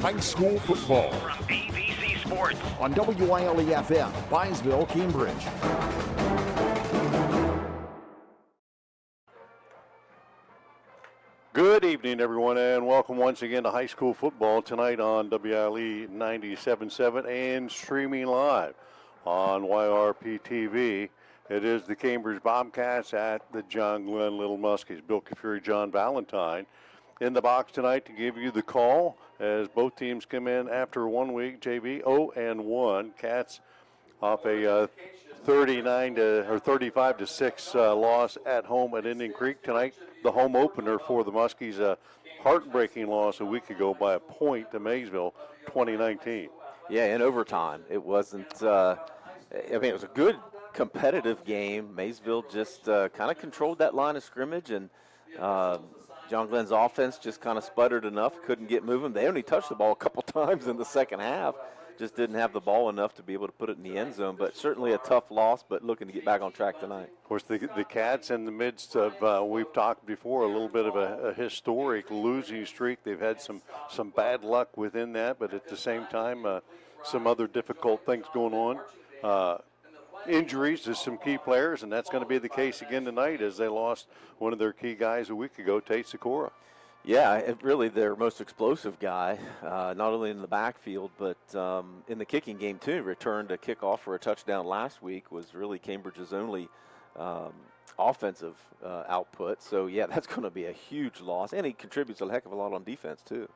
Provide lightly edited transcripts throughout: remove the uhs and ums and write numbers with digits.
high school football. From AVC Sports. On WILE FM, Byesville, Cambridge. Good evening, everyone, and welcome once again to high school football tonight on WILE 97.7 and streaming live on YRP TV. It is the Cambridge Bobcats at the John Glenn Muskies. Bill Kafury, John Valentine in the box tonight to give you the call as both teams come in after 1 week. JV 0-1. Cats off a 35-6 loss at home at Indian Creek tonight. The home opener for the Muskies, a heartbreaking loss a week ago by a point to Maysville, 2019. Yeah, in overtime. It wasn't. It was a good competitive game. Maysville just kind of controlled that line of scrimmage, and John Glenn's offense just kind of sputtered enough, couldn't get moving. They only touched the ball a couple times in the second half. Just didn't have the ball enough to be able to put it in the end zone. But certainly a tough loss, but looking to get back on track tonight. Of course, the Cats in the midst of, we've talked before, a little bit of a historic losing streak. They've had some bad luck within that, but at the same time, some other difficult things going on. Injuries to some key players, and that's going to be the case again tonight as they lost one of their key guys a week ago, Tate Sikora. Yeah, really their most explosive guy, not only in the backfield, but in the kicking game too. Returned a kickoff for a touchdown last week, was really Cambridge's only offensive output. So, yeah, that's going to be a huge loss, and he contributes a heck of a lot on defense too.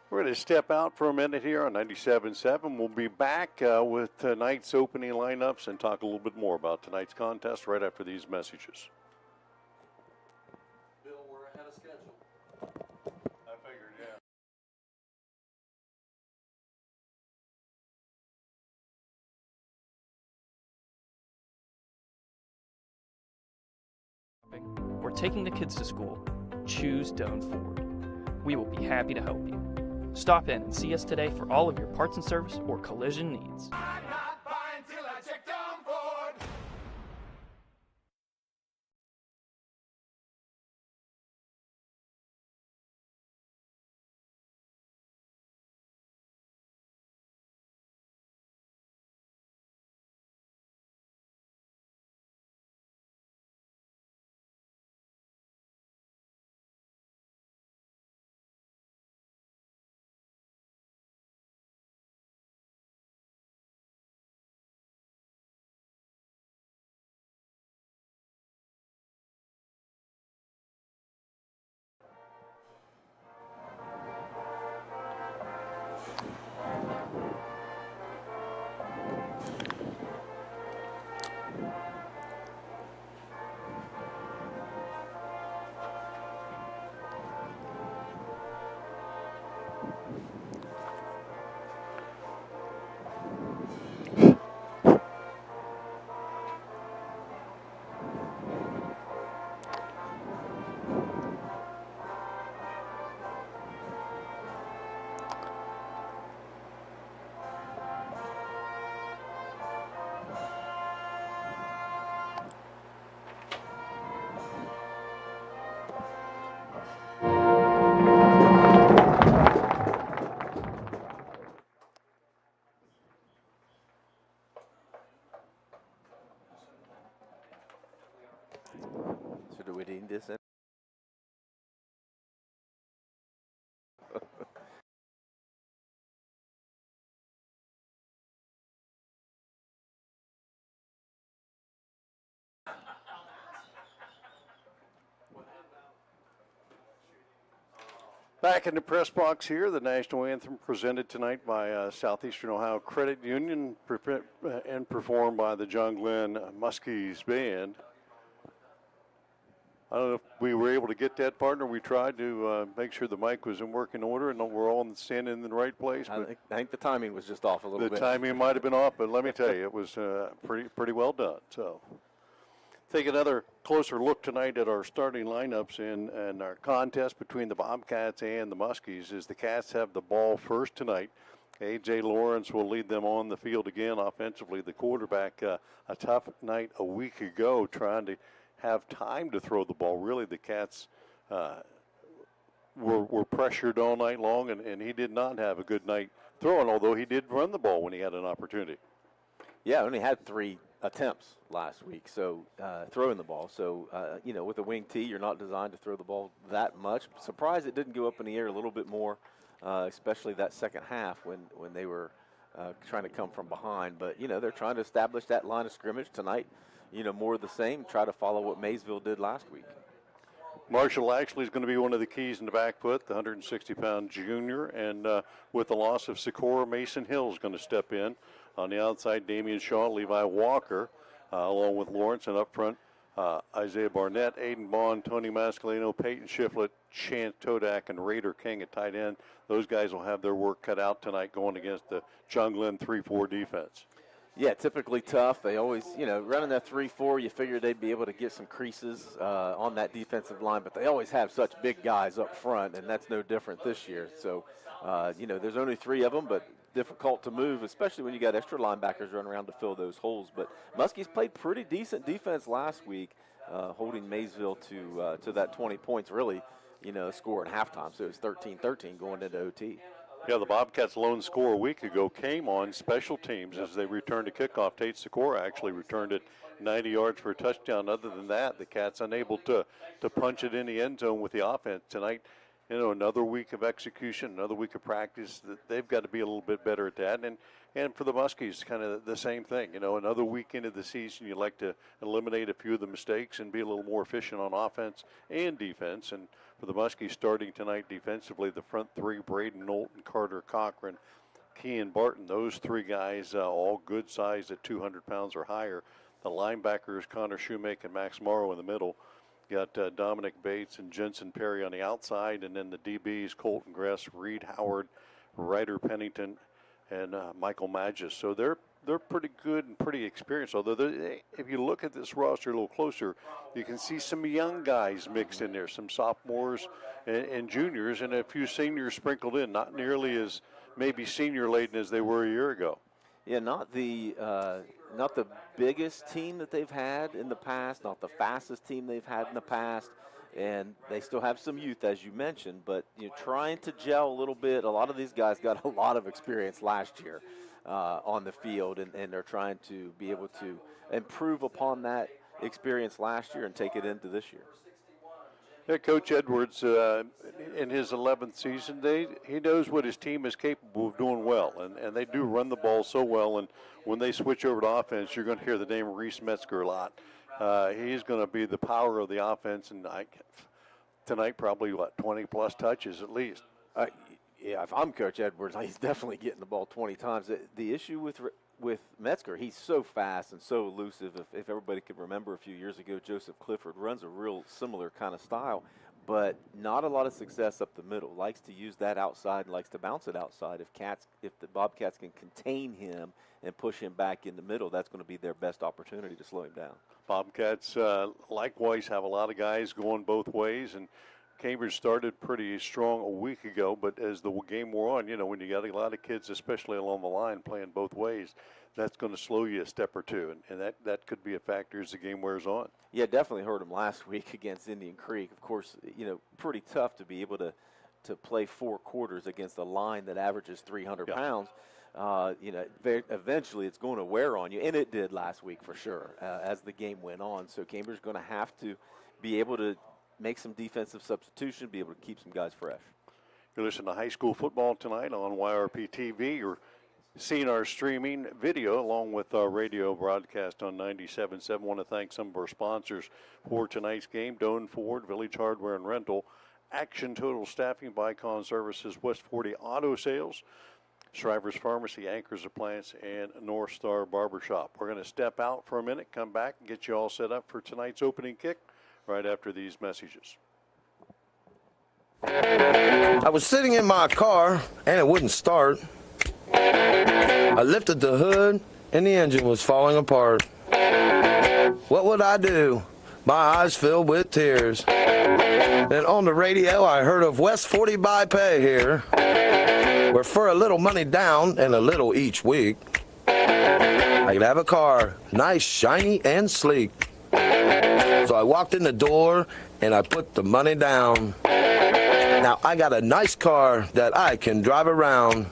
We're going to step out for a minute here on 97.7. We'll be back with tonight's opening lineups and talk a little bit more about tonight's contest right after these messages. Bill, we're ahead of schedule. I figured, yeah. We're taking the kids to school. Choose Doan Ford. We will be happy to help you. Stop in and see us today for all of your parts and service or collision needs. I'm not buying till I check Doan Ford. So do we need this in? Back in the press box here, the national anthem presented tonight by Southeastern Ohio Credit Union and performed by the John Glenn Muskies Band. I don't know if we were able to get that, partner. We tried to make sure the mic was in working order and we're all standing in the right place. I think the timing was just off a little bit. The timing might have been off, but let me tell you, it was pretty well done. So, take another closer look tonight at our starting lineups and our contest between the Bobcats and the Muskies as the Cats have the ball first tonight. A.J. Lawrence will lead them on the field again offensively. The quarterback, a tough night a week ago trying to have time to throw the ball. Really, the Cats were pressured all night long, and he did not have a good night throwing, although he did run the ball when he had an opportunity. Yeah, only had 3 attempts last week, so throwing the ball. So, with a wing tee, you're not designed to throw the ball that much. Surprised it didn't go up in the air a little bit more, especially that second half when they were trying to come from behind. But, they're trying to establish that line of scrimmage tonight, more of the same, try to follow what Maysville did last week. Marshall actually is going to be one of the keys in the back foot, the 160-pound junior. And with the loss of Sikora, Mason Hill is going to step in. On the outside, Damian Shaw, Levi Walker, along with Lawrence. And up front, Isaiah Barnett, Aiden Bond, Tony Mascalino, Peyton Shiflett, Chance Todak, and Raider King at tight end. Those guys will have their work cut out tonight going against the John Glenn 3-4 defense. Yeah, typically tough. They always, running that 3-4, you figure they'd be able to get some creases on that defensive line, but they always have such big guys up front, and that's no different this year. So, there's only 3 of them, but difficult to move, especially when you got extra linebackers running around to fill those holes. But Muskies played pretty decent defense last week, holding Maysville to that 20 points, really, score at halftime. So it was 13-13 going into OT. Yeah, the Bobcats' lone score a week ago came on special teams as they returned to kickoff. Tate Sikora actually returned it 90 yards for a touchdown. Other than that, the Cats unable to punch it in the end zone with the offense tonight. Another week of execution, another week of practice. They've got to be a little bit better at that. And for the Muskies, kind of the same thing. Another week into the season, you like to eliminate a few of the mistakes and be a little more efficient on offense and defense. And for the Muskies starting tonight defensively, the front 3, Braden, Knowlton, Carter, Cochran, Kean Barton, those 3 guys, all good size at 200 pounds or higher. The linebackers, Connor Shoemake and Max Morrow in the middle. You got Dominic Bates and Jensen Perry on the outside, and then the DBs, Colton Gress, Reed Howard, Ryder Pennington, and Michael Magis. So they're pretty good and pretty experienced. Although if you look at this roster a little closer, you can see some young guys mixed in there, some sophomores and juniors, and a few seniors sprinkled in. Not nearly as maybe senior laden as they were a year ago. Yeah, not the biggest team that they've had in the past, not the fastest team they've had in the past, and they still have some youth, as you mentioned, but trying to gel a little bit. A lot of these guys got a lot of experience last year on the field, and they're trying to be able to improve upon that experience last year and take it into this year. Yeah, Coach Edwards, in his 11th season, he knows what his team is capable of doing well, and they do run the ball so well. And when they switch over to offense, you're going to hear the name Reese Metzger a lot. He's going to be the power of the offense, and tonight probably, 20-plus touches at least. Yeah, if I'm Coach Edwards, he's definitely getting the ball 20 times. The issue with Metzger, he's so fast and so elusive. If everybody could remember a few years ago, Joseph Clifford runs a real similar kind of style, but not a lot of success up the middle. Likes to use that outside, likes to bounce it outside. If the Bobcats can contain him and push him back in the middle, that's going to be their best opportunity to slow him down. Bobcats Likewise have a lot of guys going both ways, and Cambridge started pretty strong a week ago, but as the game wore on, when you got a lot of kids, especially along the line, playing both ways, that's going to slow you a step or two, and that could be a factor as the game wears on. Yeah, definitely heard him last week against Indian Creek. Of course, pretty tough to be able to play 4 quarters against a line that averages 300 pounds. Eventually it's going to wear on you, and it did last week for sure as the game went on. So Cambridge is going to have to be able to make some defensive substitution, be able to keep some guys fresh. You're listening to high school football tonight on YRP TV. You're seeing our streaming video along with our radio broadcast on 97.7. I want to thank some of our sponsors for tonight's game: Doan Ford, Village Hardware and Rental, Action Total Staffing, Bicon Services, West 40 Auto Sales, Shriver's Pharmacy, Anchors Appliance, and North Star Barbershop. We're going to step out for a minute, come back, and get you all set up for tonight's opening kick right after these messages. I was sitting in my car and it wouldn't start. I lifted the hood and the engine was falling apart. What would I do? My eyes filled with tears. Then on the radio I heard of West 40 by Pay here, where for a little money down and a little each week, I could have a car, nice, shiny, and sleek. So I walked in the door and I put the money down. Now I got a nice car that I can drive around.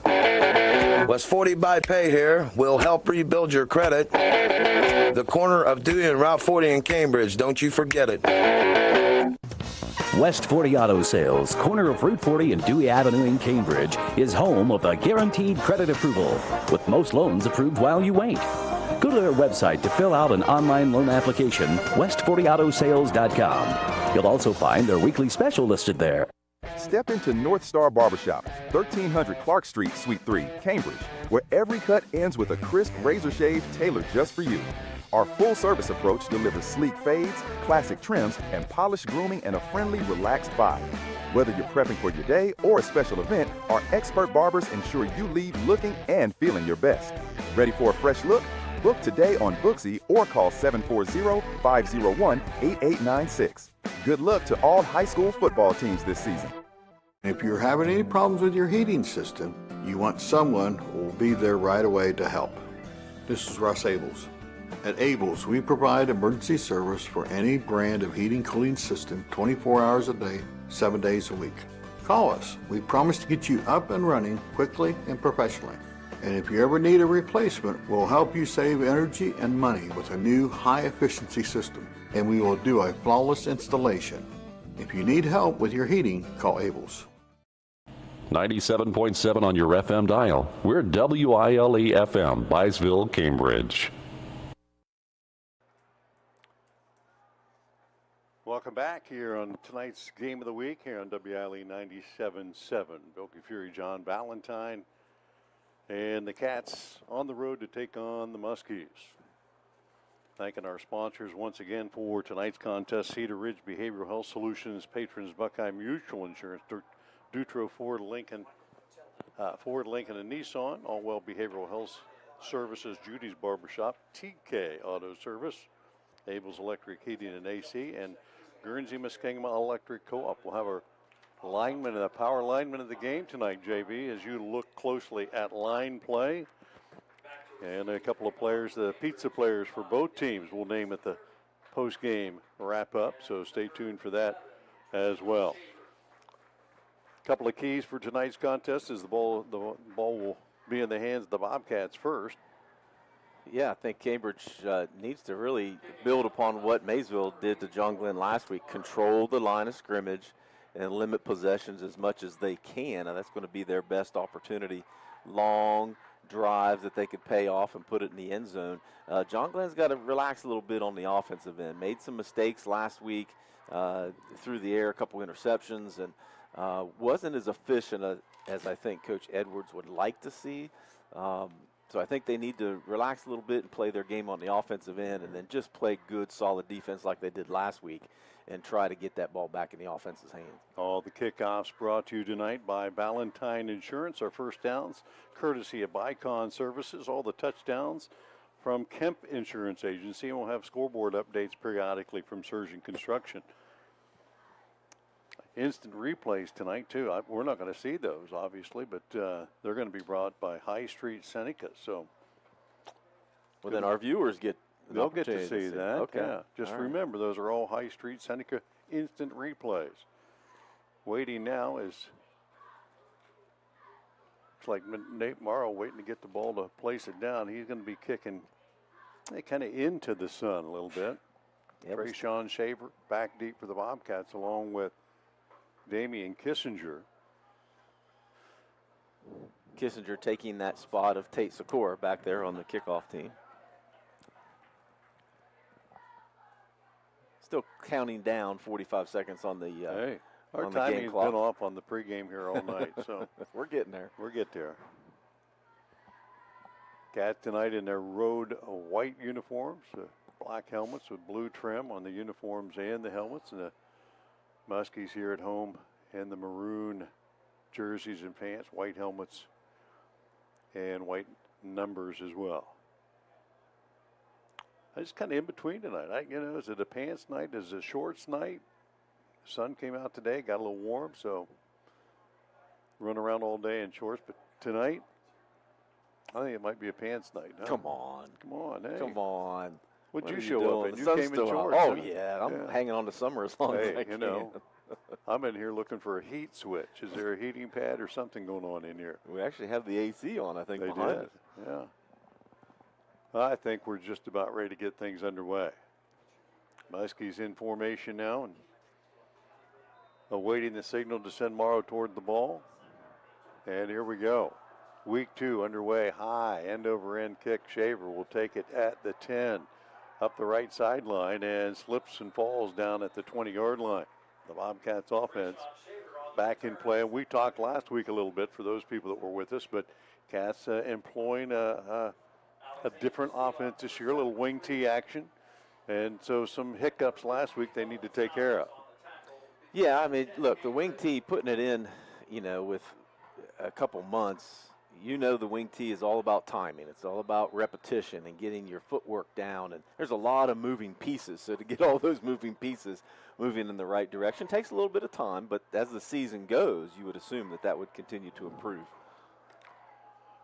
West 40 by Pay here will help rebuild your credit. The corner of Dewey and Route 40 in Cambridge, don't you forget it. West 40 Auto Sales, corner of Route 40 and Dewey Avenue in Cambridge, is home of the guaranteed credit approval, with most loans approved while you wait. Go to their website to fill out an online loan application, west40autosales.com. You'll also find their weekly special listed there. Step into North Star Barbershop, 1300 Clark Street, Suite 3, Cambridge, where every cut ends with a crisp razor shave tailored just for you. Our full-service approach delivers sleek fades, classic trims, and polished grooming in a friendly, relaxed vibe. Whether you're prepping for your day or a special event, our expert barbers ensure you leave looking and feeling your best. Ready for a fresh look? Book today on Booksy or call 740-501-8896. Good luck to all high school football teams this season. If you're having any problems with your heating system, you want someone who will be there right away to help. This is Russ Abels. At Abels, we provide emergency service for any brand of heating cooling system 24 hours a day, 7 days a week. Call us. We promise to get you up and running quickly and professionally. And if you ever need a replacement, we'll help you save energy and money with a new high-efficiency system, and we will do a flawless installation. If you need help with your heating, call Abels. 97.7 on your FM dial. We're WILE FM, Byesville, Cambridge. Welcome back here on tonight's Game of the Week here on WILE 97.7. Bill Kafury, John Valentine, and the Cats on the road to take on the Muskies. Thanking our sponsors once again for tonight's contest: Cedar Ridge Behavioral Health Solutions, Patrons Buckeye Mutual Insurance, Dutro Ford, Lincoln, and Nissan, Allwell Behavioral Health Services, Judy's Barbershop, TK Auto Service, Abel's Electric Heating and AC, and Guernsey Muskingum Electric Co-op. We'll have our lineman and the power lineman of the game tonight, JB, as you look closely at line play. And a couple of players, the pizza players for both teams, will name at the post-game wrap-up, so stay tuned for that as well. A couple of keys for tonight's contest is the ball will be in the hands of the Bobcats first. Yeah, I think Cambridge needs to really build upon what Maysville did to John Glenn last week, control the line of scrimmage and limit possessions as much as they can, and that's going to be their best opportunity. Long drives that they could pay off and put it in the end zone. John Glenn's got to relax a little bit on the offensive end. Made some mistakes last week through the air, a couple interceptions, and wasn't as efficient as I think Coach Edwards would like to see. So I think they need to relax a little bit and play their game on the offensive end, and then just play good, solid defense like they did last week and try to get that ball back in the offense's hands. All the kickoffs brought to you tonight by Valentine Insurance. Our first downs, courtesy of Bicon Services. All the touchdowns from Kemp Insurance Agency. And we'll have scoreboard updates periodically from Surgeon Construction. Instant replays tonight, too. We're not going to see those, obviously, but they're going to be brought by High Street Seneca. So, well, then our viewers they'll get to see that. Okay. Yeah. Just remember, those are all High Street Seneca instant replays. Waiting now is, it's like Nate Morrow waiting to get the ball to place it down. He's going to be kicking kind of into the sun a little bit. Yep. Trayshawn Shaver back deep for the Bobcats, along with Damian Kissinger. Kissinger taking that spot of Tate Sikora back there on the kickoff team. Still counting down 45 seconds on the our on the timing game has clock. been off on the pregame here all night, so we're getting there. We'll get there. Cats tonight in their road white uniforms, black helmets with blue trim on the uniforms and the helmets, and the Muskies here at home in the maroon jerseys and pants, white helmets, and white numbers as well. I just kind of in between tonight. Is it a pants night? Is it a shorts night? The sun came out today, got a little warm, so run around all day in shorts. But tonight, I think it might be a pants night. Huh? Come on. Hey. Come on. What'd What you are show doing? up in? The You sun's came in still out. shorts. Oh, huh? yeah. I'm hanging on to summer as long as I can. I'm in here looking for a heat switch. Is there a heating pad or something going on in here? We actually have the AC on, I think, They behind did, us. yeah. I think we're just about ready to get things underway. Muskies in formation now and awaiting the signal to send Morrow toward the ball. And here we go. Week 2 underway. High end over end kick. Shaver will take it at the 10. Up the right sideline and slips and falls down at the 20-yard line. The Bobcats offense back in play. And we talked last week a little bit for those people that were with us, but Cats employing a different offense this year, a little wing tee action. And so some hiccups last week they need to take care of. Yeah, I mean, look, the wing tee, putting it in, with a couple months, the wing tee is all about timing. It's all about repetition and getting your footwork down. And there's a lot of moving pieces. So to get all those moving pieces moving in the right direction takes a little bit of time. But as the season goes, you would assume that would continue to improve.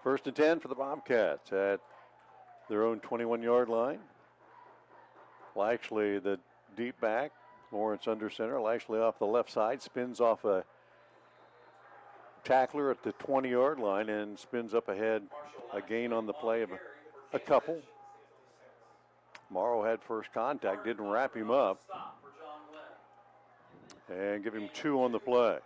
1st and 10 for the Bobcats at their own 21-yard line. Lashley, the deep back. Lawrence under center. Lashley off the left side. Spins off a tackler at the 20-yard line and spins up ahead. A gain on the play of a couple. Morrow had first contact. Didn't wrap him up. And give him 2 on the play.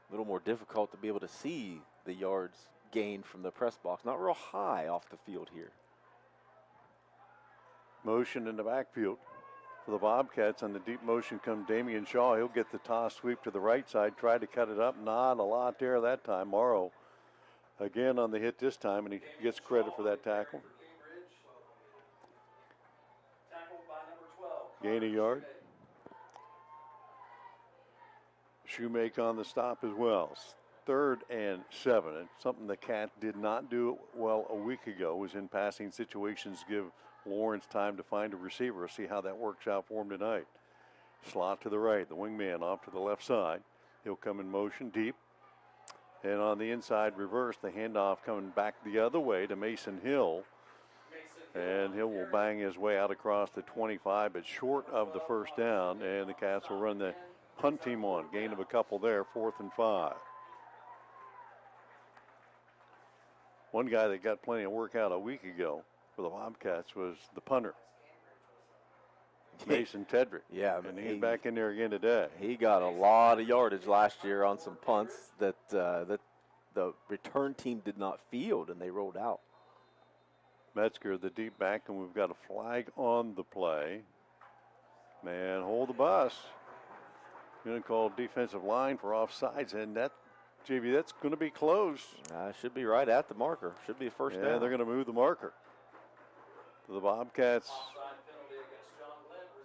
A little more difficult to be able to see the yards gained from the press box. Not real high off the field here. Motion in the backfield for the Bobcats. On the deep motion comes Damian Shaw. He'll get the toss sweep to the right side. Try to cut it up. Not a lot there that time. Morrow again on the hit this time, and he gets credit for that tackle. Gain a yard. Shoemake on the stop as well. 3rd and 7. And something the Cats did not do well a week ago was in passing situations give Lawrence time to find a receiver. See how that works out for him tonight. Slot to the right. The wingman off to the left side. He'll come in motion deep. And on the inside reverse, the handoff coming back the other way to Mason Hill. And Hill will bang his way out across the 25, but short of the first down. And the Cats will run the punt team on. Gain of a couple there, 4th and 5. One guy that got plenty of work out a week ago for the Bobcats was the punter, Mason Tedrick. Yeah, and he's back in there again today. He got a lot of yardage last year on some punts that the return team did not field, and they rolled out. Metzger, the deep back, and we've got a flag on the play. Man, hold the bus. Going to call defensive line for offsides, and that, JV, that's going to be close. Should be right at the marker. Should be a first down. Yeah, they're going to move the marker. The Bobcats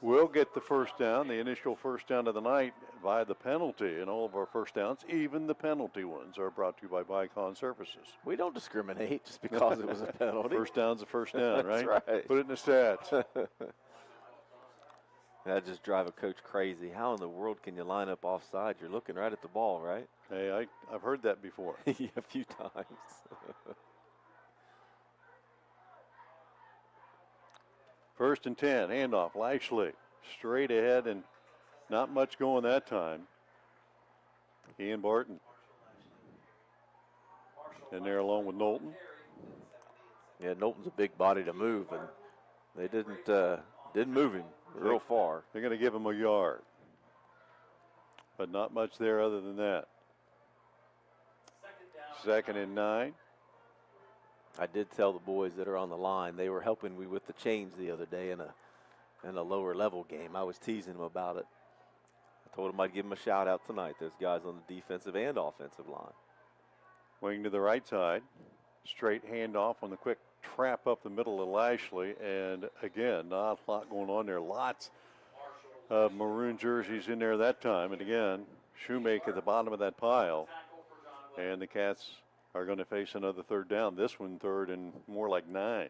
will get the first down, the initial first down of the night by the penalty. And all of our first downs, even the penalty ones, are brought to you by Vicon Services. We don't discriminate just because it was a penalty. First down's a first down, right? That's right. Put it in the stats. That just drive a coach crazy. How in the world can you line up offside? You're looking right at the ball, right? Hey, I've heard that before. Yeah, a few times. 1st and 10, handoff, Lashley. Straight ahead and not much going that time. Ian Barton. In there along with Knowlton. Yeah, Knowlton's a big body to move, and they didn't move him real far. They're going to give him a yard. But not much there other than that. 2nd and 9. I did tell the boys that are on the line, they were helping me with the change the other day in a lower level game. I was teasing them about it. I told them I'd give them a shout out tonight, those guys on the defensive and offensive line. Wing to the right side. Straight handoff on the quick trap up the middle of Lashley. And again, not a lot going on there. Lots of maroon jerseys in there that time. And again, Shoemake at the bottom of that pile. And the Cats are going to face another 3rd down. This one 3rd and more like 9.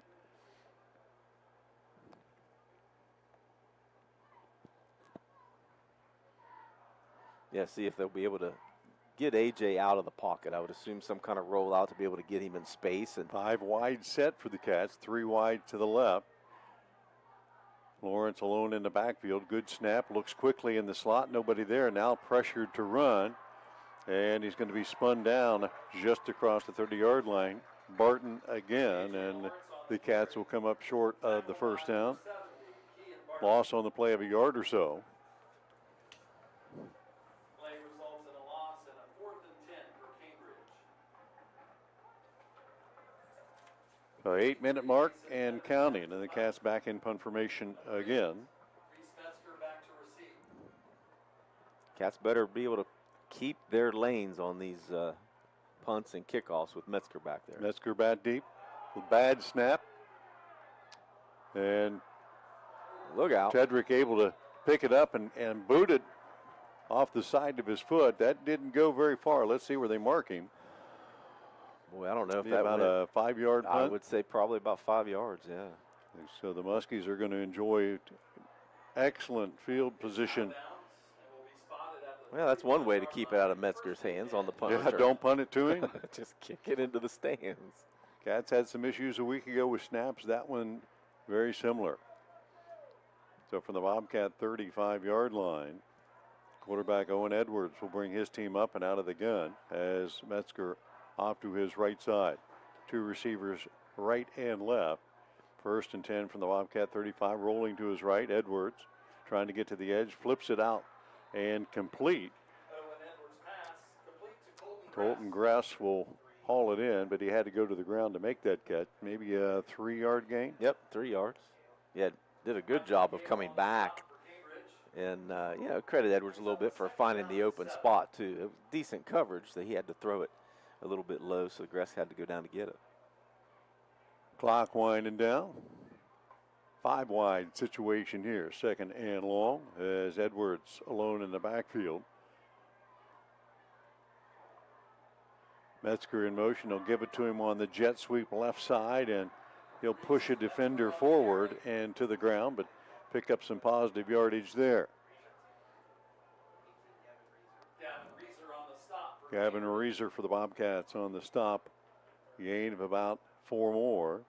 Yeah, see if they'll be able to get AJ out of the pocket. I would assume some kind of rollout to be able to get him in space. And 5 wide set for the Cats, 3 wide to the left. Lawrence alone in the backfield. Good snap. Looks quickly in the slot. Nobody there. Now pressured to run. And he's going to be spun down just across the 30-yard line. Barton again. And the Cats will come up short of the first down. Loss on the play of a yard or so. Play results in a loss and a 4th and 10 for Cambridge. 8-minute mark and counting. And the Cats back in punt formation again. Back to receive. Cats better be able to keep their lanes on these punts and kickoffs with Metzger back there. Metzger bat deep. Bad snap. And look out. Tedrick able to pick it up and boot it off the side of his foot. That didn't go very far. Let's see where they mark him. Boy, I don't know if Be that about went, a 5-yard punt. I would say probably about 5 yards, yeah. So the Muskies are going to enjoy excellent field position. Well, that's one way to keep it out of Metzger's hands on the punt Yeah, return. don't punt it to him. Just kick it into the stands. Cats had some issues a week ago with snaps. That one very similar. So from the Bobcat 35-yard line, quarterback Owen Edwards will bring his team up and out of the gun as Metzger off to his right side. Two receivers right and left. 1st and 10 from the Bobcat 35, rolling to his right. Edwards trying to get to the edge, flips it out and complete. Colton Grass will haul it in, but he had to go to the ground to make that catch. Maybe a 3-yard gain? Yep, 3 yards. Yeah, did a good job of coming back. And, credit Edwards a little bit for finding the open spot, too. It was decent coverage, so he had to throw it a little bit low, so Grass had to go down to get it. Clock winding down. 5-wide situation here. 2nd and long as Edwards alone in the backfield. Metzger in motion. He'll give it to him on the jet sweep left side, and he'll push a defender forward and to the ground, but pick up some positive yardage there. Gavin Reeser for the Bobcats on the stop. Gain of about 4 more.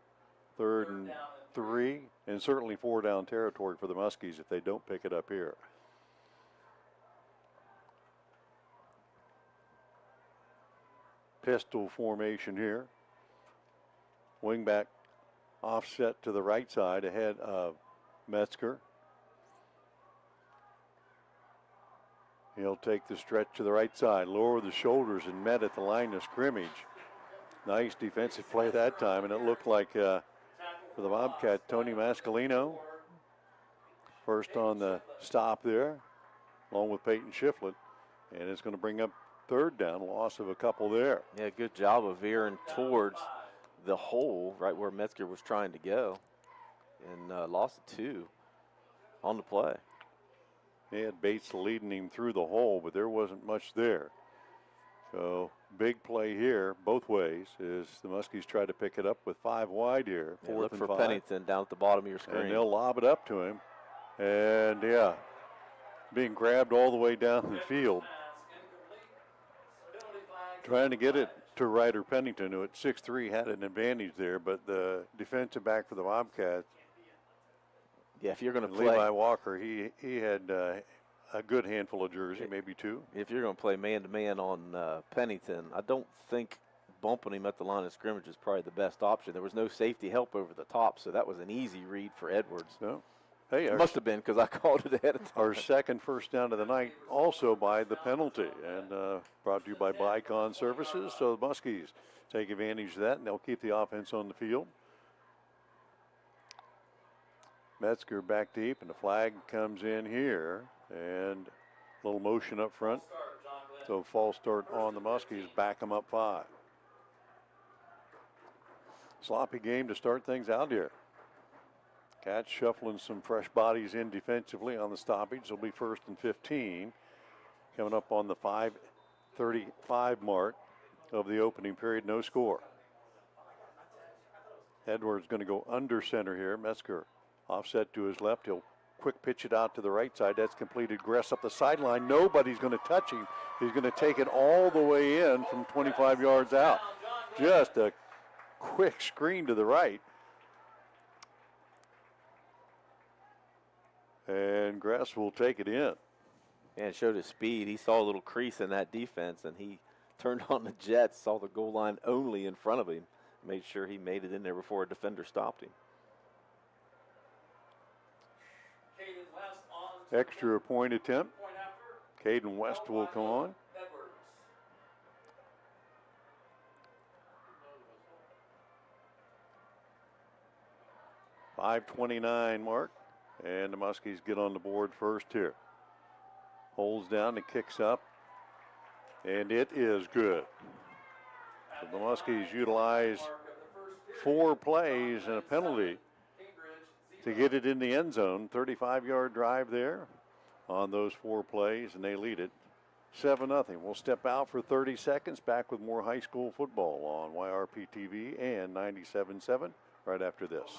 3rd and 3, and certainly 4 down territory for the Muskies if they don't pick it up here. Pistol formation here. Wingback offset to the right side ahead of Metzger. He'll take the stretch to the right side, lower the shoulders, and met at the line of scrimmage. Nice defensive play that time, and it looked like for the Bobcat, Tony Mascalino, first on the stop there, along with Peyton Shiflett, and it's going to bring up 3rd down, loss of a couple there. Yeah, good job of veering towards the hole right where Metzger was trying to go, and lost 2 on the play. He had Bates leading him through the hole, but there wasn't much there. So big play here both ways is the Muskies try to pick it up with 5 wide here. 4th look and for 5. Pennington down at the bottom of your screen. And they'll lob it up to him. And, yeah, being grabbed all the way down the field. Trying to get it to Ryder Pennington, who at 6'3" had an advantage there, but the defensive back for the Bobcats, yeah, if you're going to play Levi Walker, he had a good handful of jersey, maybe 2. If you're going to play man-to-man on Pennington, I don't think bumping him at the line of scrimmage is probably the best option. There was no safety help over the top, so that was an easy read for Edwards. No. Hey, it must have been because I called it ahead of time. Our second first down of the night, also by the penalty, and brought to you by Bicon Services. So the Muskies take advantage of that, and they'll keep the offense on the field. Metzger back deep, and the flag comes in here, and a little motion up front. So false start on the Muskies, back them up 5. Sloppy game to start things out here. Cats shuffling some fresh bodies in defensively on the stoppage. It'll be 1st and 15. Coming up on the 5:35 mark of the opening period, no score. Edwards going to go under center here. Metzger offset to his left. He'll quick pitch it out to the right side. That's completed. Gress up the sideline. Nobody's going to touch him. He's going to take it all the way in from 25 yards out. Just a quick screen to the right. And Gress will take it in. And it showed his speed. He saw a little crease in that defense, and he turned on the jets, saw the goal line only in front of him, made sure he made it in there before a defender stopped him. Extra point attempt. Caden West will come on. 5:29 mark, and the Muskies get on the board first here. Holds down and kicks up, and it is good. So the Muskies utilize 4 plays and a penalty to get it in the end zone. 35-yard drive there on those 4 plays, and they lead it 7-0. We'll step out for 30 seconds, back with more high school football on YRP TV and 97.7 right after this.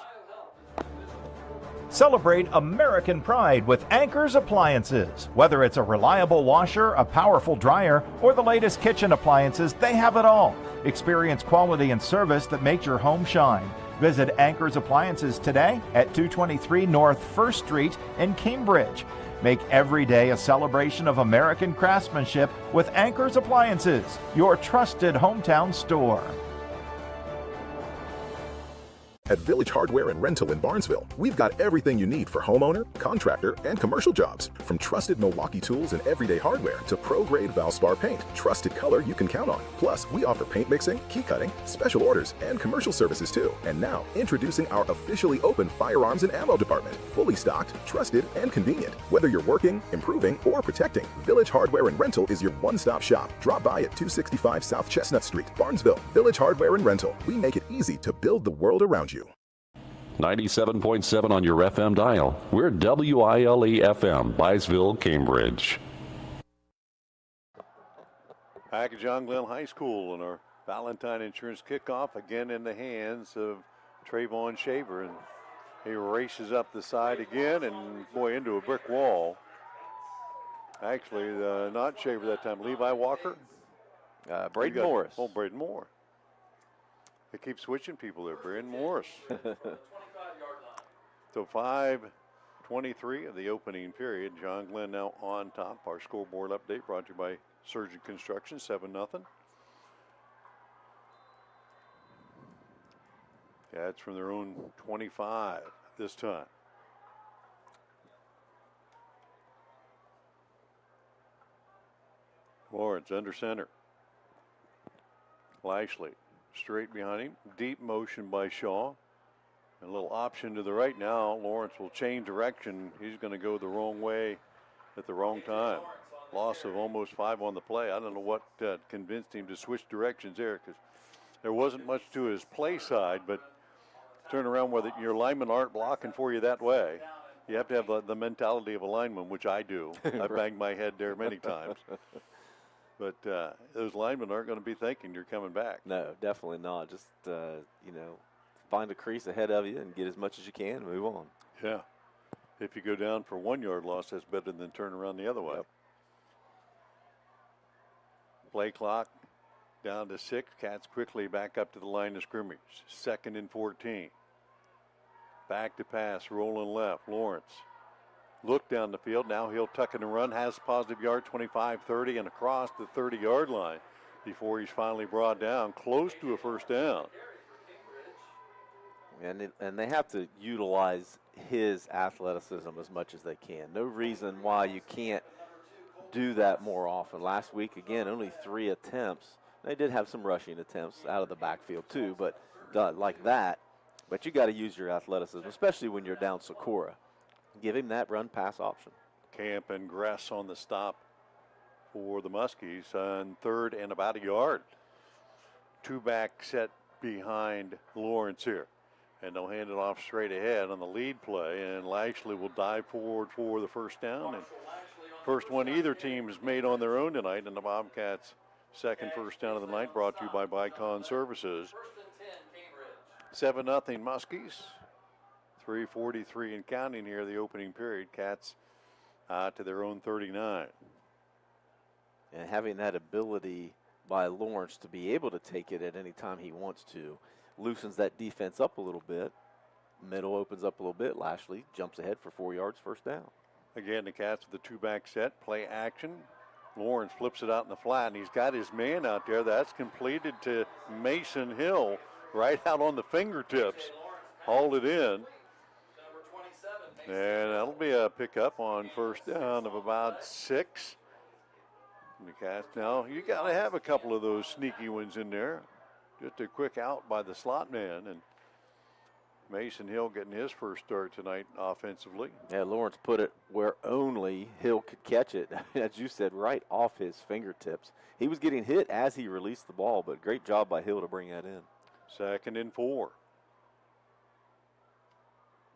Celebrate American pride with Anchor's Appliances. Whether it's a reliable washer, a powerful dryer, or the latest kitchen appliances, they have it all. Experience quality and service that makes your home shine. Visit Anchor's Appliances today at 223 North 1st Street in Cambridge. Make every day a celebration of American craftsmanship with Anchor's Appliances, your trusted hometown store. At Village Hardware and Rental in Barnesville, we've got everything you need for homeowner, contractor, and commercial jobs. From trusted Milwaukee tools and everyday hardware to pro-grade Valspar paint, trusted color you can count on. Plus, we offer paint mixing, key cutting, special orders, and commercial services too. And now, introducing our officially open firearms and ammo department. Fully stocked, trusted, and convenient. Whether you're working, improving, or protecting, Village Hardware and Rental is your one-stop shop. Drop by at 265 South Chestnut Street, Barnesville. Village Hardware and Rental. We make it easy to build the world around you. 97.7 on your FM dial. We're WILE FM, Byesville, Cambridge. Back at John Glenn High School and our Valentine Insurance kickoff again in the hands of Trayvon Shaver, and he races up the side again and boy into a brick wall. Actually, not Shaver that time. Levi Walker. Braden Morris. Oh, Braden Moore. They keep switching people there. Braden Morris. So 5:23 of the opening period. John Glenn now on top. Our scoreboard update brought to you by Surgeon Construction, 7-0. Yeah, it's from their own 25 this time. Lawrence under center. Lashley straight behind him. Deep motion by Shaw. A little option to the right now. Lawrence will change direction. He's going to go the wrong way at the wrong time. Loss of almost 5 on the play. I don't know what convinced him to switch directions there, because there wasn't much to his play side, but turn around where your linemen aren't blocking for you that way. You have to have the mentality of a lineman, which I do. I banged my head there many times. But those linemen aren't going to be thinking you're coming back. No, definitely not. Just, find a crease ahead of you and get as much as you can and move on. Yeah. If you go down for 1 yard loss, that's better than turn around the other way. Yep. Play clock down to 6. Cats quickly back up to the line of scrimmage. 2nd and 14. Back to pass, rolling left. Lawrence. Look down the field. Now he'll tuck in and run. Has positive yard, 25-30, and across the 30-yard line before he's finally brought down close to a first down. And they have to utilize his athleticism as much as they can. No reason why you can't do that more often. Last week, again, only 3 attempts. They did have some rushing attempts out of the backfield too, but like that. But you got to use your athleticism, especially when you're down Socorro. Give him that run-pass option. Camp and Gress on the stop for the Muskies on 3rd and about a yard. 2-back set behind Lawrence here. And they'll hand it off straight ahead on the lead play, and Lashley will dive forward for the first down. And first one either team has made on their own tonight, and the Bobcats' second first down of the night, brought to you by Bicon Services. 7-0 Muskies. 3:43 and counting here, the opening period. Cats to their own 39. And having that ability by Lawrence to be able to take it at any time he wants to loosens that defense up a little bit. middle opens up a little bit. Lashley jumps ahead for 4 yards, first down. Again, the Cats with the two-back set, play action. Lawrence flips it out in the flat, and he's got his man out there. That's completed to Mason Hill, right out on the fingertips. Hauled it in. And that'll be a pickup on first down of about 6. And the Cats now, you got to have a couple of those sneaky ones in there. Just a quick out by the slot man, and Mason Hill getting his first start tonight offensively. Yeah, Lawrence put it where only Hill could catch it. As you said, right off his fingertips. He was getting hit as he released the ball, but great job by Hill to bring that in. 2nd and 4.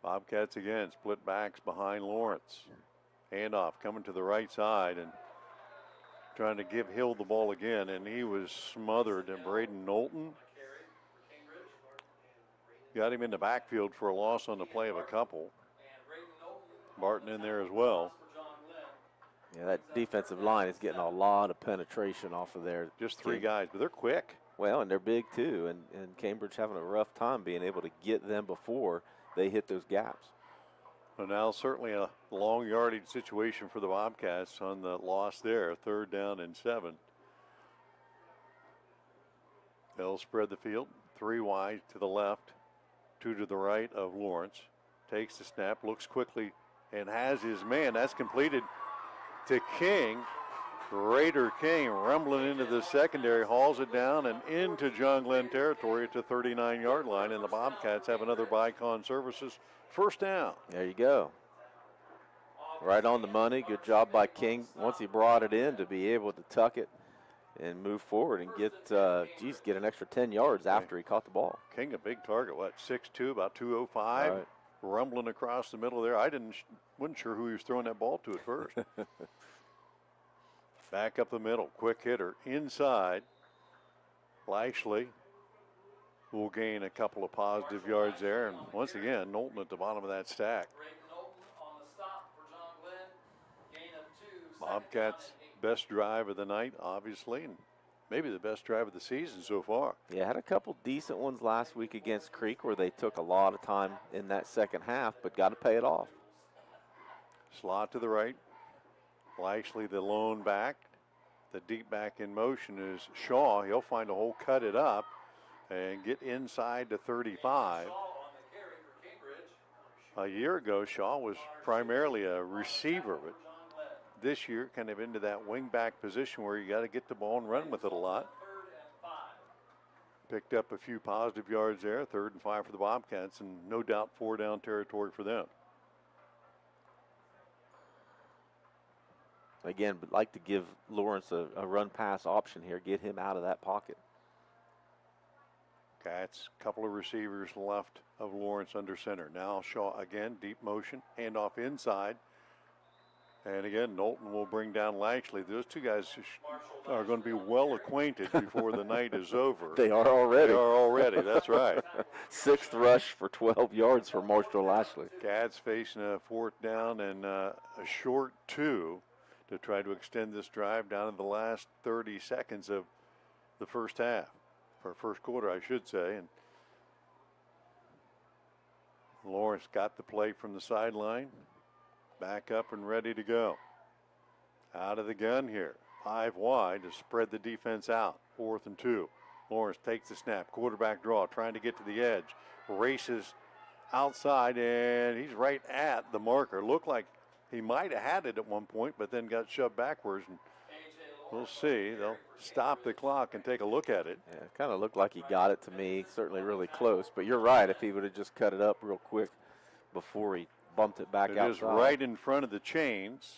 Bobcats again, split backs behind Lawrence. Handoff coming to the right side and trying to give Hill the ball again, and he was smothered. And Braden Knowlton got him in the backfield for a loss on the play of a couple. Barton in there as well. Yeah, that defensive line is getting a lot of penetration off of there. Just 3 guys, but they're quick. Well, and they're big too, and Cambridge having a rough time being able to get them before they hit those gaps. Well, now certainly a long yardage situation for the Bobcats on the loss there, 3rd down and 7. They'll spread the field, 3 wide to the left, 2 to the right of Lawrence. Takes the snap, looks quickly, and has his man. That's completed to King. Raider King rumbling into the secondary, hauls it down and into John Glenn territory at the 39-yard line, and the Bobcats have another Bicon Services first down. There you go. Right on the money. Good job by King once he brought it in to be able to tuck it and move forward and get an extra 10 yards after he caught the ball. King, a big target, what, 6'2", about 205, right. Rumbling across the middle there. I wasn't sure who he was throwing that ball to at first. Back up the middle, quick hitter, inside. Lashley will gain a couple of positive yards there, and once again, Knowlton at the bottom of that stack. Bobcats' best drive of the night, obviously, and maybe the best drive of the season so far. Yeah, had a couple decent ones last week against Creek where they took a lot of time in that second half, but got to pay it off. Slot to the right. Lashley, the lone back. The deep back in motion is Shaw. He'll find a hole, cut it up, and get inside to 35. A year ago, Shaw was primarily a receiver, but this year kind of into that wing back position where you got to get the ball and run with it a lot. Picked up a few positive yards there, 3rd and 5 for the Bobcats, and no doubt 4 down territory for them. Again, but like to give Lawrence a run-pass option here, get him out of that pocket. Cats, couple of receivers left of Lawrence under center. Now Shaw again, deep motion, handoff inside. And again, Knowlton will bring down Lashley. Those two guys are going to be well acquainted before the night is over. They are already. They are already, that's right. 6th rush for 12 yards for Marshall Lashley. Cats facing a 4th down and a short 2 to try to extend this drive down to the last 30 seconds of the first half, or first quarter, I should say. And Lawrence got the play from the sideline, back up and ready to go. Out of the gun here, 5 wide to spread the defense out, 4th and 2. Lawrence takes the snap, quarterback draw, trying to get to the edge, races outside, and he's right at the marker. Looked like he might have had it at one point, but then got shoved backwards, and we'll see. They'll stop the clock and take a look at it. Yeah, it kind of looked like he got it to me, certainly really close. But you're right, if he would have just cut it up real quick before he bumped it back outside. It is right in front of the chains.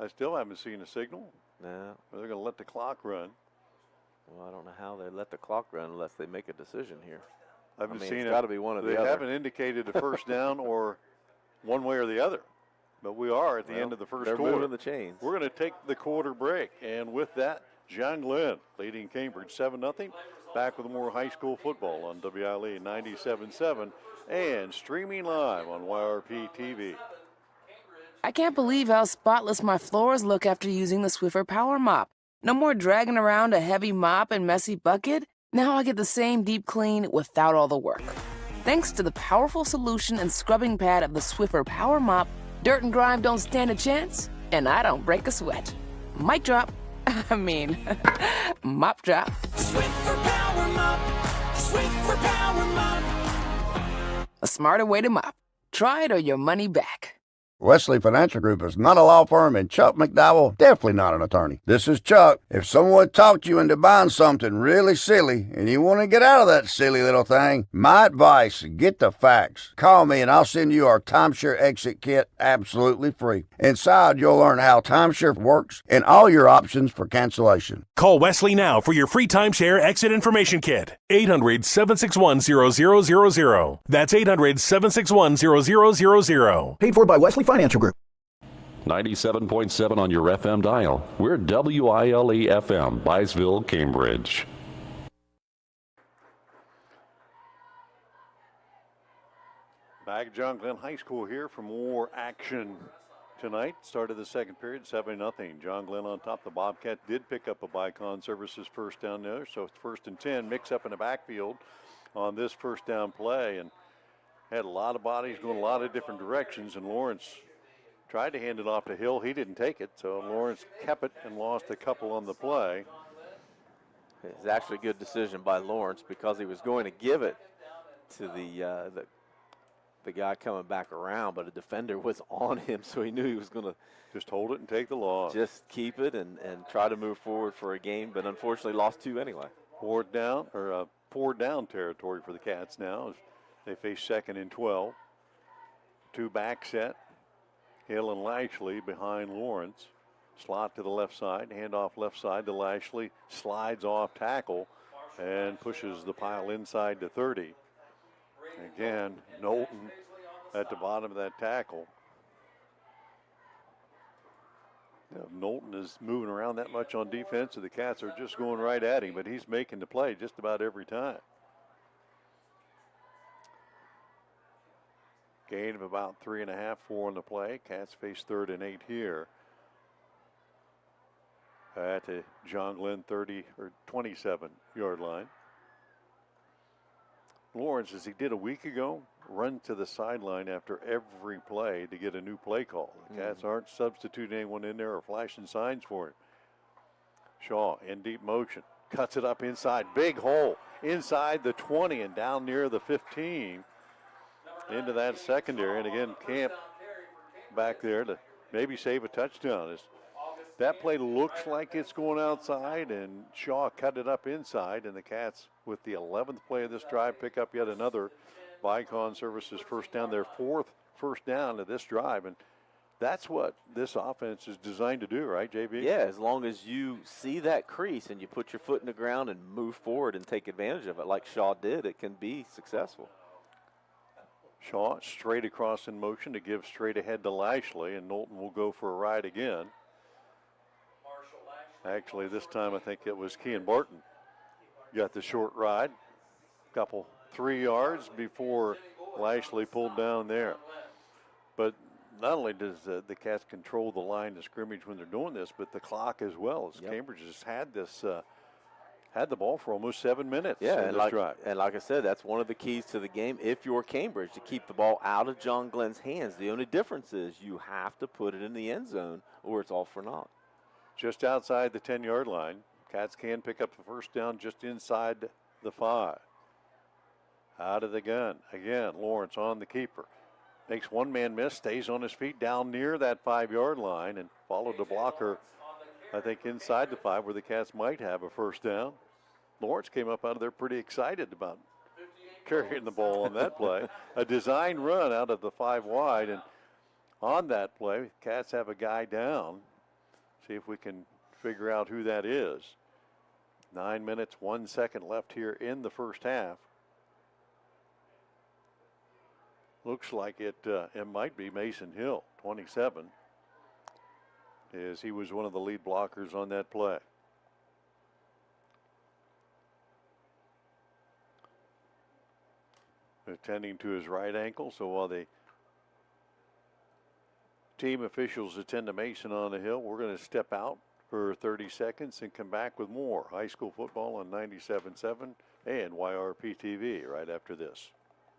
I still haven't seen a signal. No. They're going to let the clock run. Well, I don't know how they let the clock run unless they make a decision here. I haven't seen it. It's got to be one of the other. They haven't indicated a first down or one way or the other. But we are at the end of the first quarter. They're moving the chains. We're going to take the quarter break. And with that, John Glenn leading Cambridge 7-0. Back with more high school football on WILE 97.7 and streaming live on YRP TV. I can't believe how spotless my floors look after using the Swiffer Power Mop. No more dragging around a heavy mop and messy bucket. Now I get the same deep clean without all the work. Thanks to the powerful solution and scrubbing pad of the Swiffer Power Mop, dirt and grime don't stand a chance, and I don't break a sweat. Mic drop. I mean, mop drop. Swiffer Power Mop. Swiffer Power Mop. A smarter way to mop. Try it or your money back. Wesley Financial Group is not a law firm, and Chuck McDowell definitely not an attorney. This is Chuck. If someone talked you into buying something really silly and you want to get out of that silly little thing, my advice, get the facts. Call me and I'll send you our timeshare exit kit absolutely free. Inside, you'll learn how timeshare works and all your options for cancellation. Call Wesley now for your free timeshare exit information kit. 800-761-0000. That's 800-761-0000. Paid for by Wesley Financial Group. 97.7 on your FM dial. We're WILE FM, Byesville, Cambridge. Back at John Glenn High School here for more action tonight. Started the second period, 7-0. John Glenn on top. The Bobcats did pick up a Bicon Services first down there, so it's 1st and 10. Mix up in the backfield on this first down play, and had a lot of bodies going a lot of different directions, and Lawrence tried to hand it off to Hill. He didn't take it, so Lawrence kept it and lost a couple on the play. It's actually a good decision by Lawrence because he was going to give it to the guy coming back around, but a defender was on him, so he knew he was going to just hold it and take the loss. Just keep it and try to move forward for a game, but unfortunately lost 2 anyway. 4 down territory for the Cats now as they face 2nd and 12. 2 back set. Hill and Lashley behind Lawrence. Slot to the left side, handoff left side to Lashley, slides off tackle and pushes the pile inside to 30. Again, Knowlton at the bottom of that tackle. Knowlton is moving around that much on defense, so the Cats are just going right at him, but he's making the play just about every time. Gain of about 3.5, 4 on the play. Cats face 3rd and 8 here at the John Glenn 30 or 27-yard line. Lawrence, as he did a week ago, runs to the sideline after every play to get a new play call. The Cats aren't substituting anyone in there or flashing signs for him. Shaw in deep motion, cuts it up inside, big hole inside the 20 and down near the 15 into that secondary. And again, Camp back there to maybe save a touchdown. That play looks like it's going outside, and Shaw cut it up inside, and the Cats, with the 11th play of this drive, pick up yet another Bicon Services first down, their 4th first down of this drive, and that's what this offense is designed to do, right, JB? Yeah, as long as you see that crease and you put your foot in the ground and move forward and take advantage of it like Shaw did, it can be successful. Shaw straight across in motion to give straight ahead to Lashley, and Knowlton will go for a ride again. Actually, this time I think it was Kean Barton got the short ride. Couple 3 yards before Lashley pulled down there. But not only does the Cats control the line of scrimmage when they're doing this, but the clock as well. As Cambridge has had this, had the ball for almost 7 minutes. Yeah, in this drive. And like I said, that's one of the keys to the game if you're Cambridge, to keep the ball out of John Glenn's hands. The only difference is you have to put it in the end zone or it's all for naught. Just outside the 10-yard line. Cats can pick up the first down just inside the 5. Out of the gun. Again, Lawrence on the keeper. Makes one man miss, stays on his feet down near that 5-yard line and followed the blocker, I think, inside the 5 where the Cats might have a first down. Lawrence came up out of there pretty excited about carrying the ball on that play. A design run out of the 5 wide, and on that play, Cats have a guy down. See if we can figure out who that is. 9 minutes, 1 second left here in the first half. Looks like it might be Mason Hill, 27, as he was one of the lead blockers on that play. Attending to his right ankle, so while the team officials attend to Mason on the hill, we're going to step out for 30 seconds and come back with more high school football on 97.7 and YRP TV right after this.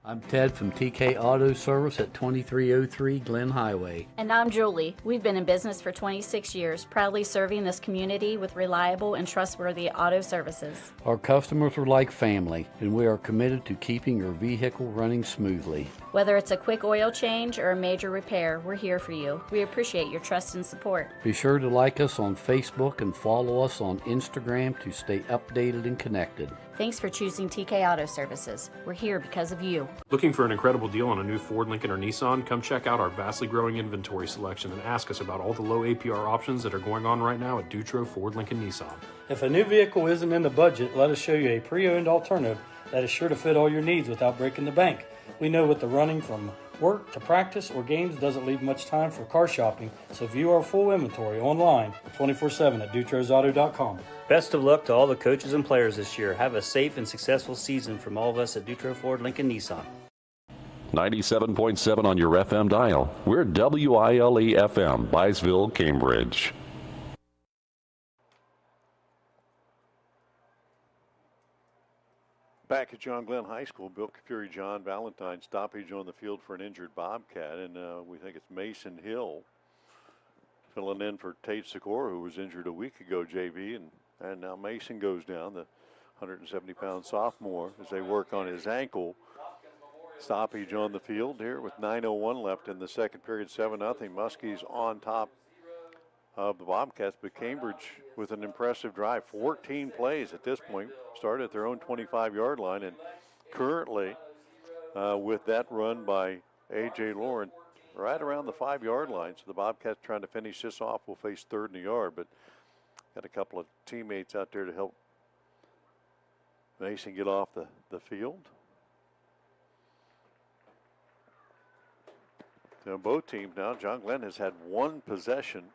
I'm Ted from TK Auto Service at 2303 Glen Highway. And I'm Julie. We've been in business for 26 years, proudly serving this community with reliable and trustworthy auto services. Our customers are like family, and we are committed to keeping your vehicle running smoothly. Whether it's a quick oil change or a major repair, we're here for you. We appreciate your trust and support. Be sure to like us on Facebook and follow us on Instagram to stay updated and connected. Thanks for choosing TK Auto Services. We're here because of you. Looking for an incredible deal on a new Ford, Lincoln, or Nissan? Come check out our vastly growing inventory selection and ask us about all the low APR options that are going on right now at Dutro Ford, Lincoln, Nissan. If a new vehicle isn't in the budget, let us show you a pre-owned alternative that is sure to fit all your needs without breaking the bank. We know with the running from work to practice or games doesn't leave much time for car shopping, so view our full inventory online 24/7 at DutrosAuto.com. Best of luck to all the coaches and players this year. Have a safe and successful season from all of us at Dutro Ford Lincoln Nissan. 97.7 on your FM dial. We're WILE FM, Byesville, Cambridge. Back at John Glenn High School, Bill Kafury, John Valentine stoppage on the field for an injured Bobcat, and we think it's Mason Hill filling in for Tate Sikora, who was injured a week ago, JV, and now Mason goes down, the 170-pound sophomore, as they work on his ankle. Stoppage on the field here with 9:01 left in the second period, 7-0. Muskies on top of the Bobcats, but Cambridge with an impressive drive. 14 plays at this point, started at their own 25-yard line, and currently with that run by A.J. Lauren right around the 5-yard line. So the Bobcats trying to finish this off will face third in the yard, but got a couple of teammates out there to help Mason get off the field. So both teams now, John Glenn has had one possession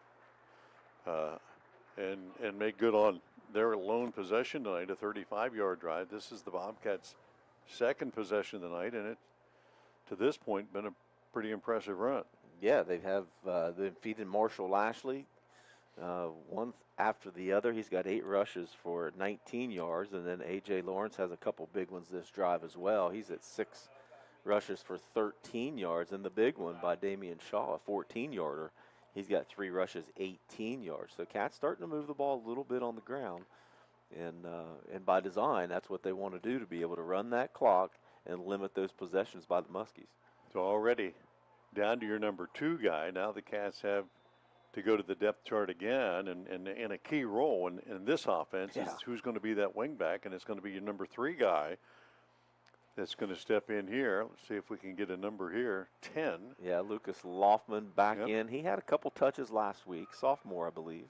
and make good on their lone possession tonight, a 35-yard drive. This is the Bobcats' second possession tonight, and it, to this point, been a pretty impressive run. Yeah, they've feeding Marshall Lashley one after the other. He's got 8 rushes for 19 yards, and then A.J. Lawrence has a couple big ones this drive as well. He's at 6 rushes for 13 yards, and the big one by Damian Shaw, a 14-yarder. He's got 3 rushes, 18 yards. So Cats starting to move the ball a little bit on the ground, and by design, that's what they want to do, to be able to run that clock and limit those possessions by the Muskies. So already down to your number 2 guy. Now the Cats have to go to the depth chart again, and in a key role in this offense is who's going to be that wing back, and it's going to be your number 3 guy that's going to step in here. Let's see if we can get a number here. 10. Yeah, Lucas Loftman back in. He had a couple touches last week, sophomore, I believe.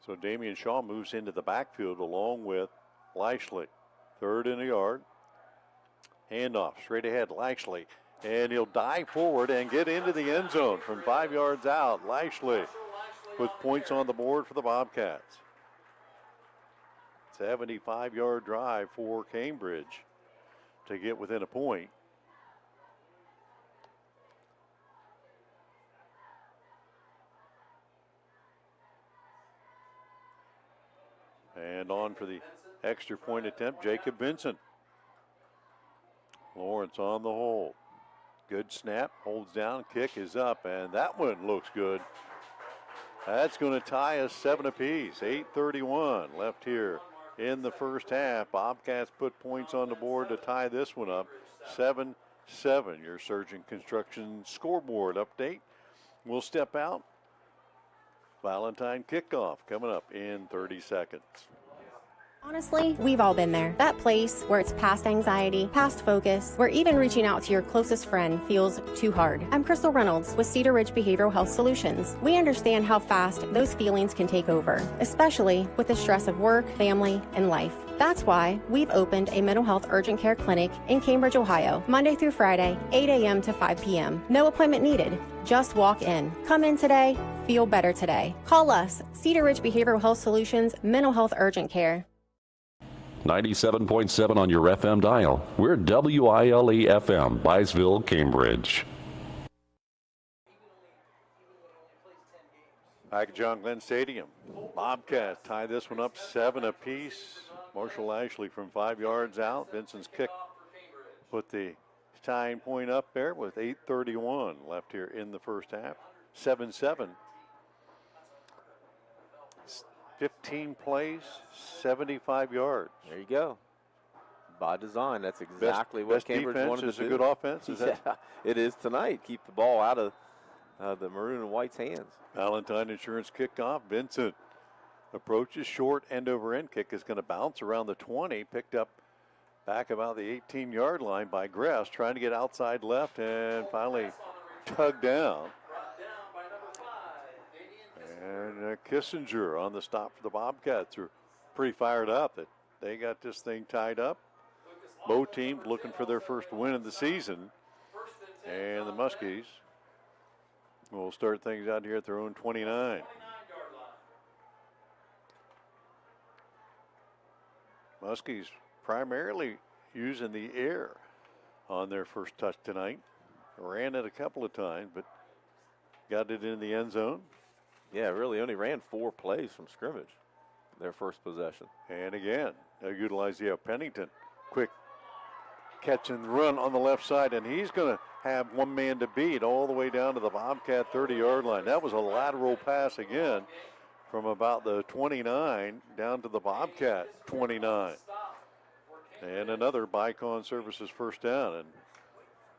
So Damian Shaw moves into the backfield along with Lashley. Third in the yard. Handoff straight ahead, Lashley. And he'll dive forward and get into the end zone from 5 yards out. Lashley with points on the board for the Bobcats. 75-yard drive for Cambridge to get within a point. And on for the extra point attempt, Jacob Vincent. Lawrence on the hold. Good snap, holds down, kick is up, and that one looks good. That's going to tie us 7 apiece. 8:31 left here in the first half. Bobcats put points on the board to tie this one up. 7-7. Your Surgeon Construction scoreboard update. We'll step out. Valentine kickoff coming up in 30 seconds. Honestly, we've all been there. That place where it's past anxiety, past focus, where even reaching out to your closest friend feels too hard. I'm Crystal Reynolds with Cedar Ridge Behavioral Health Solutions. We understand how fast those feelings can take over, especially with the stress of work, family, and life. That's why we've opened a mental health urgent care clinic in Cambridge, Ohio, Monday through Friday, 8 a.m. to 5 p.m. No appointment needed. Just walk in. Come in today. Feel better today. Call us, Cedar Ridge Behavioral Health Solutions, Mental Health Urgent Care. 97.7 on your FM dial. We're WILE FM, Byesville, Cambridge. Back at John Glenn Stadium. Bobcats tie this one up 7 apiece. Marshall Ashley from 5 yards out. Vincent's kick put the tying point up there with 8:31 left here in the first half. 7-7. 15 plays, 75 yards. There you go. By design, that's exactly what best Cambridge defense wanted to is do. a good offense. Is that? Yeah, it is tonight. Keep the ball out of the maroon and white's hands. Valentine Insurance kickoff. Vincent approaches, short end over end kick is going to bounce around the 20, picked up back about the 18-yard line by Gress, trying to get outside left and finally tugged down. And Kissinger on the stop for the Bobcats are pretty fired up that they got this thing tied up. Both teams looking for their first win of the season. And the Muskies will start things out here at their own 29. Muskies primarily using the air on their first touch tonight. Ran it a couple of times, but got it in the end zone. Yeah, really only ran 4 plays from scrimmage, their first possession. And again, they utilize Pennington. Quick catch and run on the left side, and he's going to have one man to beat all the way down to the Bobcat 30-yard line. That was a lateral pass again from about the 29 down to the Bobcat 29. And another Bicon Services first down. And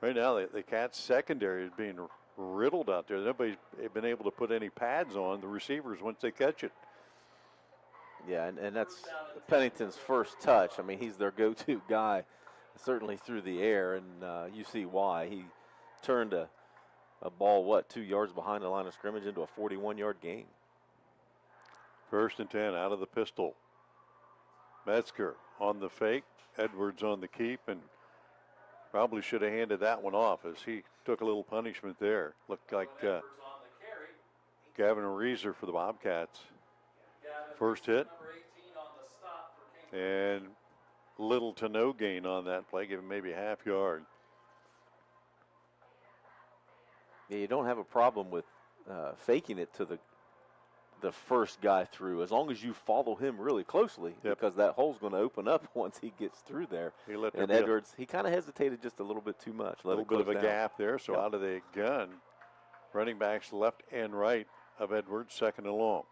right now, the Cats secondary is being riddled out there. Nobody's been able to put any pads on the receivers once they catch it. Yeah, and that's Pennington's first touch. I mean, he's their go-to guy, certainly through the air, and you see why. He turned a ball, 2 yards behind the line of scrimmage into a 41-yard gain. First and 10 out of the pistol. Metzger on the fake. Edwards on the keep, and probably should have handed that one off as he took a little punishment there. Looked like Gavin Reeser for the Bobcats. First hit. And little to no gain on that play, give him maybe a half yard. Yeah, you don't have a problem with faking it to the first guy through, as long as you follow him really closely, because that hole's going to open up once he gets through there. And Edwards, he kind of hesitated just a little bit too much. A little bit of a gap there, so out of the gun. Running backs left and right of Edwards, second and long.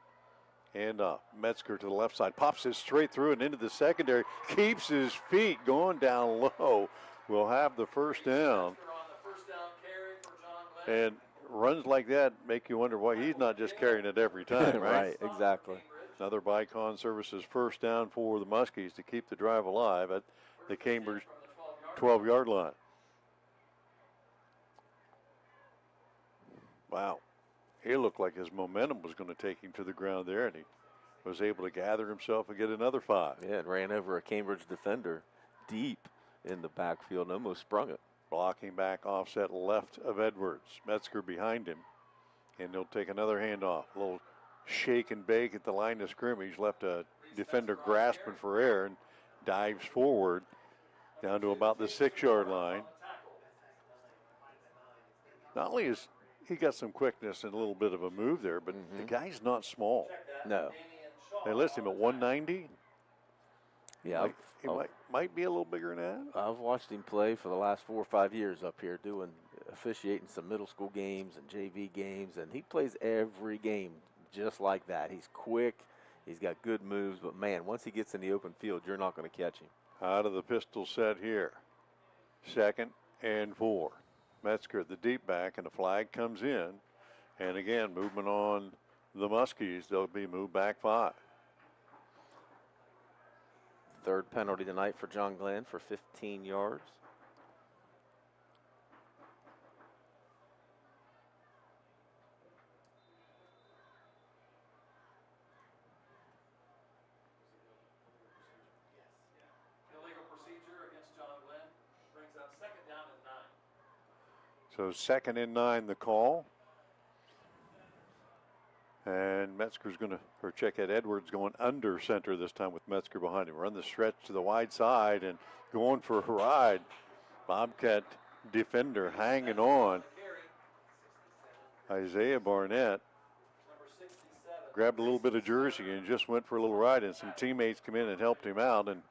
And Metzger to the left side, pops it straight through and into the secondary, keeps his feet going down low. Will have the first down. And runs like that make you wonder why he's not just carrying it every time, right? Right, exactly. Another Bicon Services first down for the Muskies to keep the drive alive at the Cambridge 12-yard line. Wow. He looked like his momentum was going to take him to the ground there, and he was able to gather himself and get another 5. Yeah, it ran over a Cambridge defender deep in the backfield and almost sprung it. Blocking back offset left of Edwards. Metzger behind him. And he'll take another handoff. A little shake and bake at the line of scrimmage. Left a defender grasping for air and dives forward down to about the 6-yard line. Not only is he got some quickness and a little bit of a move there, but the guy's not small. No. They list him at 190. Yeah, he might be a little bigger than that. I've watched him play for the last 4 or 5 years up here, officiating some middle school games and JV games, and he plays every game just like that. He's quick, he's got good moves, but man, once he gets in the open field, you're not going to catch him. Out of the pistol set here. 2nd and 4. Metzger, the deep back, and the flag comes in. And again, movement on the Muskies. They'll be moved back 5. Third penalty tonight for John Glenn for 15 yards. Illegal procedure against John Glenn brings up 2nd down and 9. So 2nd and 9, the call. And Metzger's going to, or check at Edwards going under center this time with Metzger behind him. Run the stretch to the wide side and going for a ride. Bobcat defender hanging on. Isaiah Barnett grabbed a little bit of jersey and just went for a little ride, and some teammates come in and helped him out. And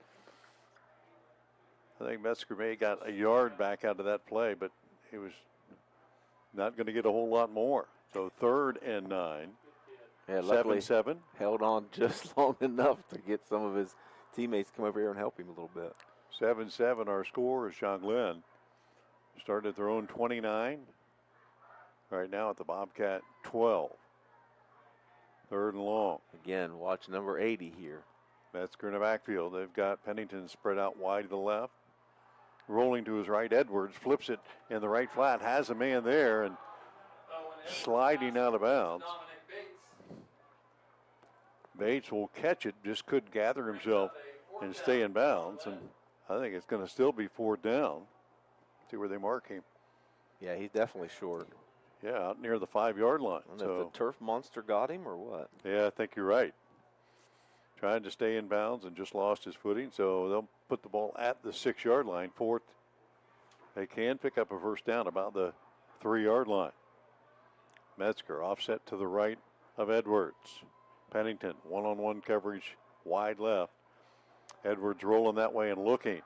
I think Metzger may have got a yard back out of that play, but he was not going to get a whole lot more. So 3rd and 9. Yeah, luckily 7-7. held on just long enough to get some of his teammates to come over here and help him a little bit. 7-7 our score is John Glenn. Started at their own 29. Right now at the Bobcat 12. 3rd and long. Again, watch number 80 here. Metzger in the backfield. They've got Pennington spread out wide to the left. Rolling to his right, Edwards flips it in the right flat, has a man there, and sliding out of bounds. Bates will catch it, just couldn't gather himself and stay in bounds, and I think it's going to still be 4th down. See where they mark him. Yeah, he's definitely short. Yeah, out near the 5-yard line. I don't know if the turf monster got him or what. Yeah, I think you're right. Trying to stay in bounds and just lost his footing, so they'll put the ball at the 6-yard line. 4th. They can pick up a first down about the 3-yard line. Metzger offset to the right of Edwards. Pennington, one-on-one coverage, wide left. Edwards rolling that way and looking.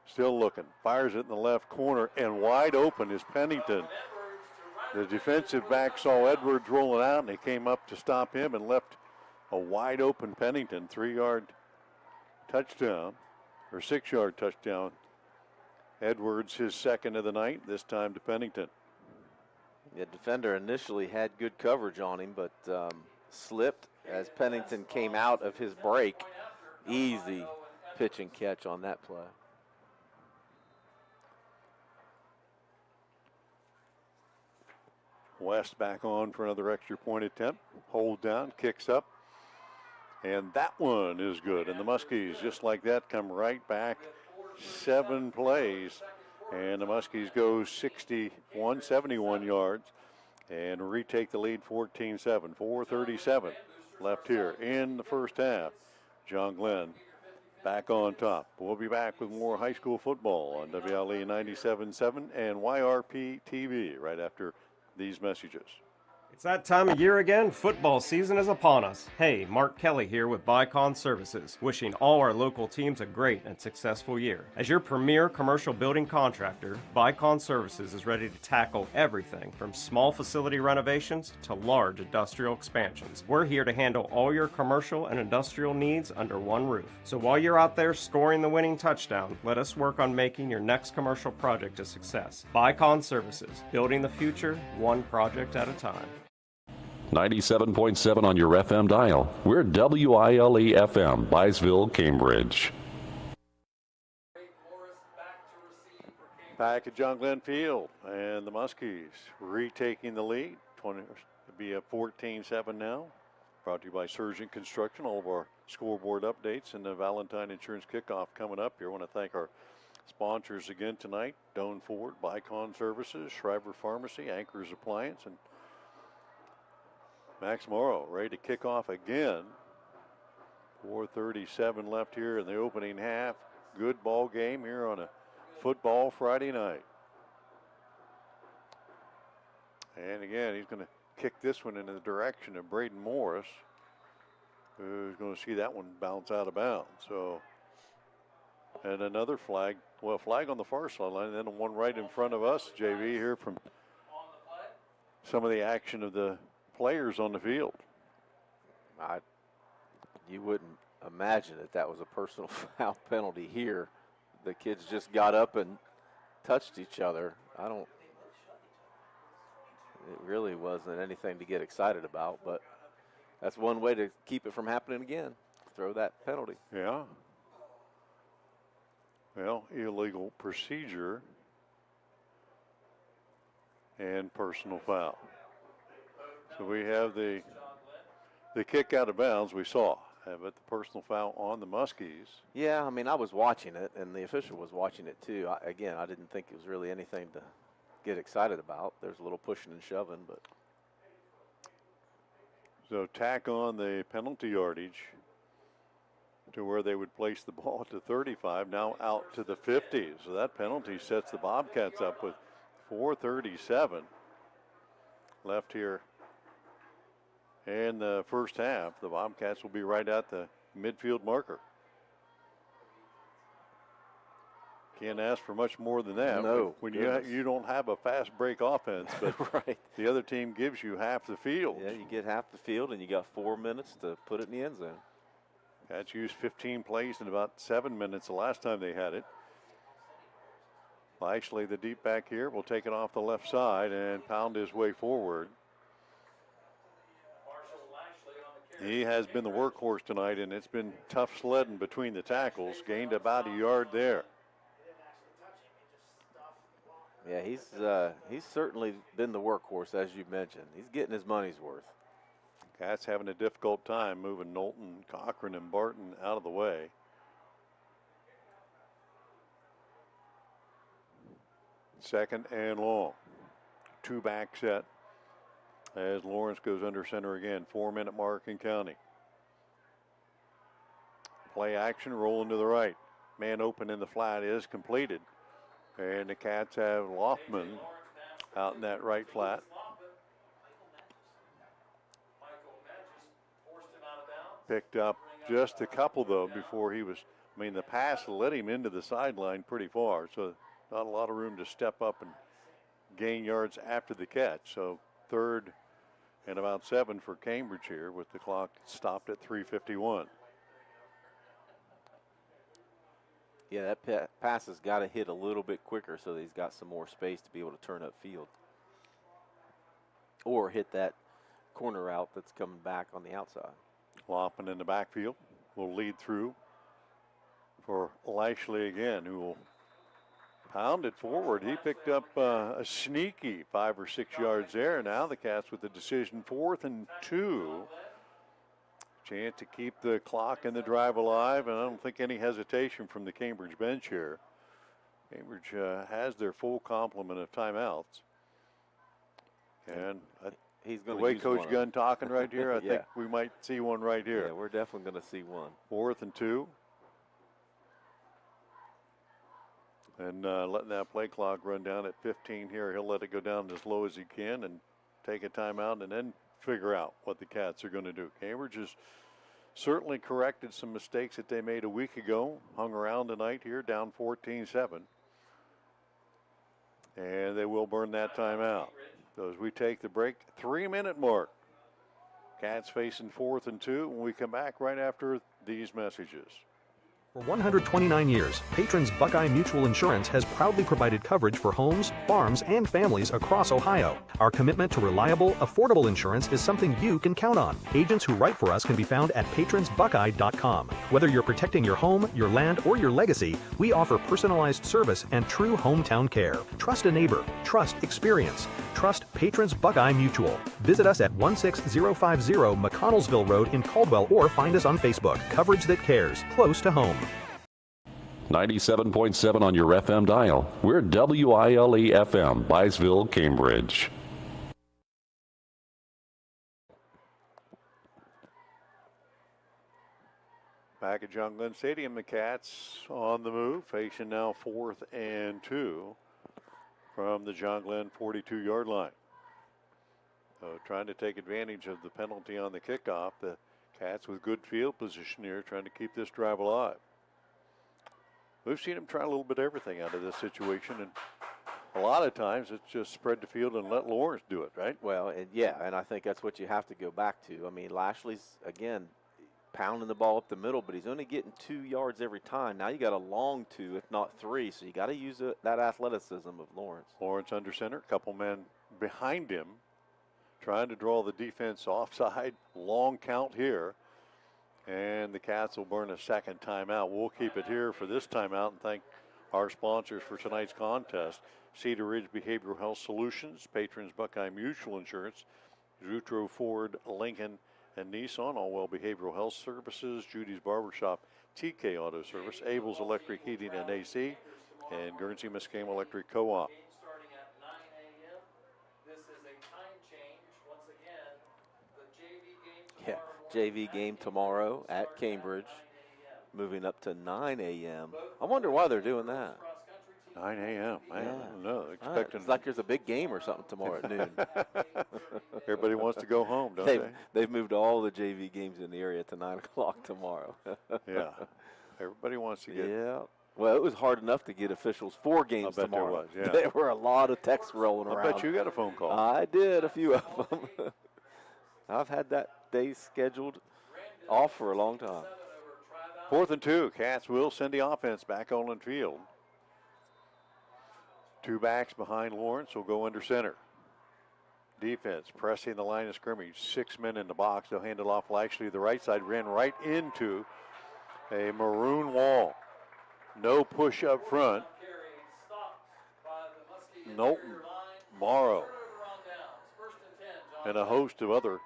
Still looking. Fires it in the left corner, and wide open is Pennington. The defensive back saw Edwards rolling out, and he came up to stop him and left a wide open Pennington. 3-yard touchdown, or 6-yard touchdown. Edwards, his 2nd of the night, this time to Pennington. The defender initially had good coverage on him, but slipped as Pennington came out of his break. Easy pitch and catch on that play. West back on for another extra point attempt. Hold down, kicks up. And that one is good. And the Muskies, just like that, come right back. 7 plays. And the Muskies go 71 yards and retake the lead 14-7. 4:37 left here in the first half. John Glenn back on top. We'll be back with more high school football on WILE 97.7 and YRP TV right after these messages. It's that time of year again. Football season is upon us. Hey, Mark Kelly here with Bicon Services, wishing all our local teams a great and successful year. As your premier commercial building contractor, Bicon Services is ready to tackle everything from small facility renovations to large industrial expansions. We're here to handle all your commercial and industrial needs under one roof. So while you're out there scoring the winning touchdown, let us work on making your next commercial project a success. Bicon Services, building the future one project at a time. 97.7 on your FM dial. We're WILE FM, Byesville, Cambridge. Back at John Glenn Field, and the Muskies retaking the lead. It'll be a 14-7 now. Brought to you by Surgeon Construction. All of our scoreboard updates and the Valentine Insurance Kickoff coming up here. I want to thank our sponsors again tonight. Doan Ford, Bicon Services, Schreiber Pharmacy, Anchors Appliance, and Max Morrow ready to kick off again. 4:37 left here in the opening half. Good ball game here on a football Friday night. And again, he's going to kick this one in the direction of Braden Morris, who's going to see that one bounce out of bounds. So, and another flag. Well, flag on the far sideline, and then one right in front of us, JV, here from some of the action of the players on the field. You wouldn't imagine that was a personal foul penalty here. The kids just got up and touched each other. It really wasn't anything to get excited about, but that's one way to keep it from happening again. Throw that penalty. Yeah. Well, illegal procedure and personal foul. So we have the kick out of bounds we saw, but the personal foul on the Muskies. Yeah, I mean, I was watching it, and the official was watching it too. I didn't think it was really anything to get excited about. There's a little pushing and shoving, but. So tack on the penalty yardage to where they would place the ball to 35, now out to the 50. So that penalty sets the Bobcats up with 4:37 left here. In the first half, the Bobcats will be right at the midfield marker. Can't ask for much more than that. No, when you don't have a fast break offense, but right. The other team gives you half the field. Yeah, you get half the field, and you got 4 minutes to put it in the end zone. Cats used 15 plays in about 7 minutes the last time they had it. Lashley, the deep back here, will take it off the left side and pound his way forward. He has been the workhorse tonight, and it's been tough sledding between the tackles. Gained about a yard there. Yeah, he's certainly been the workhorse, as you mentioned. He's getting his money's worth. Cats having a difficult time moving Knowlton, Cochran, and Barton out of the way. Second and long. 2-back set as Lawrence goes under center again. 4-minute mark and counting. Play action, rolling to the right. Man open in the flat is completed. And the Cats have Loftman out in that right flat. Picked up just a couple, though, before he was, the pass led him into the sideline pretty far, so not a lot of room to step up and gain yards after the catch. So 3rd and about 7 for Cambridge here with the clock stopped at 3:51. Yeah, that pass has got to hit a little bit quicker so that he's got some more space to be able to turn upfield. Or hit that corner route that's coming back on the outside. Loppin in the backfield will lead through for Lashley again, who will pound it forward. He picked up a sneaky 5 or 6 yards there. Now the Cats with the decision, 4th and 2. Chance to keep the clock and the drive alive, and I don't think any hesitation from the Cambridge bench here. Cambridge has their full complement of timeouts. And he's the going way use Coach one. Gunn talking right here, I Yeah. think we might see one right here. Yeah, we're definitely going to see one. 4th and 2. And letting that play clock run down at 15 here. He'll let it go down as low as he can and take a timeout and then figure out what the Cats are going to do. Cambridge has certainly corrected some mistakes that they made a week ago. Hung around tonight here, down 14-7. And they will burn that timeout. So as we take the break, 3-minute mark. Cats facing 4th and 2 when we come back right after these messages. For 129 years, Patrons Buckeye Mutual Insurance has proudly provided coverage for homes, farms, and families across Ohio. Our commitment to reliable, affordable insurance is something you can count on. Agents who write for us can be found at patronsbuckeye.com. Whether you're protecting your home, your land, or your legacy, we offer personalized service and true hometown care. Trust a neighbor. Trust experience. Trust Patrons Buckeye Mutual. Visit us at 16050 McConnellsville Road in Caldwell or find us on Facebook. Coverage that cares. Close to home. 97.7 on your FM dial. We're WILE FM, Byesville, Cambridge. Back at John Glenn Stadium, the Cats on the move, facing now 4th and 2 from the John Glenn 42-yard line. So trying to take advantage of the penalty on the kickoff. The Cats with good field position here, trying to keep this drive alive. We've seen them try a little bit of everything out of this situation, and a lot of times it's just spread the field and let Lawrence do it, right? Well, and I think that's what you have to go back to. I mean, Lashley's, again, pounding the ball up the middle, but he's only getting 2 yards every time. Now you got a long 2, if not 3, so you got to use that athleticism of Lawrence. Lawrence under center, a couple men behind him, trying to draw the defense offside. Long count here. And the Cats will burn a second timeout. We'll keep it here for this timeout and thank our sponsors for tonight's contest. Cedar Ridge Behavioral Health Solutions, Patrons Buckeye Mutual Insurance, Zoutro Ford, Lincoln, and Nissan, Allwell Behavioral Health Services, Judy's Barbershop, TK Auto Service, Abel's Electric Heating and AC, and Guernsey Muskame Electric Co-op. Starting at 9 a.m. This is a time change. Once again, the JV game tomorrow. JV game tomorrow at Cambridge, moving up to 9 a.m. I wonder why they're doing that. 9 a.m. I don't know. It's like there's a big game or something tomorrow at noon. Everybody wants to go home, don't they? They've moved all the JV games in the area to 9 o'clock tomorrow. Yeah. Everybody wants to get Well, it was hard enough to get officials 4 games I bet tomorrow. there was, yeah. There were a lot of texts rolling around. I bet you got a phone call. I did, a few of them. I've had that day scheduled off for a long time. 4th and 2. Cats will send the offense back on the field. 2 backs behind Lawrence will go under center. Defense pressing the line of scrimmage. 6 men in the box. They'll hand it off Lashley to the right side. Ran right into a maroon wall. No push up front. Nope. Morrow. And a host of other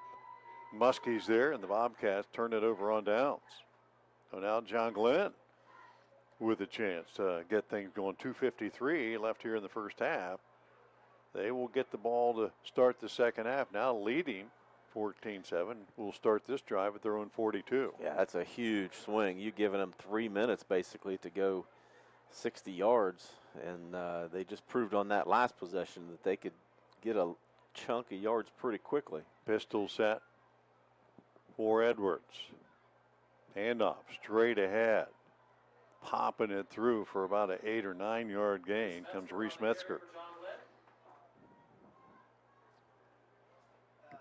Muskies there, and the Bobcats turn it over on downs. So now John Glenn with a chance to get things going. 2:53 left here in the first half. They will get the ball to start the second half. Now leading 14-7. Will start this drive at their own 42. Yeah, that's a huge swing. You've given them 3 minutes basically to go 60 yards, and they just proved on that last possession that they could get a chunk of yards pretty quickly. Pistol set for Edwards. Handoff straight ahead. Popping it through for about an 8 or 9 yard gain comes Reese Metzger.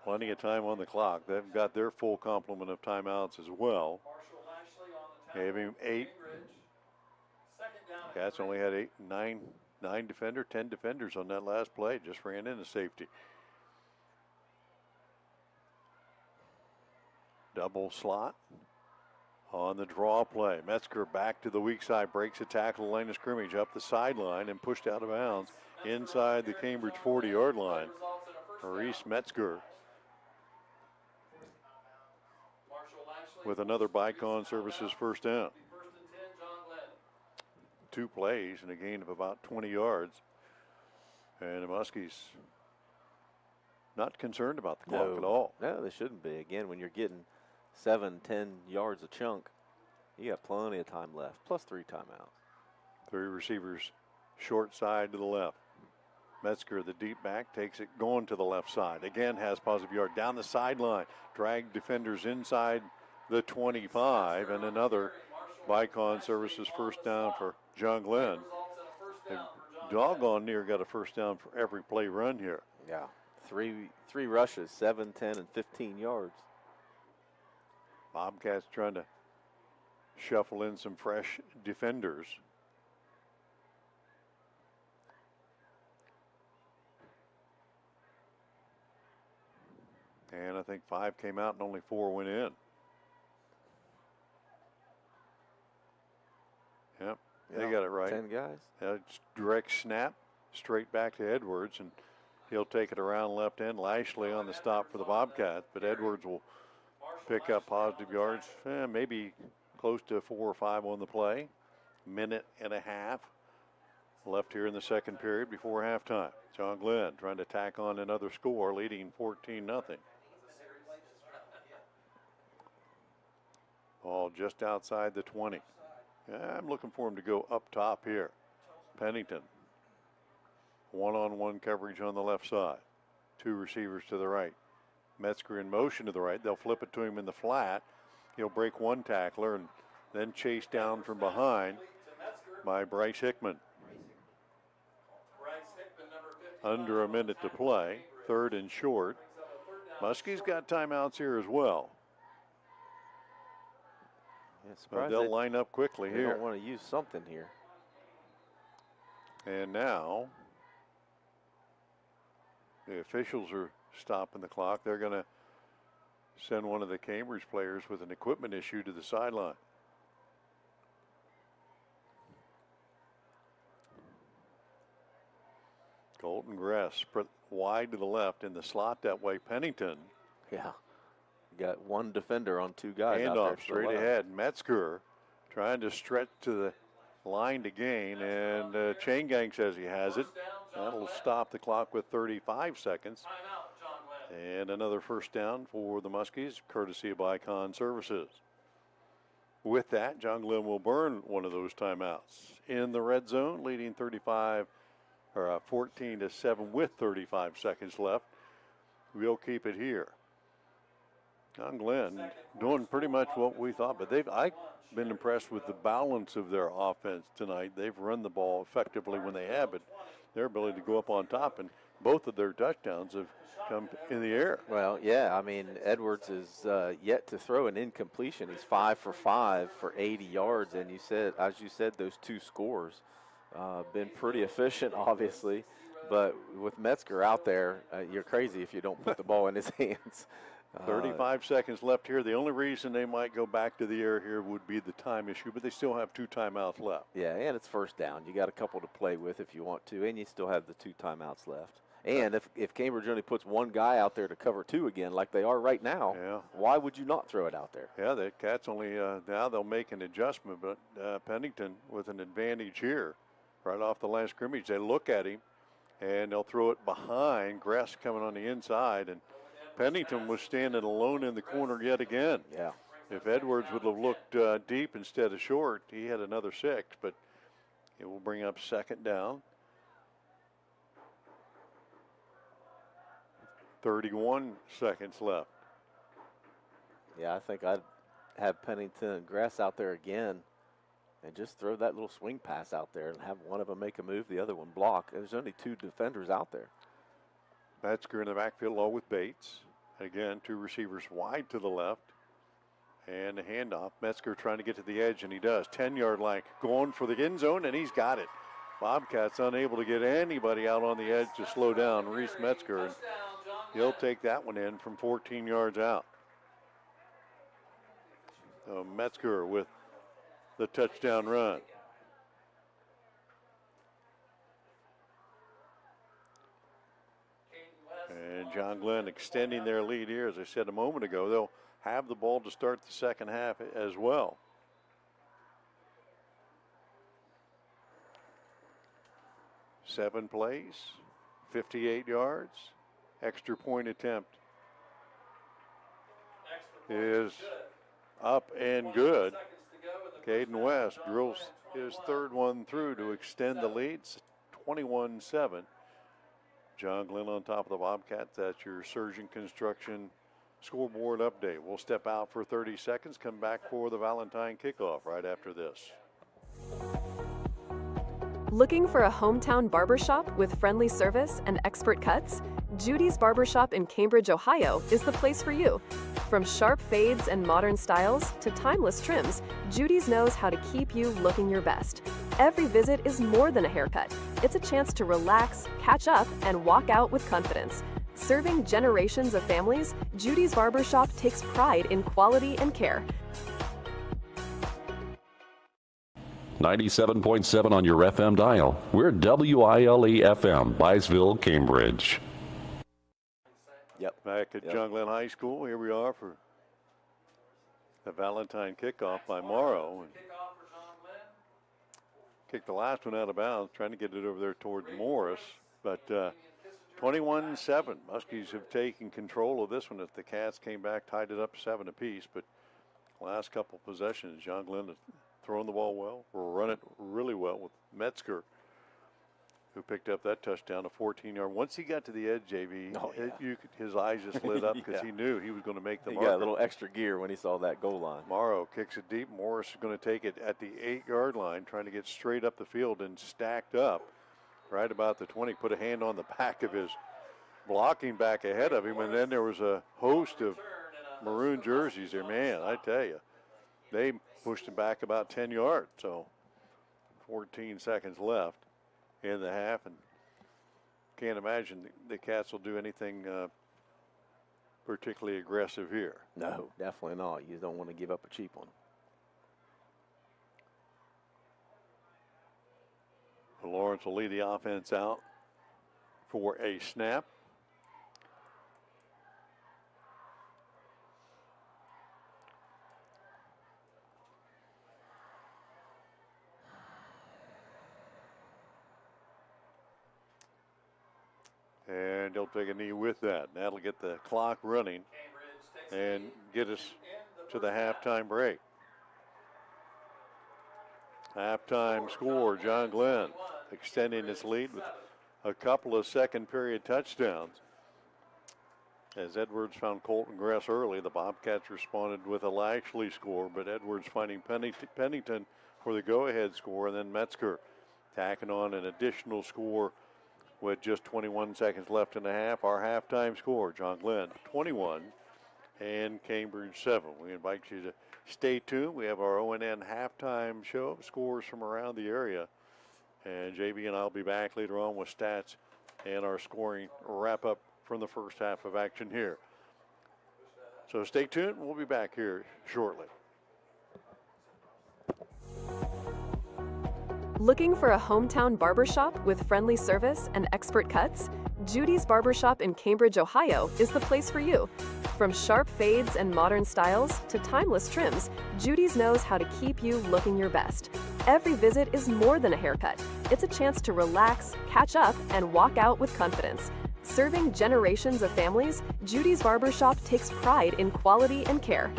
Plenty of time on the clock. They've got their full complement of timeouts as well. Gave him 8. Cats only had 10 defenders on that last play. Just ran into safety. Double slot on the draw play. Metzger back to the weak side, breaks a tackle, line of scrimmage up the sideline and pushed out of bounds inside the Cambridge 40-yard line. Maurice Metzger with another Bicon Services first down. 2 plays and a gain of about 20 yards. And the Muskies not concerned about the clock at all. No, they shouldn't be. Again, when you're getting 7-10 yards a chunk, you got plenty of time left, plus 3 timeouts. 3 receivers short side to the left. Metzger, the deep back, takes it going to the left side. Again, has positive yard down the sideline. Drag defenders inside the 25, and another Bicon Services first down for John Glenn. They doggone near got a first down for every play run here. Yeah, three rushes, 7, 10, and 15 yards. Bobcats trying to shuffle in some fresh defenders. And I think 5 came out and only 4 went in. Yep, they got it right. 10 guys. It's direct snap, straight back to Edwards, and he'll take it around left end. Lashley on the stop for the Bobcats, but Edwards will pick up positive yards, maybe close to 4 or 5 on the play. Minute and a half left here in the second period before halftime. John Glenn trying to tack on another score, leading 14-0. Ball just outside the 20. I'm looking for him to go up top here. Pennington. One-on-one coverage on the left side. 2 receivers to the right. Metzger in motion to the right. They'll flip it to him in the flat. He'll break one tackler and then chase down from behind by Bryce Hickman. Under a minute to play. 3rd and short. Muskie's got timeouts here as well. Yeah, they'll line up quickly they here. Don't want to use something here. And now the officials are stopping the clock. They're going to send one of the Cambridge players with an equipment issue to the sideline. Colton Gress spread wide to the left in the slot that way. Pennington. Yeah. You got 1 defender on 2 guys. Handoff straight ahead. Metzger trying to stretch to the line to gain, and Chain Gang says he has it. That'll stop the clock with 35 seconds. And another first down for the Muskies, courtesy of Bicon Services. With that, John Glenn will burn one of those timeouts. In the red zone, leading 14-7 with 35 seconds left. We'll keep it here. John Glenn doing pretty much what we thought, but I've been impressed with the balance of their offense tonight. They've run the ball effectively when they have, but their ability to go up on top, and both of their touchdowns have come in the air. Well, yeah, I mean, Edwards is yet to throw an incompletion. He's 5 for 5 for 80 yards, and as you said, those two scores been pretty efficient, obviously. But with Metzger out there, you're crazy if you don't put the ball in his hands. 35 seconds left here. The only reason they might go back to the air here would be the time issue, but they still have 2 timeouts left. Yeah, and it's first down. You got a couple to play with if you want to, and you still have the 2 timeouts left. And if Cambridge only puts one guy out there to cover 2 again, like they are right now, why would you not throw it out there? Yeah, the Cats only now they'll make an adjustment, but Pennington with an advantage here right off the last scrimmage. They look at him, and they'll throw it behind. Gress coming on the inside, and Pennington was standing alone in the corner yet again. Yeah. If Edwards would have looked deep instead of short, he had another 6, but it will bring up second down. 31 seconds left. Yeah, I think I'd have Pennington and Gress out there again and just throw that little swing pass out there and have one of them make a move, the other one block. There's only 2 defenders out there. Metzger in the backfield along with Bates. Again, 2 receivers wide to the left. And the handoff. Metzger trying to get to the edge, and he does. 10-yard line going for the end zone, and he's got it. Bobcats unable to get anybody out on the edge to slow down Reese Metzger. And he'll take that one in from 14 yards out. So Metzger with the touchdown run. And John Glenn extending their lead here. As I said a moment ago, they'll have the ball to start the second half as well. Seven plays, 58 yards. Extra point attempt is up and good. Caden West drills his third one through to extend the lead, 21-7. John Glenn on top of the Bobcats. That's your Surgeon Construction scoreboard update. We'll step out for 30 seconds, come back for the Valentine kickoff right after this. Looking for a hometown barbershop with friendly service and expert cuts? Judy's Barbershop in Cambridge, Ohio is the place for you. From sharp fades and modern styles to timeless trims, Judy's knows how to keep you looking your best. Every visit is more than a haircut. It's a chance to relax, catch up, and walk out with confidence. Serving generations of families, Judy's Barbershop takes pride in quality and care. 97.7 on your FM dial. We're WILE FM, Byesville, Cambridge. Yep. Back at John Glenn High School, here we are for the Valentine kickoff by Morrow. And kicked the last one out of bounds, trying to get it over there towards Morris. But 21-7, Muskies have taken control of this one. If the Cats came back, tied it up 7 apiece. But last couple possessions, John Glenn has thrown the ball well, run it really well with Metzger, who picked up that touchdown, a 14-yard. Once he got to the edge, JV, his eyes just lit up because he knew he was going to make the marker. He got a little extra gear when he saw that goal line. Morrow kicks it deep. Morris is going to take it at the 8-yard line, trying to get straight up the field and stacked up right about the 20. Put a hand on the back of his blocking back ahead of him, and then there was a host of maroon jerseys there. Man, I tell you, they pushed him back about 10 yards. So 14 seconds left in the half, and can't imagine the Cats will do anything particularly aggressive here. No, definitely not. You don't want to give up a cheap one. Lawrence will lead the offense out for a snap. And they'll take a knee with that. That'll get the clock running and get us to the halftime break. Halftime score, John Glenn extending his lead with a couple of second period touchdowns. As Edwards found Colton Gress early, the Bobcats responded with a Lashley score, but Edwards finding Pennington for the go-ahead score, and then Metzger tacking on an additional score with just 21 seconds left in the half. Our halftime score, John Glenn 21 and Cambridge 7. We invite you to stay tuned. We have our ONN halftime show, scores from around the area. And JB and I will be back later on with stats and our scoring wrap-up from the first half of action here. So stay tuned. We'll be back here shortly. Looking for a hometown barbershop with friendly service and expert cuts? Judy's Barbershop in Cambridge, Ohio is the place for you. From sharp fades and modern styles to timeless trims, Judy's knows how to keep you looking your best. Every visit is more than a haircut. It's a chance to relax, catch up, and walk out with confidence. Serving generations of families, Judy's Barbershop takes pride in quality and care.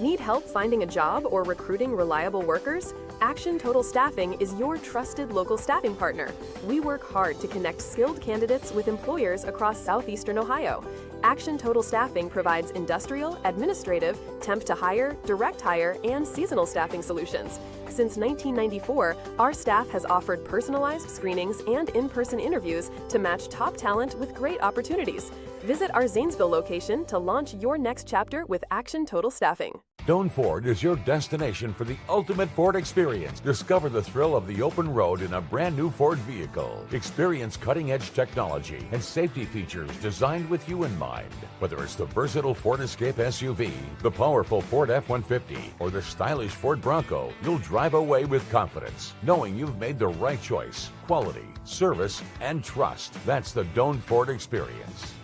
Need help finding a job or recruiting reliable workers? Action Total Staffing is your trusted local staffing partner. We work hard to connect skilled candidates with employers across southeastern Ohio. Action Total Staffing provides industrial, administrative, temp to hire, direct hire, and seasonal staffing solutions. Since 1994, our staff has offered personalized screenings and in-person interviews to match top talent with great opportunities. Visit our Zanesville location to launch your next chapter with Action Total Staffing. Doan Ford is your destination for the ultimate Ford experience. Discover the thrill of the open road in a brand new Ford vehicle. Experience cutting-edge technology and safety features designed with you in mind. Whether it's the versatile Ford Escape SUV, the powerful Ford F-150, or the stylish Ford Bronco, you'll drive away with confidence, knowing you've made the right choice. Quality, service, and trust. That's the Doan Ford experience.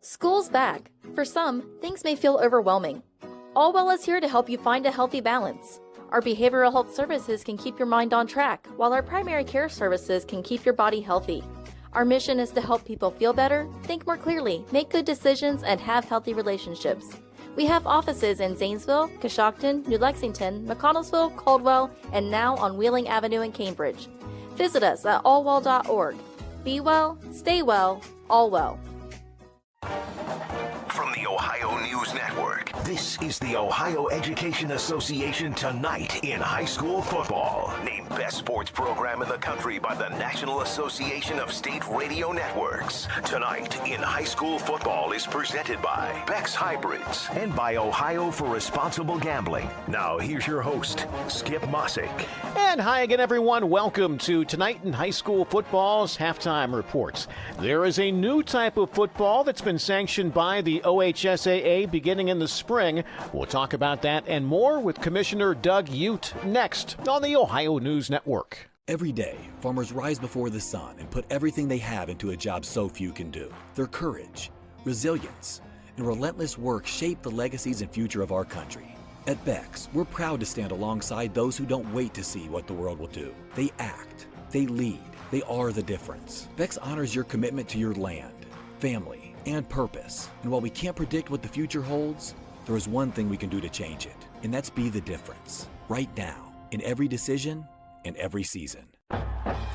School's back. For some, things may feel overwhelming. Allwell is here to help you find a healthy balance. Our behavioral health services can keep your mind on track, while our primary care services can keep your body healthy. Our mission is to help people feel better, think more clearly, make good decisions, and have healthy relationships. We have offices in Zanesville, Coshocton, New Lexington, McConnellsville, Caldwell, and now on Wheeling Avenue in Cambridge. Visit us at allwell.org. Be well, stay well, all well. From the Ohio News Network, this is the Ohio Education Association Tonight in High School Football. Named Best Sports Program in the Country by the National Association of State Radio Networks. Tonight in High School Football is presented by Beck's Hybrids and by Ohio for Responsible Gambling. Now here's your host, Skip Mossick. And hi again, everyone. Welcome to Tonight in High School Football's Halftime Reports. There is a new type of football that's been sanctioned by the OHSAA beginning in the spring. We'll talk about that and more with Commissioner Doug Ute next on the Ohio News Network. Every day, farmers rise before the sun and put everything they have into a job so few can do. Their courage, resilience, and relentless work shape the legacies and future of our country. At Beck's, we're proud to stand alongside those who don't wait to see what the world will do. They act, they lead, they are the difference. Beck's honors your commitment to your land, family, and purpose. And while we can't predict what the future holds, there is one thing we can do to change it, and that's be the difference. Right now, in every decision and every season.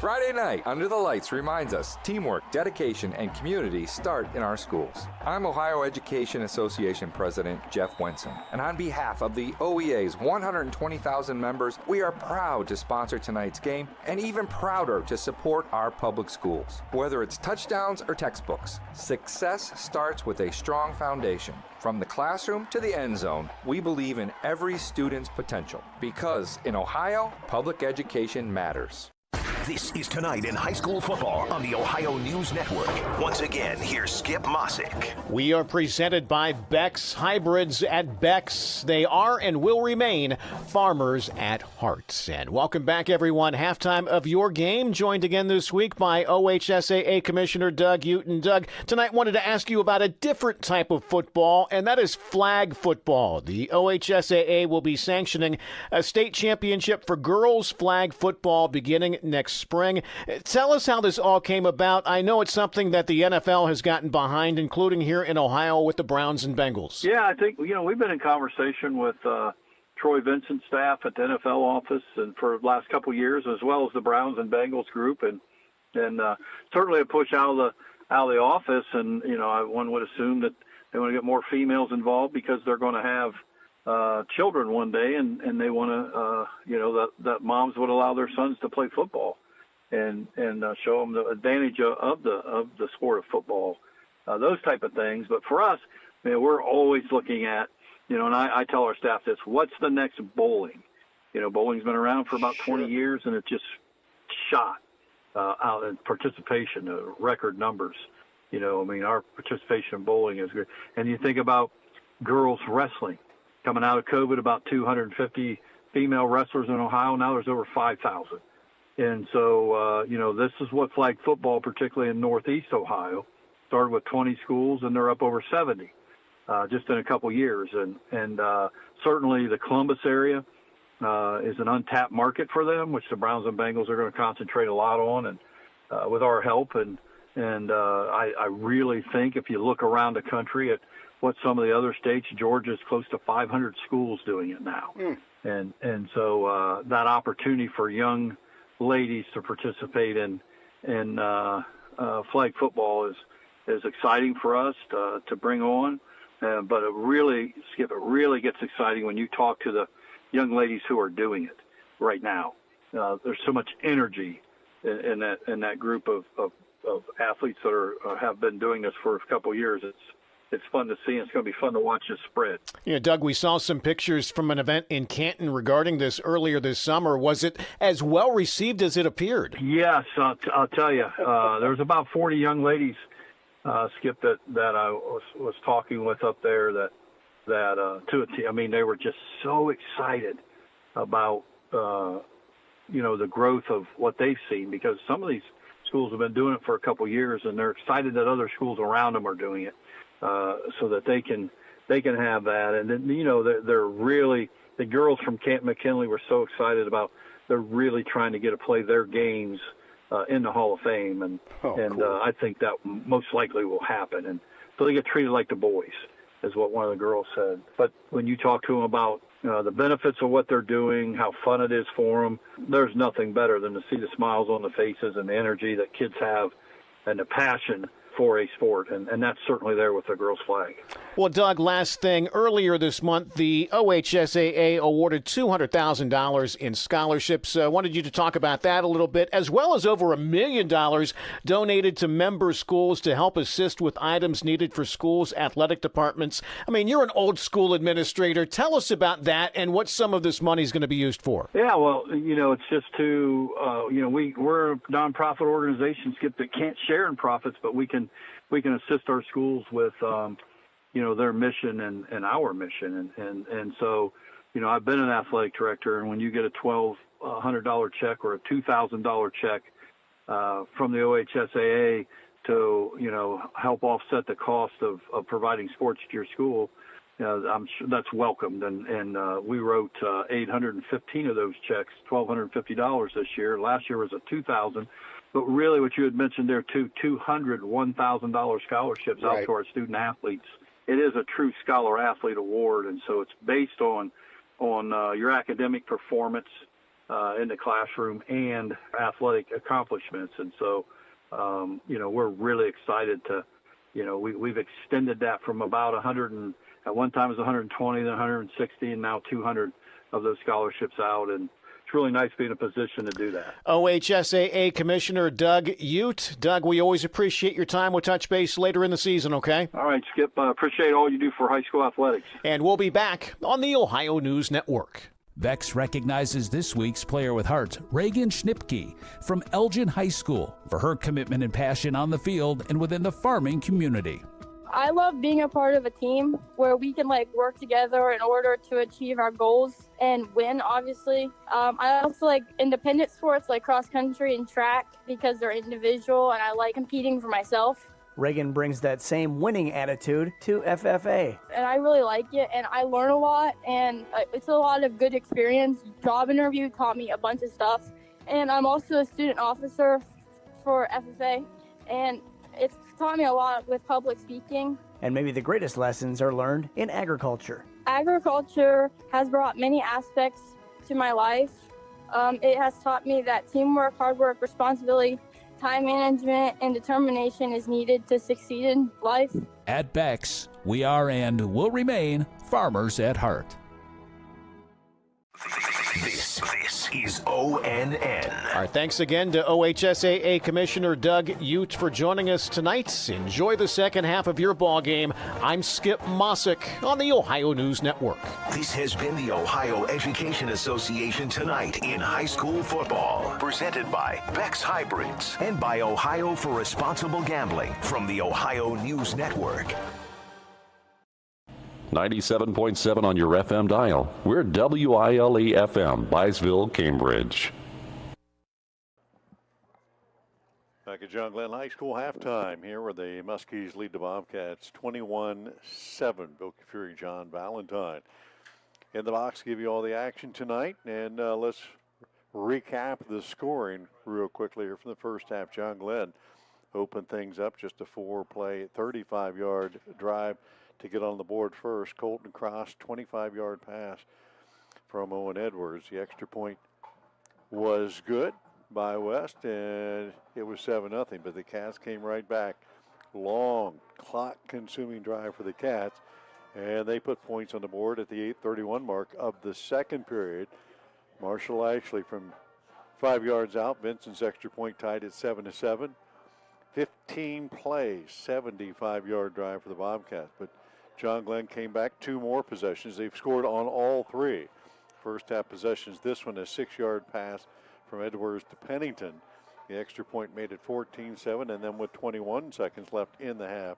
Friday night, Under the Lights reminds us teamwork, dedication, and community start in our schools. I'm Ohio Education Association President Jeff Wenson, and on behalf of the OEA's 120,000 members, we are proud to sponsor tonight's game and even prouder to support our public schools. Whether it's touchdowns or textbooks, success starts with a strong foundation. From the classroom to the end zone, we believe in every student's potential because in Ohio, public education matters. This is Tonight in High School Football on the Ohio News Network. Once again, here's Skip Mossick. We are presented by Beck's Hybrids at Beck's. They are and will remain farmers at heart. And welcome back, everyone. Halftime of your game, joined again this week by OHSAA Commissioner Doug Ute. And Doug, tonight wanted to ask you about a different type of football, and that is flag football. The OHSAA will be sanctioning a state championship for girls flag football beginning next spring. Tell us how this all came about. I know it's something that the NFL has gotten behind, including here in Ohio with the Browns and Bengals. Yeah, I think, we've been in conversation with Troy Vincent's staff at the NFL office and for the last couple of years, as well as the Browns and Bengals group, and certainly a push out of the office. And one would assume that they want to get more females involved because they're going to have children one day, and they want to that moms would allow their sons to play football and show them the advantage of the sport of football, those type of things. But for us, we're always looking at, and I tell our staff this: what's the next bowling? Bowling's been around for about 20 years, and it just shot out in participation, record numbers. Our participation in bowling is good. And you think about girls wrestling. Coming out of COVID, about 250 female wrestlers in Ohio. Now there's over 5,000. And so, this is what flag football, particularly in Northeast Ohio, started with 20 schools, and they're up over 70 just in a couple years. And certainly the Columbus area is an untapped market for them, which the Browns and Bengals are going to concentrate a lot on, and with our help. And I really think if you look around the country at what some of the other states, Georgia's close to 500 schools doing it now. And so that opportunity for young ladies to participate in flag football is exciting for us to bring on. But it really gets exciting when you talk to the young ladies who are doing it right now. There's so much energy in that group of athletes that have been doing this for a couple of years. It's fun to see, and it's going to be fun to watch this spread. Doug, we saw some pictures from an event in Canton regarding this earlier this summer. Was it as well received as it appeared? Yes, I'll tell you. There was about 40 young ladies, Skip, that I was talking with up there that to a team. I mean, they were just so excited about the growth of what they've seen, because some of these schools have been doing it for a couple of years, and they're excited that other schools around them are doing it, so that they can have that. And then they're really, the girls from Camp McKinley were so excited about, they're really trying to get to play their games in the Hall of Fame, and cool. I think that most likely will happen, and so they get treated like the boys, is what one of the girls said. But when you talk to them about the benefits of what they're doing, how fun it is for them, there's nothing better than to see the smiles on the faces and the energy that kids have and the passion for a sport, and that's certainly there with the girls' flag. Well, Doug, last thing. Earlier this month, the OHSAA awarded $200,000 in scholarships. I wanted you to talk about that a little bit, as well as over $1 million donated to member schools to help assist with items needed for schools' athletic departments. I mean, you're an old school administrator. Tell us about that and what some of this money is going to be used for. Yeah, well, it's just to, we're a nonprofit organization, Skip, that can't share in profits, but we can assist our schools with, their mission and our mission. And so, I've been an athletic director, and when you get a $1,200 check or a $2,000 check from the OHSAA to, help offset the cost of providing sports to your school, I'm sure that's welcomed. And we wrote 815 of those checks, $1,250 this year. Last year was a $2,000. But really what you had mentioned there, too, 200 $1,000 scholarships out to our student athletes. It is a true scholar-athlete award, and so it's based on your academic performance in the classroom and athletic accomplishments. And so, we're really excited to, we've extended that from about 100, and at one time it was 120, then 160, and now 200 of those scholarships out. And it's really nice to be in a position to do that. OHSAA Commissioner Doug Ute. Doug, we always appreciate your time. We'll touch base later in the season, okay? All right, Skip. Appreciate all you do for high school athletics. And we'll be back on the Ohio News Network. Vex recognizes this week's Player with Heart, Reagan Schnipke from Elgin High School, for her commitment and passion on the field and within the farming community. I love being a part of a team where we can work together in order to achieve our goals and win, obviously. I also like independent sports like cross country and track because they're individual, and I like competing for myself. Reagan brings that same winning attitude to FFA. And I really like it, and I learn a lot, and it's a lot of good experience. Job interview taught me a bunch of stuff, and I'm also a student officer for FFA, and it's taught me a lot with public speaking. And maybe the greatest lessons are learned in agriculture. Agriculture has brought many aspects to my life. It has taught me that teamwork, hard work, responsibility, time management, and determination is needed to succeed in life. At Beck's, we are and will remain farmers at heart. This is ONN. Our thanks again to OHSAA Commissioner Doug Ute for joining us tonight. Enjoy the second half of your ball game. I'm Skip Mossick on the Ohio News Network. This has been the Ohio Education Association Tonight in High School Football. Presented by Beck's Hybrids and by Ohio for Responsible Gambling from the Ohio News Network. 97.7 on your FM dial. We're WILE FM, Byesville, Cambridge. Back at John Glenn High School halftime here where the Muskies lead the Bobcats 21-7. Bill Kafury, John Valentine in the box, give you all the action tonight. And let's recap the scoring real quickly here from the first half. John Glenn opened things up, just a 4-play, 35-yard drive to get on the board first. Colton Cross, 25-yard pass from Owen Edwards. The extra point was good by West, and it was 7-0, but the Cats came right back. Long, clock-consuming drive for the Cats, and they put points on the board at the 8:31 mark of the second period. Marshall Ashley from 5 yards out. Vincent's extra point tied at 7-7. 15 plays, 75-yard drive for the Bobcats, but John Glenn came back 2 more possessions. They've scored on all 3 first half possessions. This one, a 6-yard pass from Edwards to Pennington. The extra point made it 14-7, and then with 21 seconds left in the half,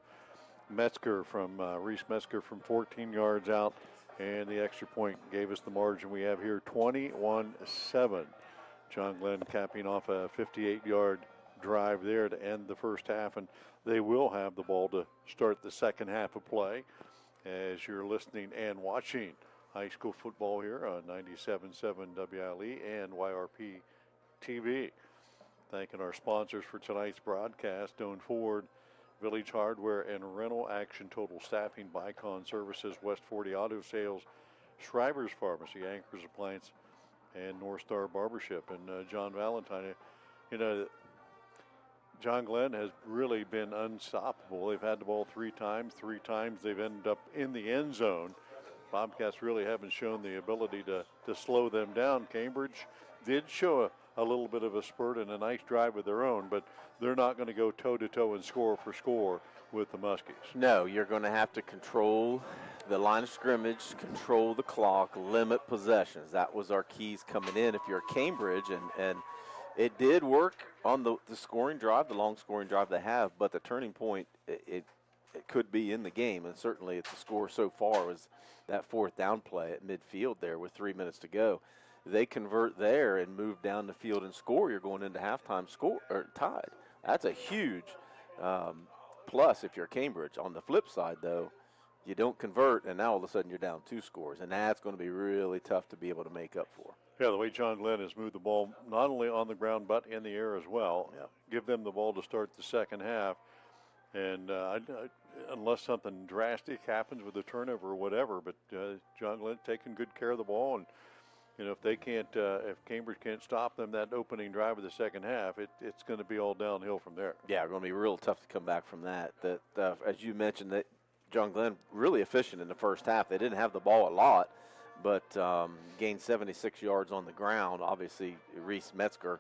Reese Metzger from 14 yards out, and the extra point gave us the margin we have here, 21-7. John Glenn capping off a 58-yard drive there to end the first half, and they will have the ball to start the second half of play as you're listening and watching high school football here on 97.7 WILE and YRP TV. Thanking our sponsors for tonight's broadcast: Doan Ford, Village Hardware and Rental, Action Total Staffing, Bicon Services, West 40 Auto Sales, Shriver's Pharmacy, Anchors Appliance, and North Star Barbershop. And John Valentine, John Glenn has really been unstoppable. They've had the ball 3 times. 3 times they've ended up in the end zone. Bobcats really haven't shown the ability to slow them down. Cambridge did show a little bit of a spurt and a nice drive of their own, but they're not going to go toe-to-toe and score for score with the Muskies. No, you're going to have to control the line of scrimmage, control the clock, limit possessions. That was our keys coming in if you're Cambridge, and it did work on the scoring drive, the long scoring drive they have, but the turning point, it could be in the game, and certainly the score so far was that 4th down play at midfield there with 3 minutes to go. They convert there and move down the field and score. You're going into halftime tied. That's a huge plus if you're Cambridge. On the flip side, though, you don't convert, and now all of a sudden you're down 2 scores, and that's going to be really tough to be able to make up for. Yeah, the way John Glenn has moved the ball not only on the ground but in the air as well. Yeah. Give them the ball to start the second half. And unless something drastic happens with a turnover or whatever, but John Glenn taking good care of the ball. And, if they can't, if Cambridge can't stop them that opening drive of the second half, it's going to be all downhill from there. Yeah, it's going to be real tough to come back from that. As you mentioned, that John Glenn really efficient in the first half. They didn't have the ball a lot, but gained 76 yards on the ground. Obviously, Reese Metzger,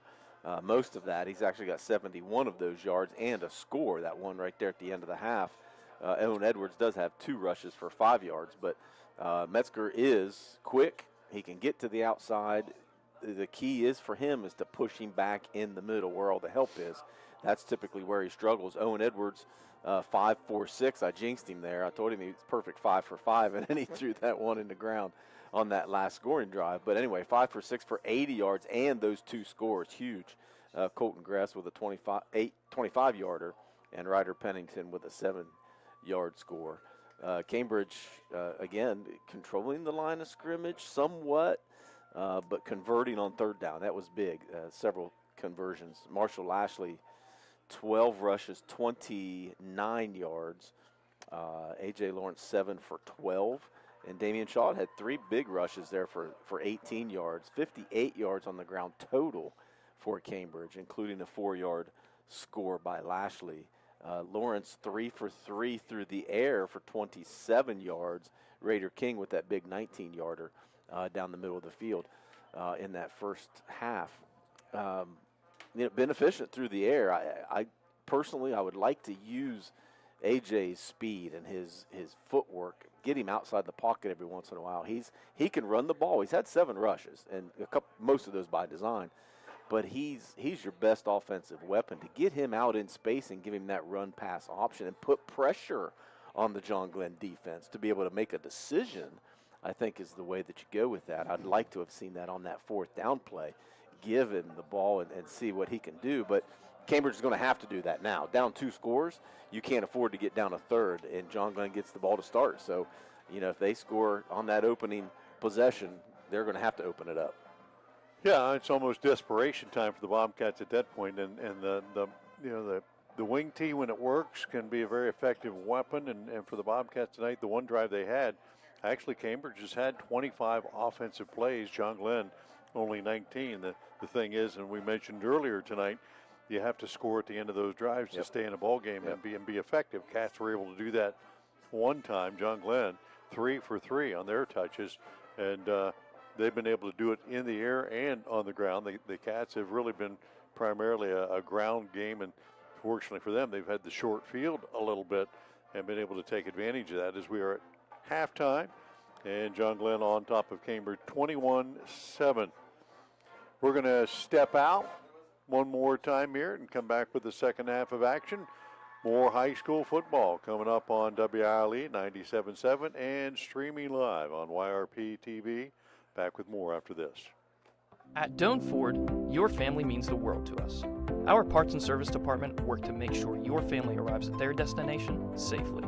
most of that. He's actually got 71 of those yards and a score, that one right there at the end of the half. Owen Edwards does have 2 rushes for 5 yards, but Metzger is quick. He can get to the outside. The key is for him is to push him back in the middle where all the help is. That's typically where he struggles. Owen Edwards, 5-4-6. I jinxed him there. I told him he was perfect 5 for 5, and then he threw that one in the ground on that last scoring drive. But anyway, 5 for 6 for 80 yards and those 2 scores, huge. Colton Gress with a 25-yarder, and Ryder Pennington with a 7-yard score. Cambridge, again, controlling the line of scrimmage somewhat, but converting on 3rd down. That was big, several conversions. Marshall Lashley, 12 rushes, 29 yards. A.J. Lawrence, 7 for 12. And Damian Shaw had 3 big rushes there for 18 yards, 58 yards on the ground total for Cambridge, including a 4-yard score by Lashley. Lawrence 3 for 3 through the air for 27 yards. Raider King with that big 19-yarder down the middle of the field in that first half. Been efficient through the air. I personally, I would like to use AJ's speed and his footwork, get him outside the pocket every once in a while. He can run the ball. He's had 7 rushes, and most of those by design. But he's your best offensive weapon. To get him out in space and give him that run-pass option and put pressure on the John Glenn defense to be able to make a decision, I think is the way that you go with that. I'd like to have seen that on that 4th down play. Give him the ball and see what he can do. But Cambridge is going to have to do that now. Down 2 scores, you can't afford to get down a third, and John Glenn gets the ball to start. So, if they score on that opening possession, they're going to have to open it up. Yeah, it's almost desperation time for the Bobcats at that point, and the wing tee, when it works, can be a very effective weapon. And for the Bobcats tonight, the one drive they had, actually Cambridge has had 25 offensive plays. John Glenn only 19. The thing is, and we mentioned earlier tonight, you have to score at the end of those drives to stay in a ball game and be effective. Cats were able to do that one time. John Glenn 3 for 3 on their touches, and they've been able to do it in the air and on the ground. The Cats have really been primarily a ground game, and fortunately for them, they've had the short field a little bit and been able to take advantage of that as we are at halftime. And John Glenn on top of Cambridge, 21-7. We're going to step out one more time here and come back with the second half of action. More high school football coming up on WILE 97.7 and streaming live on YRP TV. Back with more after this. At Doan Ford, your family means the world to us. Our parts and service department work to make sure your family arrives at their destination safely.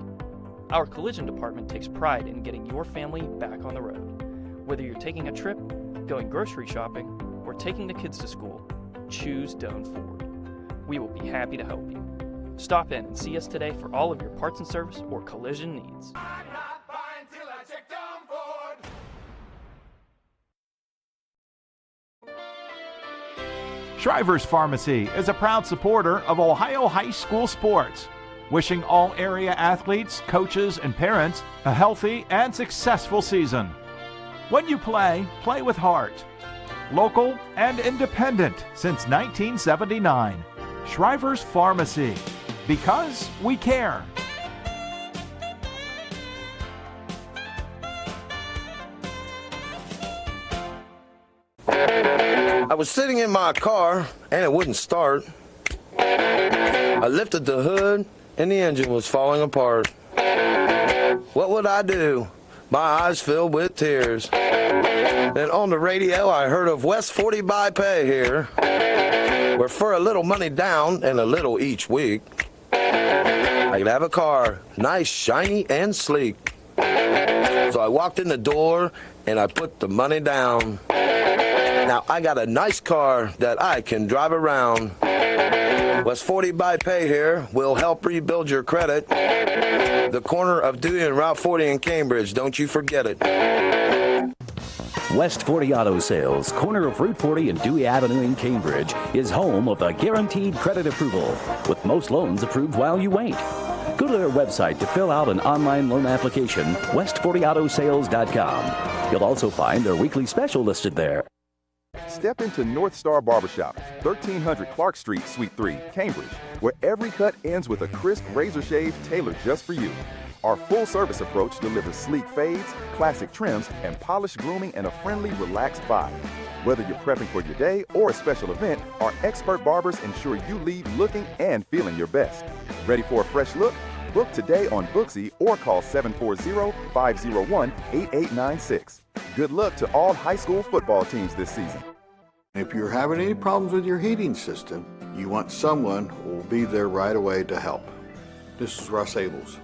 Our collision department takes pride in getting your family back on the road. Whether you're taking a trip, going grocery shopping, or taking the kids to school, choose Doan Ford. We will be happy to help you. Stop in and see us today for all of your parts and service or collision needs. Shriver's Pharmacy is a proud supporter of Ohio high school sports, wishing all area athletes, coaches, and parents a healthy and successful season. When you play, play with heart. Local and independent since 1979. Shriver's Pharmacy, because we care. I was sitting in my car and it wouldn't start. I lifted the hood and the engine was falling apart. What would I do? My eyes filled with tears. Then on the radio I heard of West 40 by Pay here, where for a little money down and a little each week, I could have a car, nice, shiny, and sleek. So I walked in the door and I put the money down. Now I got a nice car that I can drive around. West 40 by Pay here will help rebuild your credit. The corner of Dewey and Route 40 in Cambridge, don't you forget it. West 40 Auto Sales, corner of Route 40 and Dewey Avenue in Cambridge, is home of the guaranteed credit approval, with most loans approved while you wait. Go to their website to fill out an online loan application, west40autosales.com. You'll also find their weekly special listed there. Step into North Star Barbershop, 1300 Clark Street, Suite 3, Cambridge, where every cut ends with a crisp razor shave tailored just for you. Our full-service approach delivers sleek fades, classic trims, and polished grooming in a friendly, relaxed vibe. Whether you're prepping for your day or a special event, our expert barbers ensure you leave looking and feeling your best. Ready for a fresh look? Book today on Booksy or call 740-501-8896. Good luck to all high school football teams this season. If you're having any problems with your heating system, you want someone who will be there right away to help. This is Russ Abels.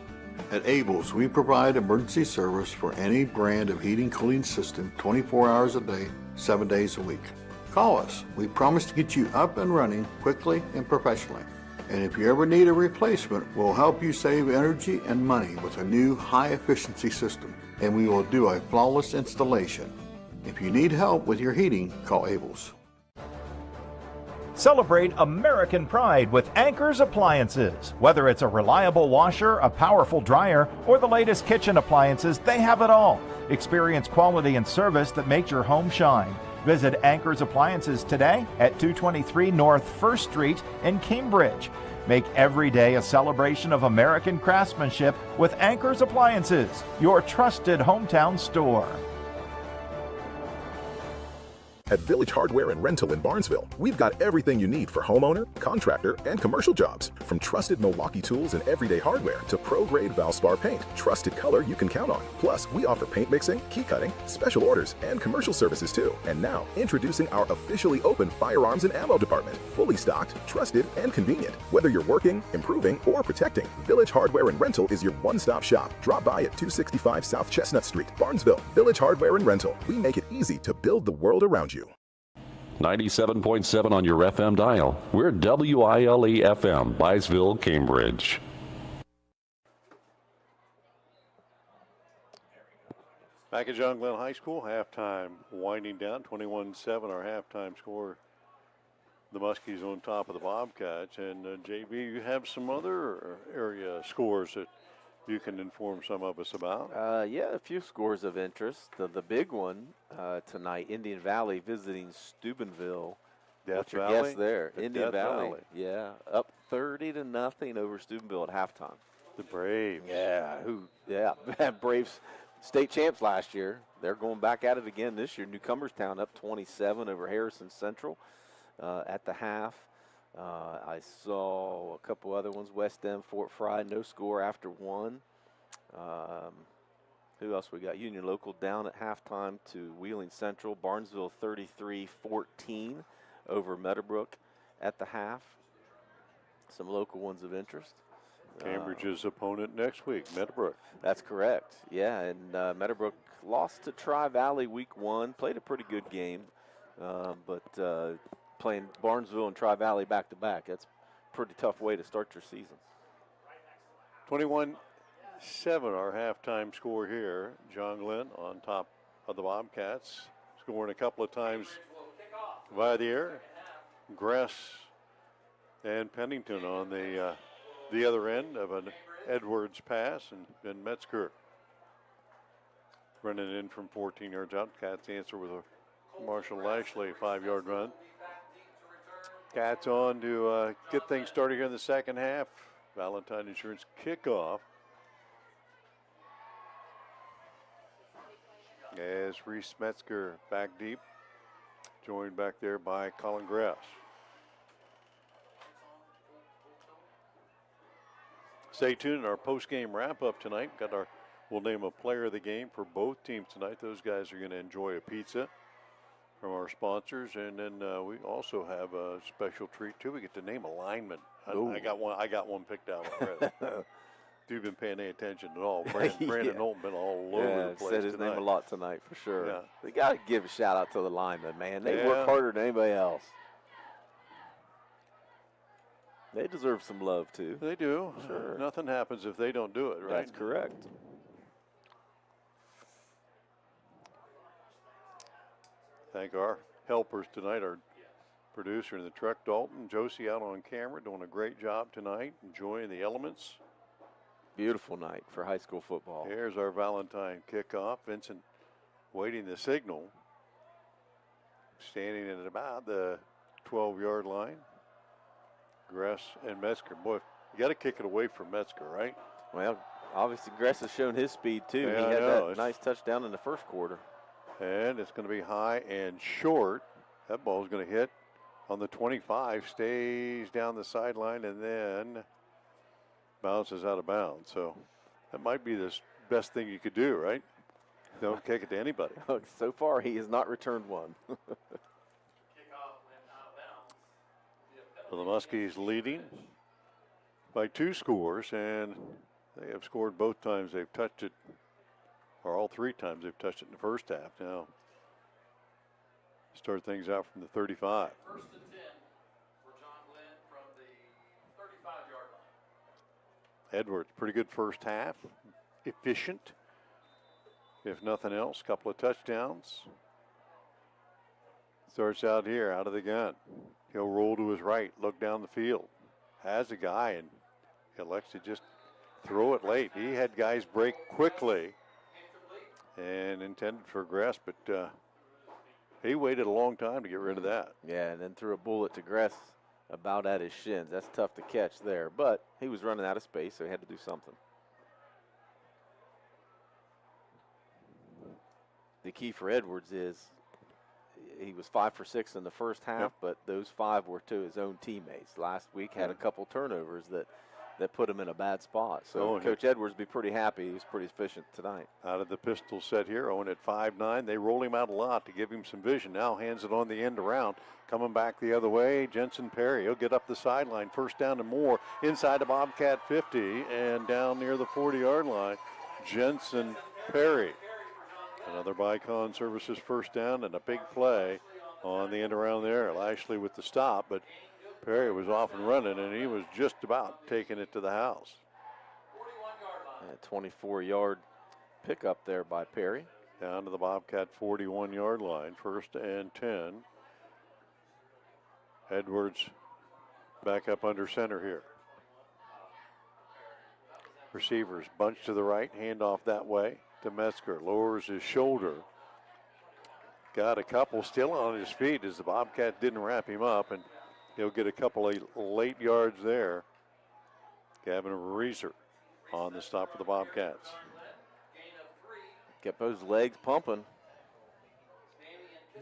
At Abels, we provide emergency service for any brand of heating cooling system 24 hours a day, 7 days a week. Call us. We promise to get you up and running quickly and professionally. And if you ever need a replacement, we'll help you save energy and money with a new high-efficiency system, and we will do a flawless installation. If you need help with your heating, call Abels. Celebrate American pride with Anchor's Appliances. Whether it's a reliable washer, a powerful dryer, or the latest kitchen appliances, they have it all. Experience quality and service that makes your home shine. Visit Anchor's Appliances today at 223 North 1st Street in Cambridge. Make every day a celebration of American craftsmanship with Anchor's Appliances, your trusted hometown store. At Village Hardware and Rental in Barnesville, we've got everything you need for homeowner, contractor, and commercial jobs. From trusted Milwaukee tools and everyday hardware to pro-grade Valspar paint, trusted color you can count on. Plus, we offer paint mixing, key cutting, special orders, and commercial services too. And now, introducing our officially open firearms and ammo department. Fully stocked, trusted, and convenient. Whether you're working, improving, or protecting, Village Hardware and Rental is your one-stop shop. Drop by at 265 South Chestnut Street, Barnesville. Village Hardware and Rental. We make it easy to build the world around you. 97.7 on your FM dial. We're WILE FM, Byesville, Cambridge. Back at John Glenn High School, halftime winding down, 21-7 our halftime score. The Muskies on top of the Bobcats. And JB, you have some other area scores that you can inform some of us about. Yeah, a few scores of interest. The big one tonight, Indian Valley visiting Steubenville. What's your guess there? Indian Valley. Yeah, up 30-0 over Steubenville at halftime. The Braves. Yeah, Braves state champs last year. They're going back at it again this year. Newcomerstown up 27 over Harrison Central at the half. I saw a couple other ones. West End, Fort Fry, no score after one. Who else we got? Union Local down at halftime to Wheeling Central. Barnesville 33-14 over Meadowbrook at the half. Some local ones of interest. Cambridge's opponent next week, Meadowbrook. That's correct. Yeah, and Meadowbrook lost to Tri-Valley week 1. Played a pretty good game, but playing Barnesville and Tri-Valley back-to-back, that's a pretty tough way to start your season. 21-7 our halftime score here. John Glenn on top of the Bobcats, scoring a couple of times via the air. Gress and Pennington on the other end of an Edwards pass, and then Metzger running in from 14 yards out. Cats answer with a Marshall Lashley 5-yard run. Cats on to get things started here in the second half. Valentine Insurance kickoff. As Reese Metzger back deep, joined back there by Colin Grass. Stay tuned. Our post-game wrap-up tonight. We'll name a player of the game for both teams tonight. Those guys are going to enjoy a pizza from our sponsors, and then we also have a special treat too. We get to name a lineman. I got one picked out already. You've been paying any attention at all. Brandon Knowlton been all over the place. Said his tonight. name a lot tonight for sure. Yeah. They got to give a shout out to the linemen, man. They work harder than anybody else. They deserve some love too. They do. Sure. Nothing happens if they don't do it, right? That's correct. Thank our helpers tonight, our producer in the truck, Dalton. Josie out on camera doing a great job tonight, enjoying the elements. Beautiful night for high school football. Here's our Valentine kickoff. Vincent waiting the signal. Standing at about the 12-yard line. Gress and Metzger. Boy, you got to kick it away from Metzger, right? Well, obviously Gress has shown his speed too. Yeah, he had that nice touchdown in the first quarter. And it's going to be high and short. That ball is going to hit on the 25, stays down the sideline, and then bounces out of bounds. So that might be the best thing you could do, right? Don't kick it to anybody. So far, he has not returned one. So the Muskies leading by 2 scores, and they have scored both times they've touched it, or all 3 times they've touched it in the first half. Now, start things out from the 35. First and 10 for John Glenn from the 35. Edwards, pretty good first half. Efficient, if nothing else. Couple of touchdowns. Starts out here, out of the gun. He'll roll to his right, look down the field. Has a guy, and he elects to just throw it late. He had guys break quickly and intended for Gress, but he waited a long time to get rid of that. Yeah, and then threw a bullet to Gress about at his shins. That's tough to catch there, but he was running out of space, so he had to do something. The key for Edwards is he was 5 for 6 in the first half, but those 5 were to his own teammates. Last week had a couple turnovers that put him in a bad spot. So Coach Edwards be pretty happy. He was pretty efficient tonight. Out of the pistol set here, Owen at 5'9". They roll him out a lot to give him some vision. Now hands it on the end around. Coming back the other way, Jensen Perry. He'll get up the sideline. First down and more inside the Bobcat 50 and down near the 40-yard line. Jensen Perry. Another Bicon Services first down and a big play on the end around there. Lashley with the stop, but Perry was off and running, and he was just about taking it to the house. A 24-yard pickup there by Perry. Down to the Bobcat 41-yard line, 1st and 10. Edwards back up under center here. Receivers bunch to the right, handoff that way to Metzger. Lowers his shoulder. Got a couple still on his feet as the Bobcat didn't wrap him up, and he'll get a couple of late yards there. Gavin Reeser on the stop for the Bobcats. Kept those legs pumping.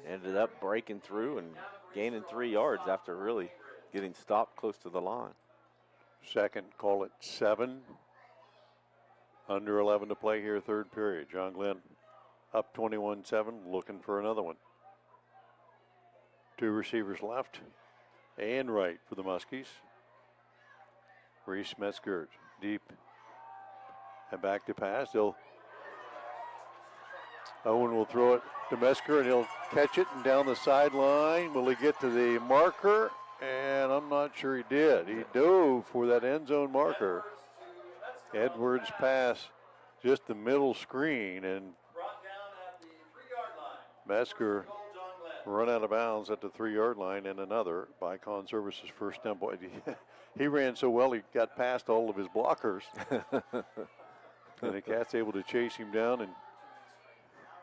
Ended up breaking through and gaining 3 yards after really getting stopped close to the line. Second, call it 7. Under 11 to play here, third period. John Glenn up 21-7, looking for another one. 2 receivers left and right for the Muskies. Reese Metzger deep and back to pass. Owen will throw it to Metzger, and he'll catch it and down the sideline. Will he get to the marker? And I'm not sure he did. He dove for that end zone marker. Edwards pass just the middle screen, and Metzger run out of bounds at the 3-yard line, and another Bicon Services first down. Boy, he ran so well he got past all of his blockers. And the Cats able to chase him down and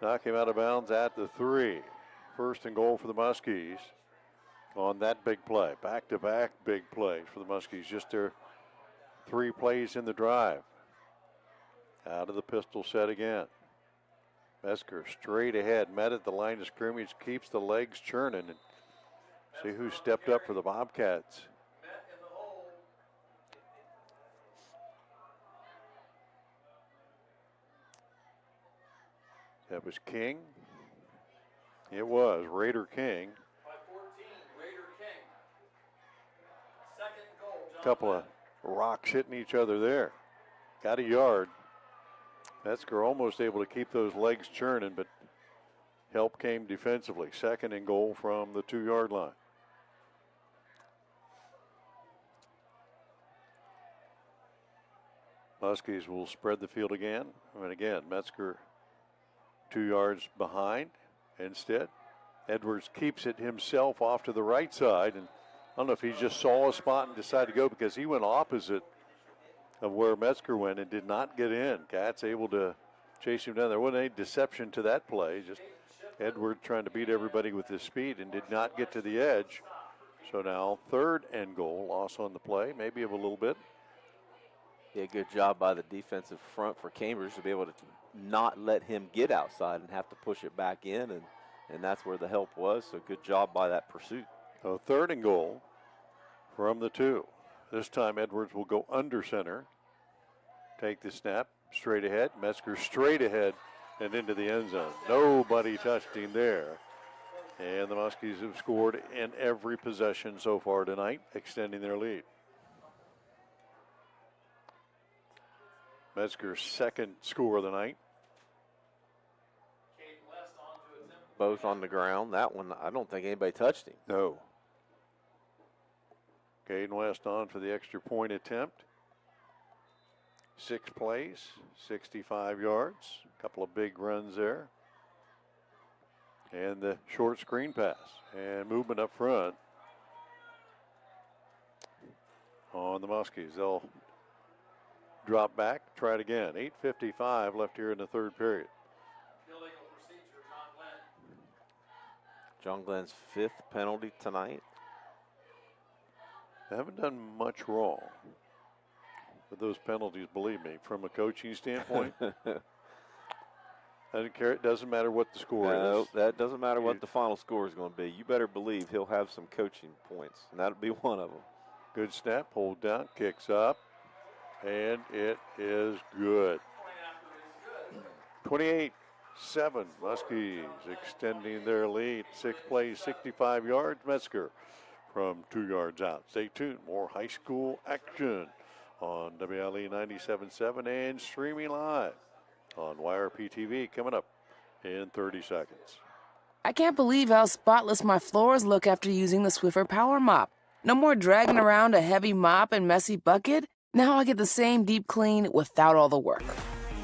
knock him out of bounds at the 3. 1st and goal for the Muskies on that big play. Back-to-back big plays for the Muskies. Just their 3 plays in the drive. Out of the pistol set again. Metzger straight ahead, met at the line of scrimmage, keeps the legs churning. And see who stepped up for the Bobcats. That was King. It was Raider King. Couple of rocks hitting each other there. Got a yard. Metzger almost able to keep those legs churning, but help came defensively. 2nd and goal from the 2-yard line. Muskies will spread the field again. And again, Metzger 2 yards behind instead. Edwards keeps it himself off to the right side, and I don't know if he just saw a spot and decided to go, because he went opposite of where Metzger went and did not get in. Cats able to chase him down. There wasn't any deception to that play. Just Edward trying to beat everybody with his speed and did not get to the edge. So now 3rd and goal. Loss on the play, maybe of a little bit. Yeah, good job by the defensive front for Cambridge to be able to not let him get outside and have to push it back in, and that's where the help was. So good job by that pursuit. So 3rd and goal from the 2. This time Edwards will go under center. Take the snap, straight ahead. Metzger straight ahead and into the end zone. Nobody touched him there. And the Muskies have scored in every possession so far tonight, extending their lead. Metzger's 2nd score of the night. Both on the ground. That one, I don't think anybody touched him. No. Caden West on for the extra point attempt. Sixth plays, 65 yards. A couple of big runs there. And the short screen pass. And movement up front on the Muskies. They'll drop back, try it again. 8:55 left here in the third period. John Glenn's 5th penalty tonight. They haven't done much wrong with those penalties, believe me, from a coaching standpoint. I don't care. It doesn't matter what the score is. That doesn't matter what the final score is going to be. You better believe he'll have some coaching points, and that'll be one of them. Good snap, hold down, kicks up, and it is good. 28-7, Muskies extending their lead. 6 plays, 65 yards. Metzger from 2 yards out. Stay tuned. More high school action on WILE 97.7 and streaming live on WIRP TV coming up in 30 seconds. I can't believe how spotless my floors look after using the Swiffer Power Mop. No more dragging around a heavy mop and messy bucket. Now I get the same deep clean without all the work.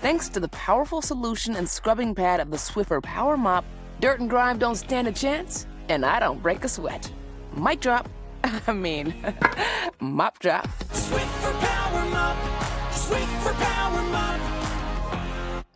Thanks to the powerful solution and scrubbing pad of the Swiffer Power Mop, dirt and grime don't stand a chance, and I don't break a sweat. Mic drop. Mop drop. Swiffer Power Mop. Swiffer Power Mop.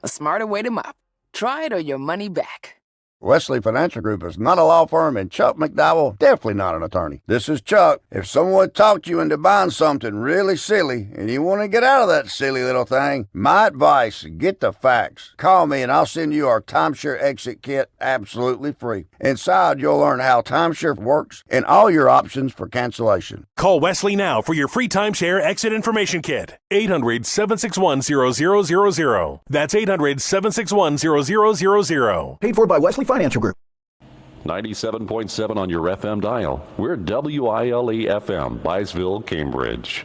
A smarter way to mop. Try it or your money back. Wesley Financial Group is not a law firm, and Chuck McDowell definitely not an attorney. This is Chuck. If someone talked you into buying something really silly and you want to get out of that silly little thing, my advice, get the facts. Call me and I'll send you our timeshare exit kit absolutely free. Inside, you'll learn how timeshare works and all your options for cancellation. Call Wesley now for your free timeshare exit information kit. 800-761-0000. That's 800-761-0000. Paid for by Wesley Financial Group. 97.7 on your FM dial. We're WILE FM, Byesville, Cambridge.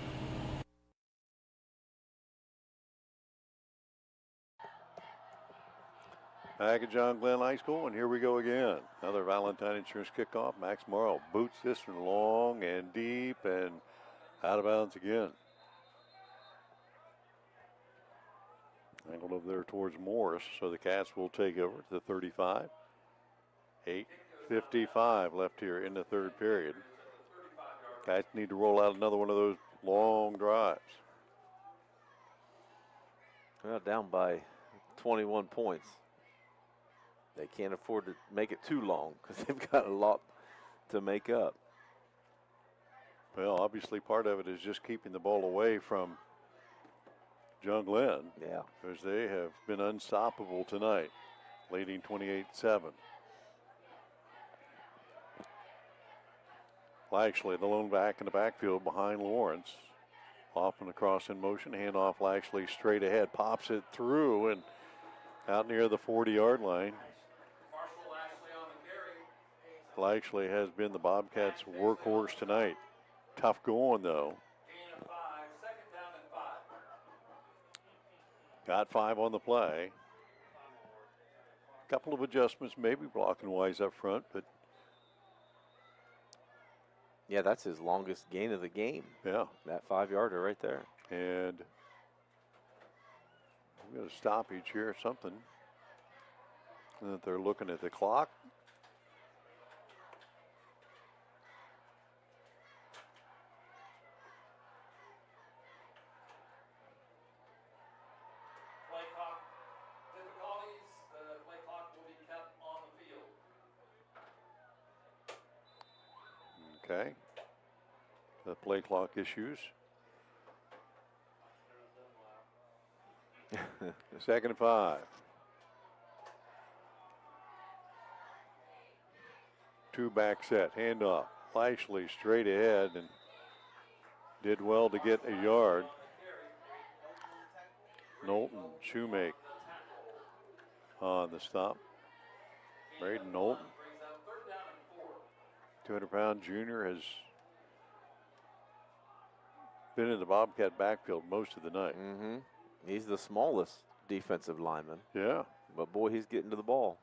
Back at John Glenn High School, and here we go again. Another Valentine Insurance kickoff. Max Morrow boots this one long and deep and out of bounds again. Angled over there towards Morris, so the Cats will take over to the 35. 8:55 left here in the third period. Cats need to roll out another one of those long drives. Well, down by 21 points. They can't afford to make it too long because they've got a lot to make up. Well, obviously part of it is just keeping the ball away from John Glenn. Yeah. Because they have been unstoppable tonight, leading 28-7. Lashley, the lone back in the backfield behind Lawrence. Off and across in motion. Handoff Lashley straight ahead. Pops it through and out near the 40-yard line. Lashley has been the Bobcats' workhorse tonight. Tough going, though. Got 5 on the play. Couple of adjustments, maybe blocking wise up front, but yeah, that's his longest gain of the game. Yeah. That 5-yarder right there. And we got a stoppage here or something. And that they're looking at the clock. Play clock difficulties. The play clock will be kept on the field. Okay. The play clock issues. Second and 5. 2 back set. Handoff. Lashley straight ahead and did well to get a yard. Knowlton, Shoemake on the stop. Braden Knowlton. 200-pound junior has been in the Bobcat backfield most of the night. Mm-hmm. He's the smallest defensive lineman. Yeah. But, boy, he's getting to the ball.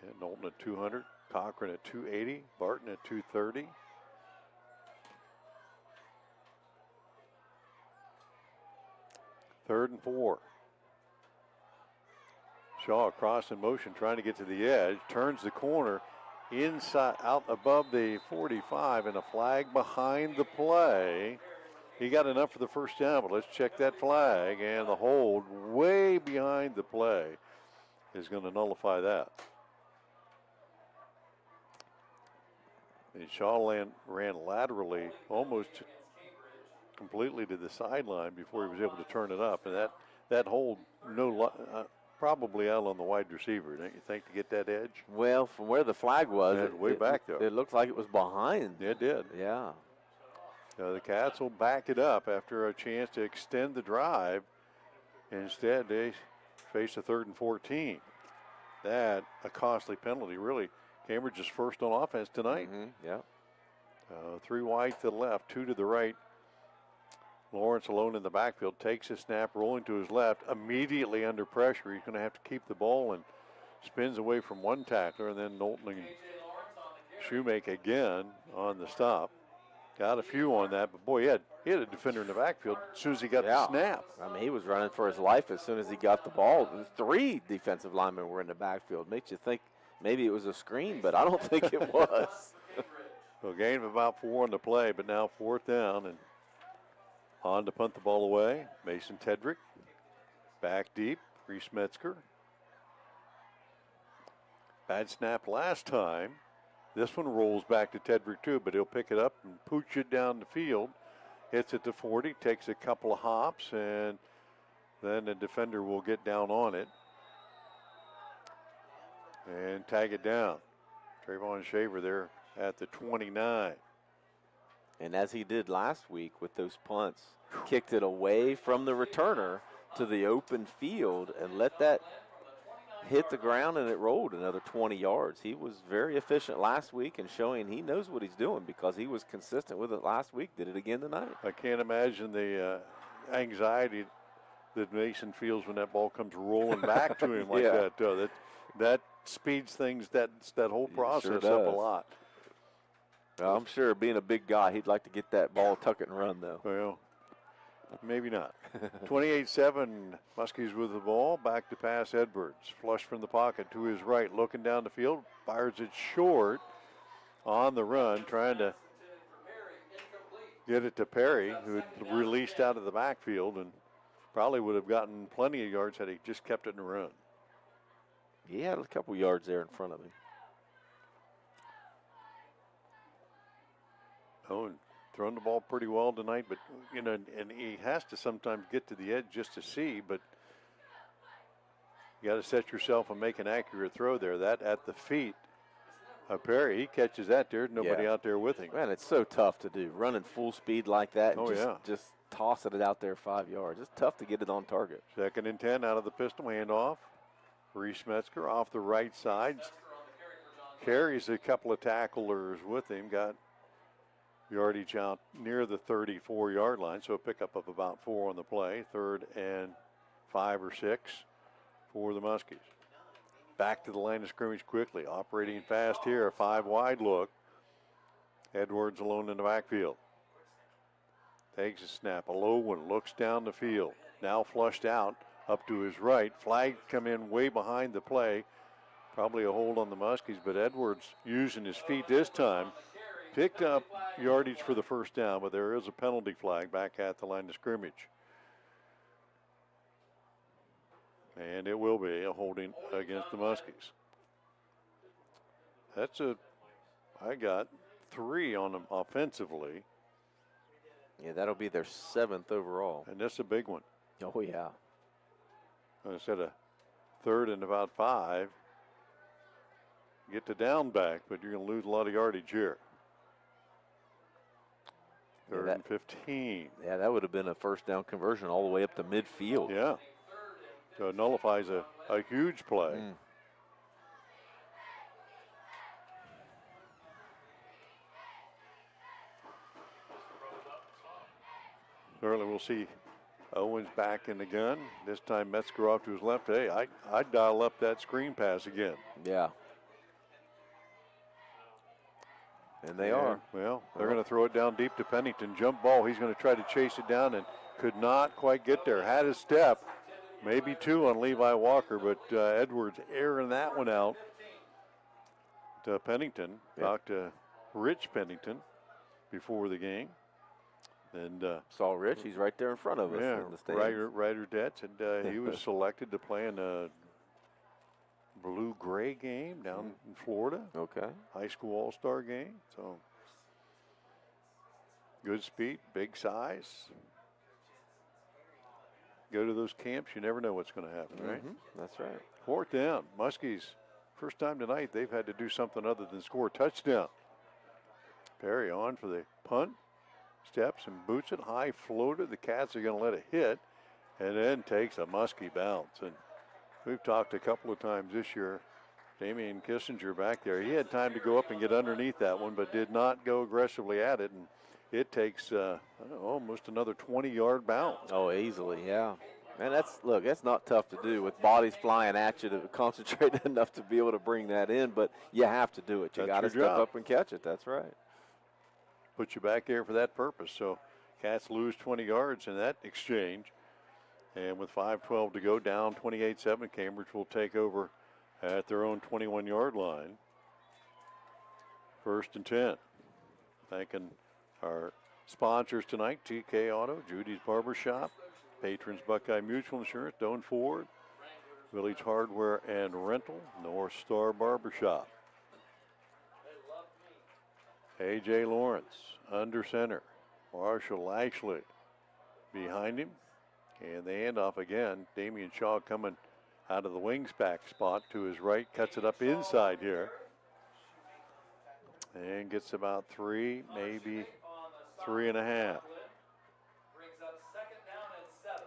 Yeah, Knowlton at 200, Cochran at 280, Barton at 230. 3rd and 4. Shaw across in motion, trying to get to the edge, turns the corner, inside, out above the 45, and a flag behind the play. He got enough for the first down, but let's check that flag, and the hold way behind the play is going to nullify that. And Shaw ran laterally almost completely to the sideline before he was able to turn it up, and that hold probably out on the wide receiver, don't you think, to get that edge? Well, from where the flag was, way back there. It looked like it was behind. It did. Yeah. The Cats will back it up after a chance to extend the drive. Instead, they face a 3rd and 14. That a costly penalty, really. Cambridge is first on offense tonight. Yeah. 3 wide to the left, 2 to the right. Lawrence alone in the backfield, takes a snap, rolling to his left, immediately under pressure. He's going to have to keep the ball and spins away from one tackler, and then Knowlton and Shoemake again on the stop. Got a few on that, but boy, he had a defender in the backfield as soon as he got the snap. I mean, he was running for his life as soon as he got the ball. 3 defensive linemen were in the backfield. Makes you think maybe it was a screen, but I don't think it was. So gain of about 4 on the play, but now 4th down, and on to punt the ball away. Mason Tedrick back deep. Reese Metzger. Bad snap last time. This one rolls back to Tedrick too, but he'll pick it up and pooch it down the field. Hits it to 40, takes a couple of hops, and then the defender will get down on it and tag it down. Trayvon Shaver there at the 29. And as he did last week with those punts, kicked it away from the returner to the open field and let that hit the ground, and it rolled another 20 yards. He was very efficient last week and showing he knows what he's doing because he was consistent with it last week, did it again tonight. I can't imagine the anxiety that Mason feels when that ball comes rolling back to him like that. That speeds things, that whole process up a lot. Well, I'm sure being a big guy, he'd like to get that ball, tuck it, and run, though. Well, maybe not. 28-7, Muskies with the ball. Back to pass Edwards. Flush from the pocket to his right, looking down the field. Fires it short on the run, trying to get it to Perry, who had released out of the backfield and probably would have gotten plenty of yards had he just kept it in the run. He had a couple yards there in front of him. Oh, and thrown the ball pretty well tonight, but, and he has to sometimes get to the edge just to see, but you got to set yourself and make an accurate throw there. That at the feet of Perry, he catches that. There's nobody out there with him. Man, it's so tough to do, running full speed like that and Oh, just tossing it out there 5 yards. It's tough to get it on target. 2nd and 10 out of the pistol handoff. Reese Metzger off the right side. Carries a couple of tacklers with him. Got yardage out near the 34-yard line, so a pickup of about 4 on the play. 3rd and 5 or 6 for the Muskies. Back to the line of scrimmage quickly, operating fast here. A 5 wide look. Edwards alone in the backfield. Takes a snap, a low one, looks down the field. Now flushed out up to his right. Flag come in way behind the play. Probably a hold on the Muskies, but Edwards using his feet this time. Picked up yardage for the first down, but there is a penalty flag back at the line of scrimmage. And it will be a holding against the Muskies. I got 3 on them offensively. Yeah, that'll be their 7th overall. And that's a big one. Oh, yeah. Instead of 3rd and about 5, get the down back, but you're going to lose a lot of yardage here. 3rd and 15. Yeah, that would have been a first down conversion all the way up to midfield. Yeah. So it nullifies a huge play. Certainly we'll see Owens back in the gun. This time Metzger off to his left. Hey, I'd dial up that screen pass again. Yeah. And they are. Well, they're going to throw it down deep to Pennington. Jump ball. He's going to try to chase it down and could not quite get there. Had a step, maybe two on Levi Walker, but Edwards airing that one out to Pennington. Talked to Rich Pennington before the game. And saw Rich. He's right there in front of us in the stands. Ryder Detz, and he was selected to play in a blue-gray game down in Florida. Okay. High school all-star game. So good speed, big size. Go to those camps, you never know what's going to happen, right? That's right. 4th down. Muskies, first time tonight, they've had to do something other than score a touchdown. Perry on for the punt. Steps and boots it. High floater. The Cats are going to let it hit and then takes a Muskie bounce. And we've talked a couple of times this year. Damian Kissinger back there. He had time to go up and get underneath that one, but did not go aggressively at it. And it takes almost another 20-yard bounce. Oh, easily, yeah. And that's not tough to do with bodies flying at you to concentrate enough to be able to bring that in, but you have to do it. You got to step up and catch it. That's right. Put you back there for that purpose. So Cats lose 20 yards in that exchange. And with 5:12 to go, down 28-7, Cambridge will take over at their own 21-yard line. 1st and 10. Thanking our sponsors tonight, TK Auto, Judy's Barbershop, Patrons Buckeye Mutual Insurance, Doan Ford, Village Hardware and Rental, North Star Barbershop. A.J. Lawrence under center. Marshall Lashley behind him. And the handoff again. Damian Shaw coming out of the wings back spot to his right. Cuts it up inside here. And gets about 3, maybe 3.5. Brings up 2nd down and 7.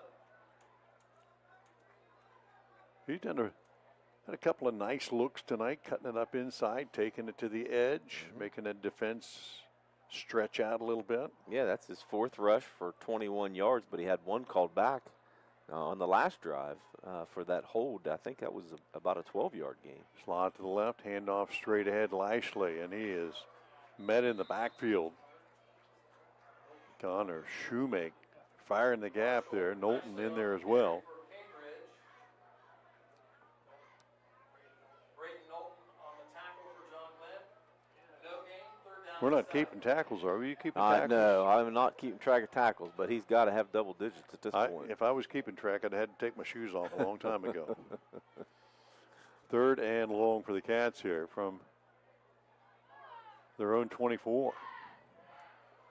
He's had a couple of nice looks tonight, cutting it up inside, taking it to the edge, making the defense stretch out a little bit. Yeah, that's his 4th rush for 21 yards, but he had one called back on the last drive for that hold. I think that was about a 12-yard gain. Slot to the left, handoff straight ahead, Lashley, and he is met in the backfield. Connor Shoemake firing the gap there. Knowlton in there as well. We're not keeping tackles, are we? You keeping tackles? No, I'm not keeping track of tackles, but he's got to have double digits at this point. If I was keeping track, I'd had to take my shoes off a long time ago. 3rd and long for the Cats here from their own 24.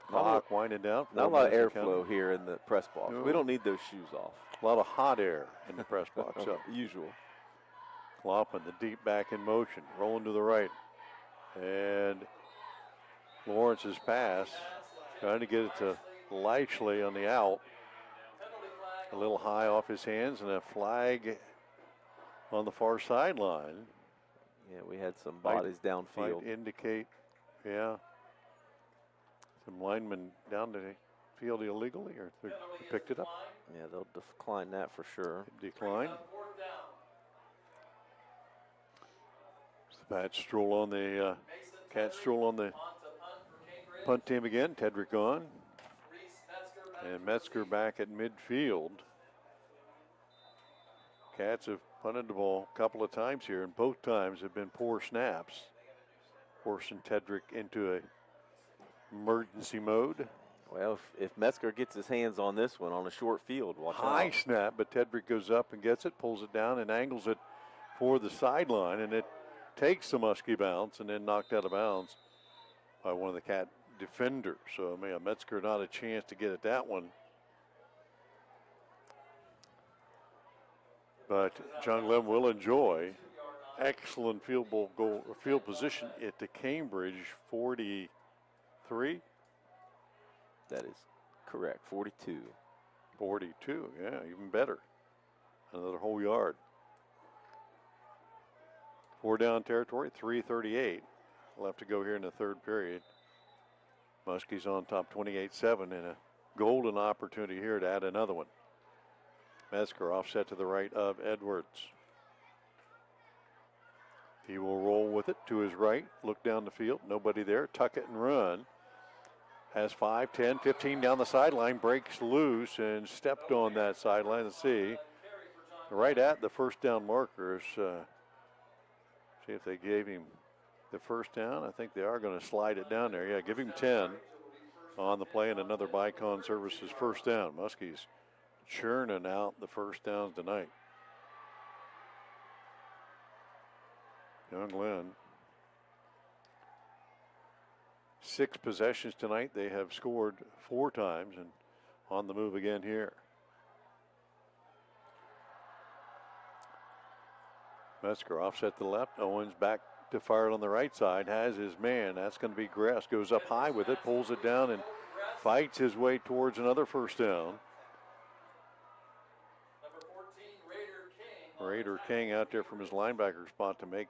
Clock winding down. Not a lot of airflow here in the press box. No. We don't need those shoes off. A lot of hot air in the press box. Usual. Kloppen, the deep back in motion, rolling to the right. And Lawrence's pass, trying to get it to Lashley on the out. A little high off his hands, and a flag on the far sideline. Yeah, we had some bodies downfield. Might indicate, some linemen down the field illegally, or they picked it up. Yeah, they'll decline that for sure. Decline. Pat Stroll on the Cat Stroll on the punt team again. Tedrick on. And Metzger back at midfield. Cats have punted the ball a couple of times here, and both times have been poor snaps. Forcing Tedrick into a emergency mode. Well, if Metzger gets his hands on this one on a short field, watch out. High snap, but Tedrick goes up and gets it, pulls it down, and angles it for the sideline, and it takes the Muskie bounce and then knocked out of bounds by one of the Cat defenders. So, Metzger not a chance to get at that one. But John Glenn will enjoy excellent field position at the Cambridge 43. That is correct, 42. 42, yeah, even better. Another whole yard. 4 down territory, 3:38 left to go here in the third period. Muskies on top 28-7, and a golden opportunity here to add another one. Metzger offset to the right of Edwards. He will roll with it to his right, look down the field, nobody there, tuck it and run. Has 5, 10, 15 down the sideline, breaks loose and stepped on that sideline. Let's see, right at the first down markers. See if they gave him the first down. I think they are going to slide it down there. Yeah, give him 10 on the play and another Bicon Services first down. Muskies churning out the first downs tonight. John Glenn. 6 possessions tonight. They have scored 4 times and on the move again here. Metzger offset to the left. Owens back to fire it on the right side. Has his man. That's going to be Gress. Goes up high with it. Pulls it down and fights his way towards another first down. Raider King out there from his linebacker spot to make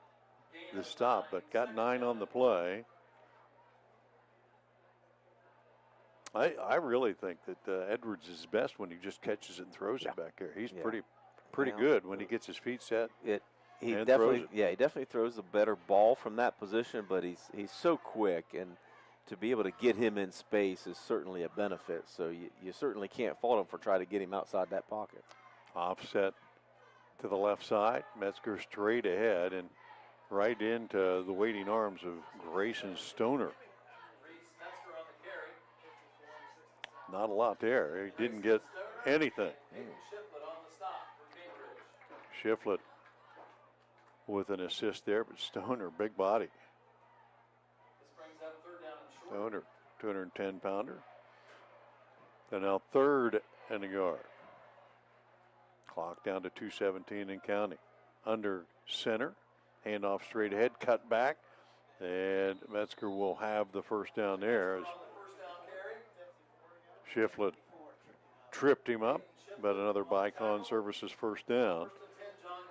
the stop, but got 9 on the play. I really think that Edwards is best when he just catches it and throws it back there. He's pretty good when he gets his feet set. He definitely throws a better ball from that position, but he's so quick, and to be able to get him in space is certainly a benefit. So you certainly can't fault him for trying to get him outside that pocket. Offset to the left side. Metzger straight ahead and right into the waiting arms of Grayson Stoner. Not a lot there. He didn't get anything. Shiflett with an assist there, but Stoner, big body. Stoner, 210-pounder. And now 3rd and a yard. Clock down to 2:17 and counting. Under center, handoff straight ahead, cut back, and Metzger will have the first down there. As Shiflett tripped him up, but another Bicon Services first down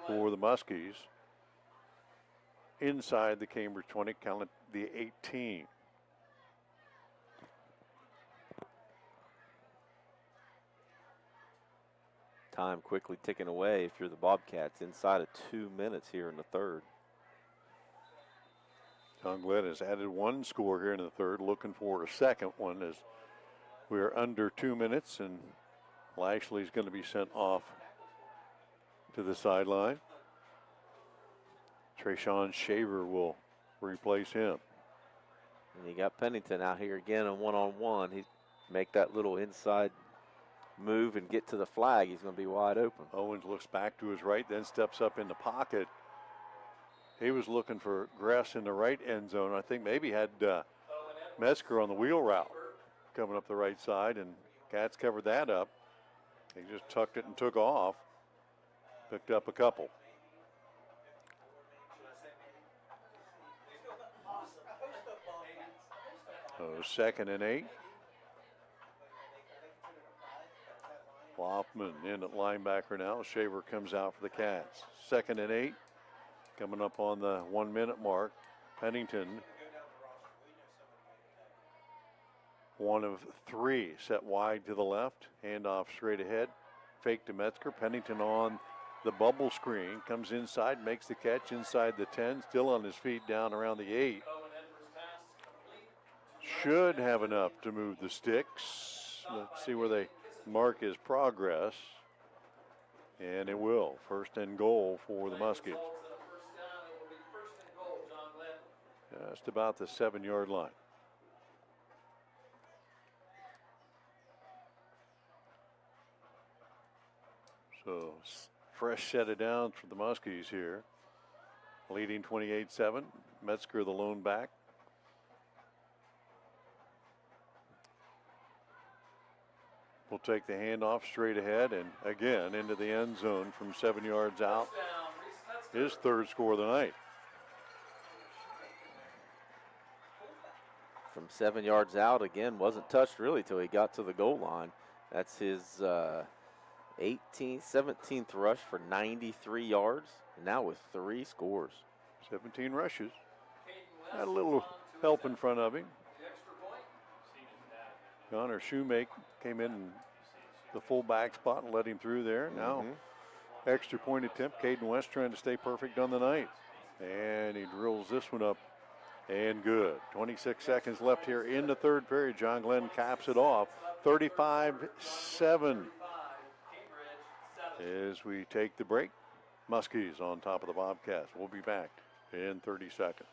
for the Muskies. Inside the Cambridge 20, count the 18. Time quickly ticking away if you're the Bobcats, inside of 2 minutes here in the 3rd. John Glenn has added 1 score here in the 3rd, looking for a second one as we're under 2 minutes, and Lashley's going to be sent off to the sideline. Trayshawn Shaver will replace him. And you got Pennington out here again on one-on-one. He make that little inside move and get to the flag. He's going to be wide open. Owens looks back to his right, then steps up in the pocket. He was looking for Gress in the right end zone. I think maybe had Metzger on the wheel route coming up the right side, and Cats covered that up. He just tucked it and took off. Picked up a couple. So 2nd and 8. Hoffman in at linebacker now. Shaver comes out for the Cats. 2nd and 8. Coming up on the 1 minute mark. Pennington, 1 of 3, set wide to the left. Handoff straight ahead. Fake to Metzger. Pennington on the bubble screen. Comes inside, makes the catch inside the 10. Still on his feet down around the 8. Should have enough to move the sticks. Let's see where they mark his progress. And it will. 1st and goal for the Muskies. Just about the 7-yard line. So fresh set of downs for the Muskies here. Leading 28-7. Metzger the lone back. Will take the handoff straight ahead and again into the end zone from 7 yards out. His 3rd score of the night. From 7 yards out, again, wasn't touched really till he got to the goal line. That's his 17th rush for 93 yards, and now with 3 scores. 17 rushes. Had a little help in front of him. Connor Shoemake came in the fullback spot and let him through there. Now, extra point attempt. Caden West trying to stay perfect on the night. And he drills this one up and good. 26 seconds left here in the third period. John Glenn caps it off. 35-7 as we take the break. Muskies on top of the Bobcats. We'll be back in 30 seconds.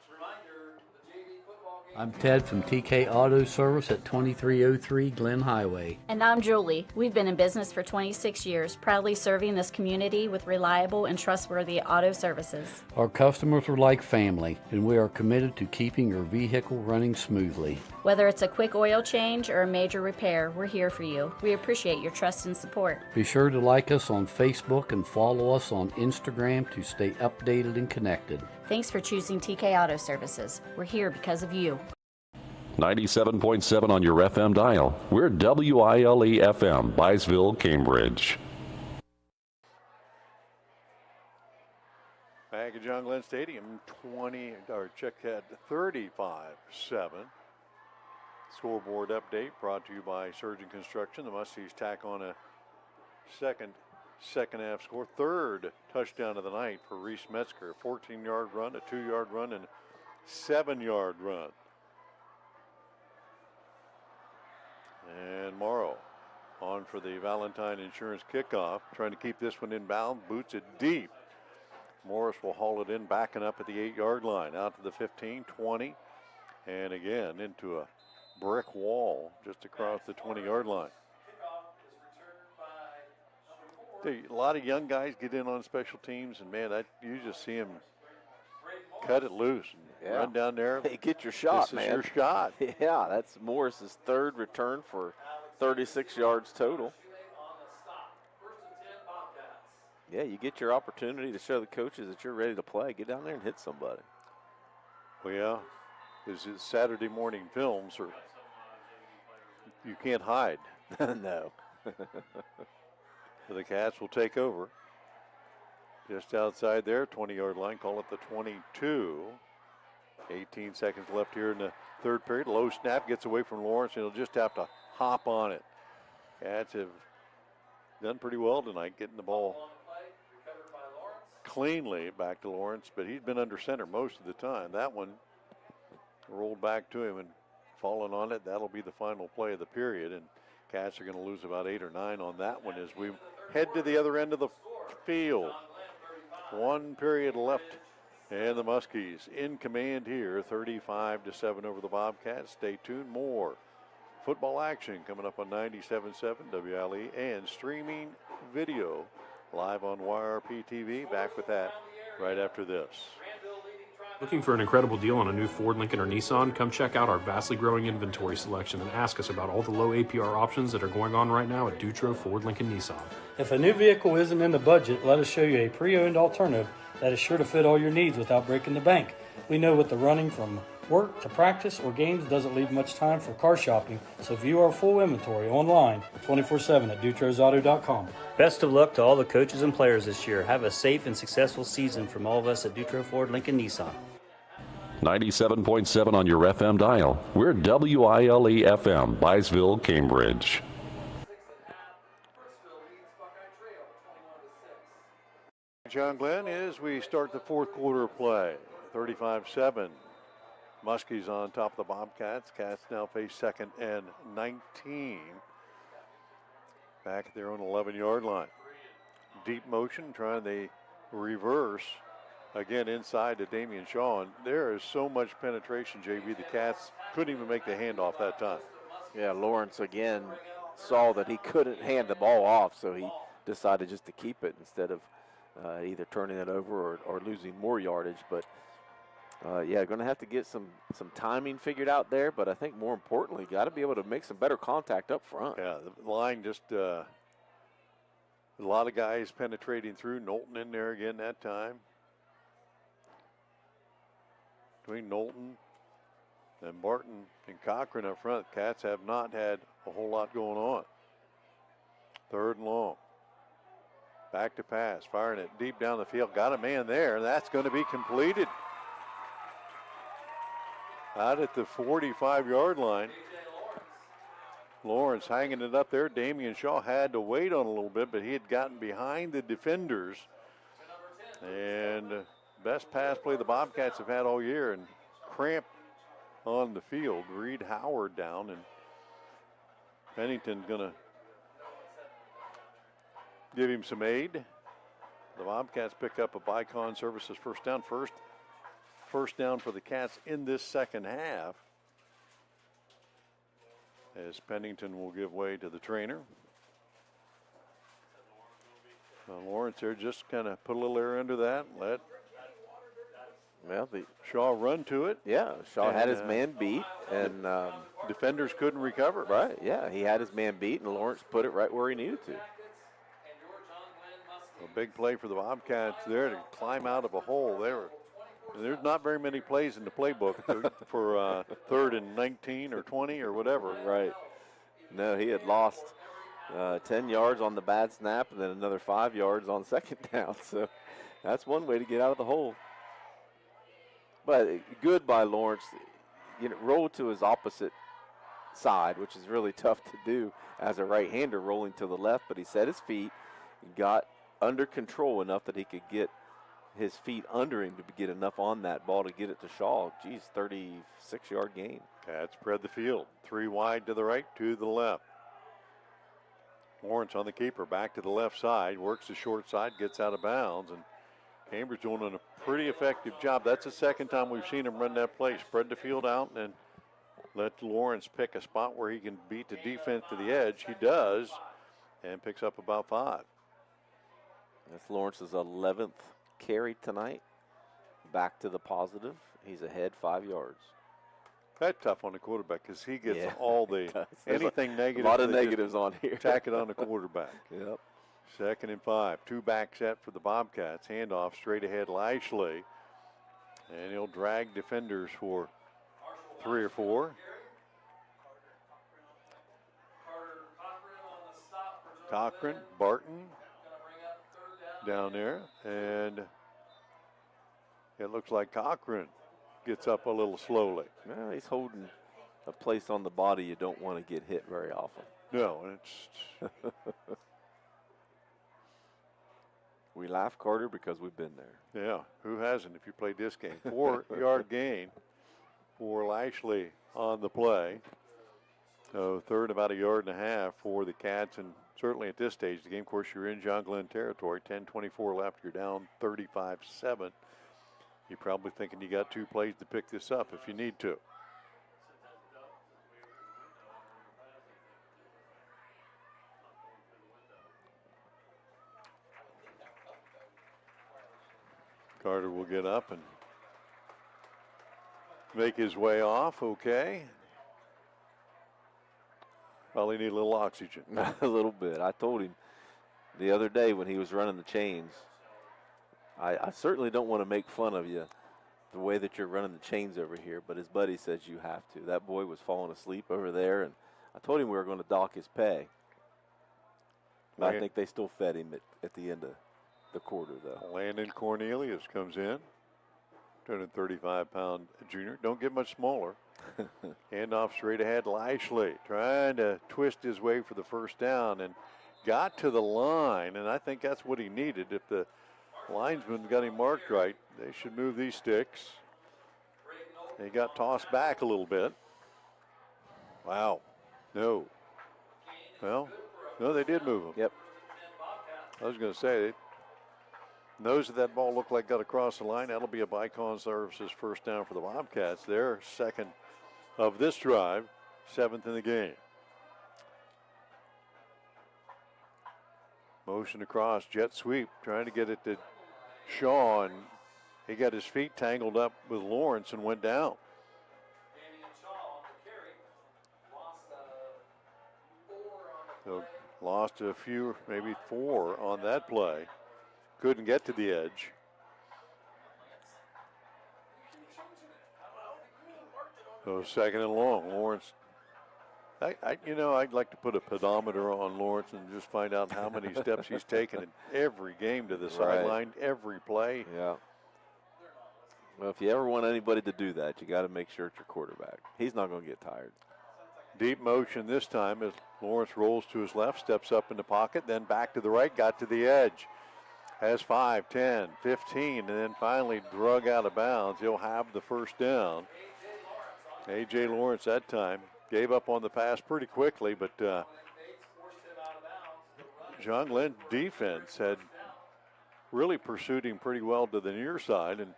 I'm Ted from TK Auto Service at 2303 Glen Highway. And I'm Julie. We've been in business for 26 years, proudly serving this community with reliable and trustworthy auto services. Our customers are like family, and we are committed to keeping your vehicle running smoothly. Whether it's a quick oil change or a major repair, we're here for you. We appreciate your trust and support. Be sure to like us on Facebook and follow us on Instagram to stay updated and connected. Thanks for choosing TK Auto Services. We're here because of you. 97.7 on your FM dial. We're WILE FM, Byesville, Cambridge. Back at John Glenn Stadium, 35-7. Scoreboard update brought to you by Surgeon Construction. The Muskies tack on a second half score. Third touchdown of the night for Reese Metzger. 14-yard run, a 2-yard run, and 7-yard run. And Morrow on for the Valentine Insurance kickoff. Trying to keep this one inbound. Boots it deep. Morris will haul it in, backing up at the 8-yard line. Out to the 15, 20. And again into a brick wall just across the 20-yard line. A lot of young guys get in on special teams, and man, you just see them cut it loose and run down there. Hey, get your shot, this man. This is your shot. Yeah, that's Morris's third return for 36 yards total. Yeah, you get your opportunity to show the coaches that you're ready to play. Get down there and hit somebody. Well, yeah, because it's Saturday morning films, or you can't hide. No. So the Cats will take over. Just outside there, 20-yard line, call it the 22. 18 seconds left here in the third period. Low snap, gets away from Lawrence, and he'll just have to hop on it. Cats have done pretty well tonight, getting the ball cleanly back to Lawrence, but he's been under center most of the time. That one rolled back to him and fallen on it. That'll be the final play of the period, and Cats are going to lose about 8 or 9 on that one as we head to the other end of the field. 1 period left, and the Muskies in command here, 35-7 over the Bobcats. Stay tuned. More football action coming up on 97.7 WILE and streaming video live on YRP TV. Back with that right after this. Looking for an incredible deal on a new Ford, Lincoln, or Nissan? Come check out our vastly growing inventory selection and ask us about all the low APR options that are going on right now at Dutro Ford, Lincoln, Nissan. If a new vehicle isn't in the budget, let us show you a pre-owned alternative that is sure to fit all your needs without breaking the bank. We know with the running from work to practice or games doesn't leave much time for car shopping, so view our full inventory online 24/7 at DutrosAuto.com. Best of luck to all the coaches and players this year. Have a safe and successful season from all of us at Dutro Ford, Lincoln, Nissan. 97.7 on your FM dial. We're WILE FM, Byesville, Cambridge. John Glenn, as we start the fourth quarter of play, 35-7. Muskies on top of the Bobcats. Cats now face 2nd and 19. Back at their own 11-yard line. Deep motion, trying the reverse. Again, inside to Damian Shaw. And there is so much penetration, JB. The Cats couldn't even make the handoff that time. Yeah, Lawrence again saw that he couldn't hand the ball off, so he decided just to keep it instead of either turning it over or losing more yardage. But yeah, going to have to get some timing figured out there, but I think more importantly, got to be able to make some better contact up front. Yeah, the line just a lot of guys penetrating through. Knowlton in there again that time. Between Knowlton and Barton and Cochran up front, Cats have not had a whole lot going on. 3rd and long. Back to pass, firing it deep down the field. Got a man there, and that's going to be completed. Out at the 45-yard line. Lawrence hanging it up there. Damian Shaw had to wait on a little bit, but he had gotten behind the defenders. And best pass play the Bobcats have had all year, and cramp on the field. Reed Howard down, and Pennington's going to give him some aid. The Bobcats pick up a Bicon Services first down. First down for the Cats in this second half, as Pennington will give way to the trainer. Lawrence there just kind of put a little air under that, let Shaw run to it. Yeah, Shaw had his man beat, and defenders couldn't recover. Right, yeah, he had his man beat, and Lawrence put it right where he needed to. A big play for the Bobcats there to climb out of a hole there. There's not very many plays in the playbook for 3rd and 19 or 20 or whatever. Right. No, he had lost 10 yards on the bad snap and then another 5 yards on second down. So that's one way to get out of the hole. But good by Lawrence. Rolled to his opposite side, which is really tough to do as a right-hander rolling to the left. But he set his feet, got under control enough that he could get his feet under him to get enough on that ball to get it to Shaw. Geez, 36-yard gain. Cats spread the field. 3 wide to the right, 2 to the left. Lawrence on the keeper, back to the left side, works the short side, gets out of bounds, and Cambridge doing a pretty effective job. That's the second time we've seen him run that play. Spread the field out and let Lawrence pick a spot where he can beat the defense to the edge. He does, and picks up about 5. That's Lawrence's 11th carry tonight. Back to the positive. He's ahead 5 yards. That's tough on the quarterback because he gets all the anything negative. A lot of negatives on here. Tack it on the quarterback. Yep. 2nd and 5. 2 back set for the Bobcats. Handoff straight ahead, Lashley. And he'll drag defenders for 3 or 4. Cochran, Barton down there. And it looks like Cochran gets up a little slowly. Well, he's holding a place on the body you don't want to get hit very often. No, it's... We laugh, Carter, because we've been there. Yeah, who hasn't if you played this game? 4-yard gain for Lashley on the play. So 3rd, about 1.5 yards for the Cats, and certainly at this stage of the game, of course, you're in John Glenn territory. 10:24 left, you're down 35-7. You're probably thinking you got 2 plays to pick this up if you need to. Carter will get up and make his way off, okay. Probably need a little oxygen. A little bit. I told him the other day when he was running the chains, I certainly don't want to make fun of you the way that you're running the chains over here, but his buddy says you have to. That boy was falling asleep over there, and I told him we were going to dock his pay. But I think they still fed him at the end of the quarter, though. Landon Cornelius comes in, 235-pound junior. Don't get much smaller. Handoff straight ahead, Lashley trying to twist his way for the first down and got to the line, and I think that's what he needed. If the linesman got him marked right, they should move these sticks. He got tossed back a little bit. Wow. No. Well, no, they did move him. Yep. I was going to say, nose of that ball looked like got across the line. That'll be a Bicon Services first down for the Bobcats. Their 2nd of this drive, 7th in the game. Motion across, jet sweep, trying to get it to Shaw, and he got his feet tangled up with Lawrence and went down. So lost a few, maybe 4 on that play. Couldn't get to the edge. So 2nd and long. Lawrence, I'd like to put a pedometer on Lawrence and just find out how many steps he's taken in every game to the sideline, every play. Yeah. Well, if you ever want anybody to do that, you got to make sure it's your quarterback. He's not going to get tired. Deep motion this time as Lawrence rolls to his left, steps up in the pocket, then back to the right, got to the edge. has 5, 10, 15, and then finally drug out of bounds. He'll have the first down. A.J. Lawrence that time gave up on the pass pretty quickly, but John Glenn defense had really pursued him pretty well to the near side, and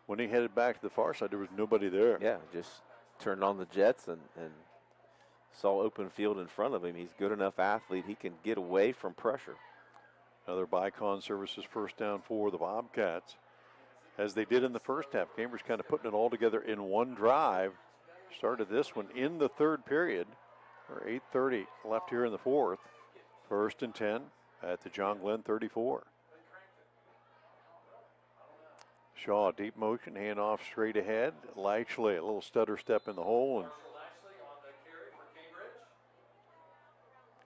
when he headed back to the far side, there was nobody there. Yeah, just turned on the jets and saw open field in front of him. He's a good enough athlete. He can get away from pressure. Another Bicon Services first down for the Bobcats. As they did in the first half, Cambridge kind of putting it all together in one drive. Started this one in the third period. Or 8:30 left here in the fourth. 1st and 10 at the John Glenn 34. Shaw, deep motion, handoff straight ahead. Lashley, a little stutter step in the hole, and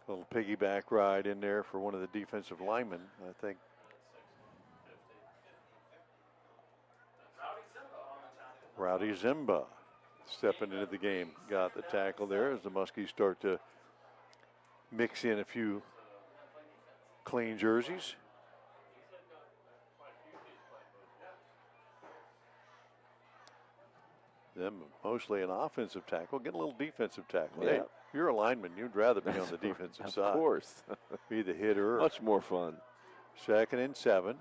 a little piggyback ride in there for one of the defensive linemen, I think. Rowdy Zimba stepping into the game. Got the tackle there as the Muskies start to mix in a few clean jerseys. Them mostly an offensive tackle, get a little defensive tackle. Yeah. Hey, you're a lineman, you'd rather be on the defensive side. Of course. Be the hitter. Much more fun. 2nd and 7.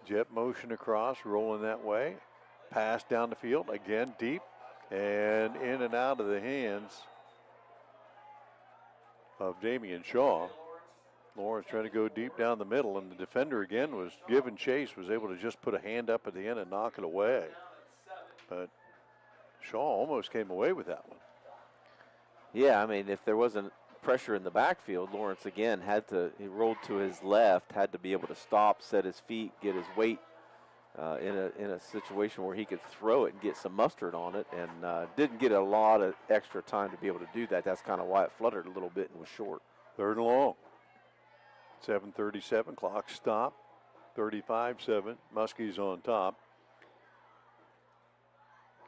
Jet motion across, rolling that way. Pass down the field, again deep, and in and out of the hands of Damian Shaw. Lawrence trying to go deep down the middle, and the defender again was giving chase, was able to just put a hand up at the end and knock it away. But Shaw almost came away with that one. Yeah, I mean, if there wasn't pressure in the backfield, Lawrence again he rolled to his left, had to be able to stop, set his feet, get his weight in a situation where he could throw it and get some mustard on it, and didn't get a lot of extra time to be able to do that. That's kind of why it fluttered a little bit and was short. 3rd and long. 7:37, clock stop. 35-7, Muskies on top.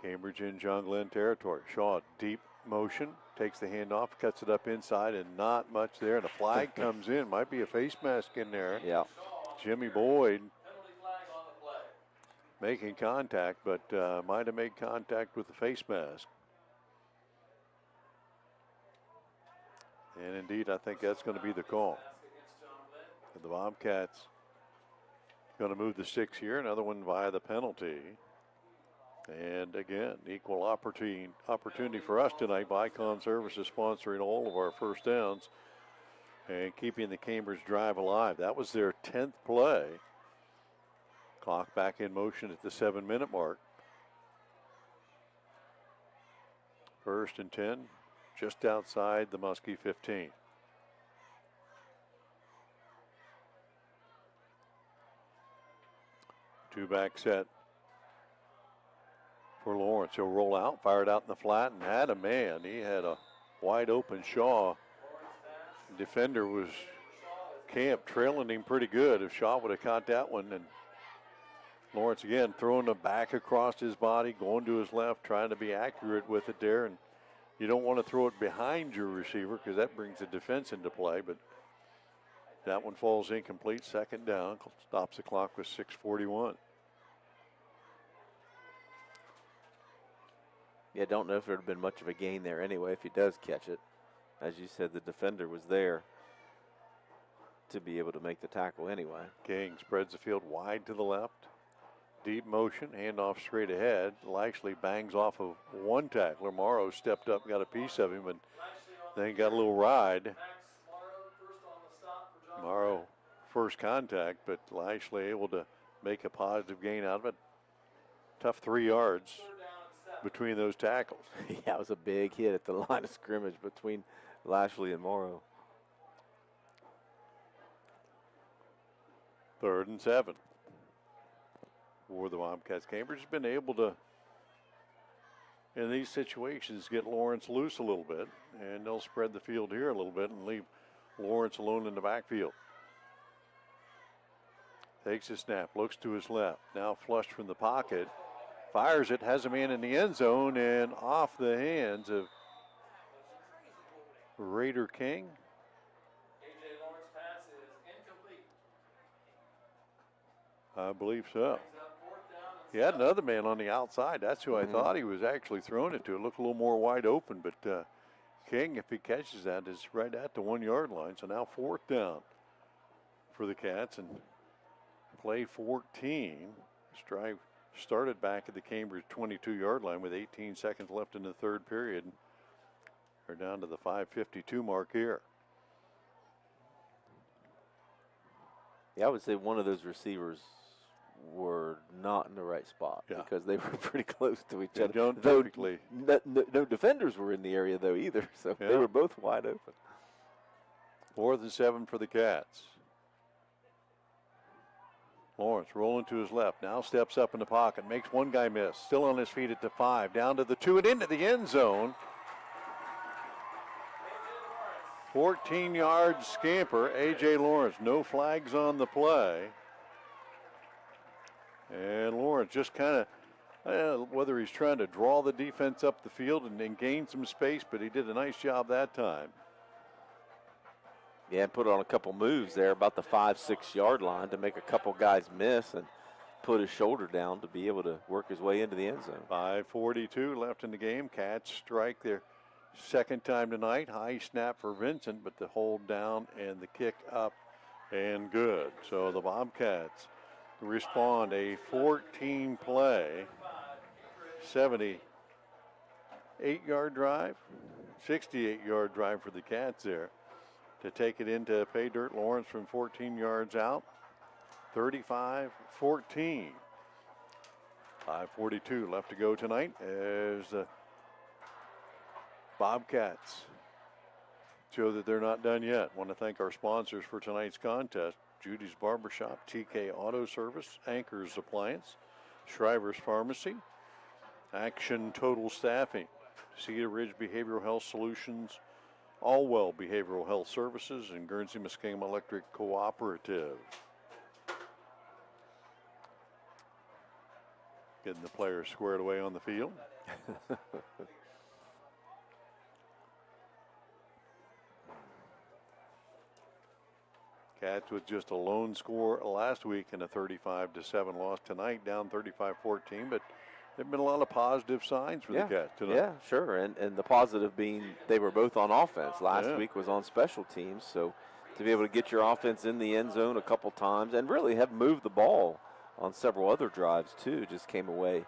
Cambridge in John Glenn territory. Shaw, deep motion, takes the handoff, cuts it up inside, and not much there. And a flag comes in. Might be a face mask in there. Yeah. Jimmy Boyd making contact, but might have made contact with the face mask. And indeed, I think that's going to be the call. And the Bobcats going to move the 6 here. Another one via the penalty. And again, equal opportunity for us tonight. Bicon Services sponsoring all of our first downs and keeping the Cambridge drive alive. That was their 10th play. Clock back in motion at the 7-minute mark. 1st and 10, just outside the Muskie 15. Two-back set for Lawrence. He'll roll out, fired out in the flat, and had a man. He had a wide open Shaw. Defender was Camp trailing him pretty good. If Shaw would have caught that one, and Lawrence again throwing the back across his body, going to his left, trying to be accurate with it there. And you don't want to throw it behind your receiver because that brings the defense into play. But that one falls incomplete. 2nd down. Stops the clock with 6:41. Yeah, don't know if there would have been much of a gain there anyway if he does catch it. As you said, the defender was there to be able to make the tackle anyway. King spreads the field wide to the left. Deep motion, handoff straight ahead. Lashley bangs off of one tackler. Morrow stepped up, got a piece of him, and then got a little ride. Morrow first contact, but Lashley able to make a positive gain out of it. Tough 3 yards between those tackles. Yeah, it was a big hit at the line of scrimmage between Lashley and Morrow. 3rd and 7 for the Bobcats. Cambridge has been able to, in these situations, get Lawrence loose a little bit, and they'll spread the field here a little bit and leave Lawrence alone in the backfield. Takes a snap, looks to his left, now flushed from the pocket, fires it, has a man in the end zone, and off the hands of Raider King. I believe so. He had another man on the outside. That's who I thought he was actually throwing it to. It looked a little more wide open, but King, if he catches that, is right at the 1 yard line. So now 4th down for the Cats, and play 14. This drive started back at the Cambridge 22-yard line with 18 seconds left in the third period. They're down to the 5:52 mark here. Yeah, I would say one of those receivers were not in the right spot because they were pretty close to each other. Don't Though typically. no defenders were in the area, though, either, so they were both wide open. 4th and 7 for the Cats. Lawrence rolling to his left, now steps up in the pocket, makes one guy miss, still on his feet at the 5, down to the 2 and into the end zone. 14-yard scamper, A.J. Lawrence, no flags on the play. And Lawrence just kind of, whether he's trying to draw the defense up the field and gain some space, but he did a nice job that time. Yeah, and put on a couple moves there about the 5-6 yard line to make a couple guys miss and put his shoulder down to be able to work his way into the end zone. 5:42 left in the game. Cats strike their second time tonight. High snap for Vincent, but the hold down and the kick up and good. So the Bobcats respond a 14-play, 78-yard drive, 68-yard drive for the Cats there to take it into pay dirt. Lawrence from 14 yards out, 35-14. 5:42 left to go tonight as the Bobcats show that they're not done yet. Want to thank our sponsors for tonight's contest: Judy's Barbershop, TK Auto Service, Anchor's Appliance, Shriver's Pharmacy, Action Total Staffing, Cedar Ridge Behavioral Health Solutions, Allwell Behavioral Health Services, and Guernsey Muskingum Electric Cooperative. Getting the players squared away on the field. Cats with just a lone score last week in a 35-7 loss tonight, down 35-14, but there have been a lot of positive signs for the Cats tonight. Yeah, sure, and the positive being they were both on offense. Last week was on special teams, so to be able to get your offense in the end zone a couple times and really have moved the ball on several other drives too, just came away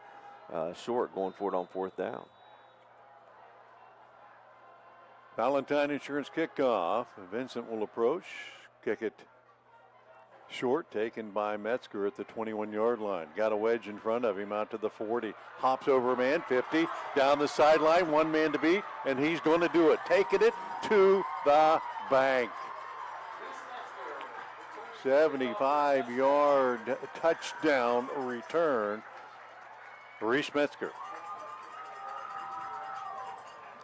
short going for it on 4th down. Valentine Insurance kickoff. Vincent will approach. Kick it short, taken by Metzger at the 21-yard line. Got a wedge in front of him out to the 40. Hops over a man, 50, down the sideline, one man to beat, and he's going to do it. Taking it to the bank. 75-yard touchdown return. Reese Metzger.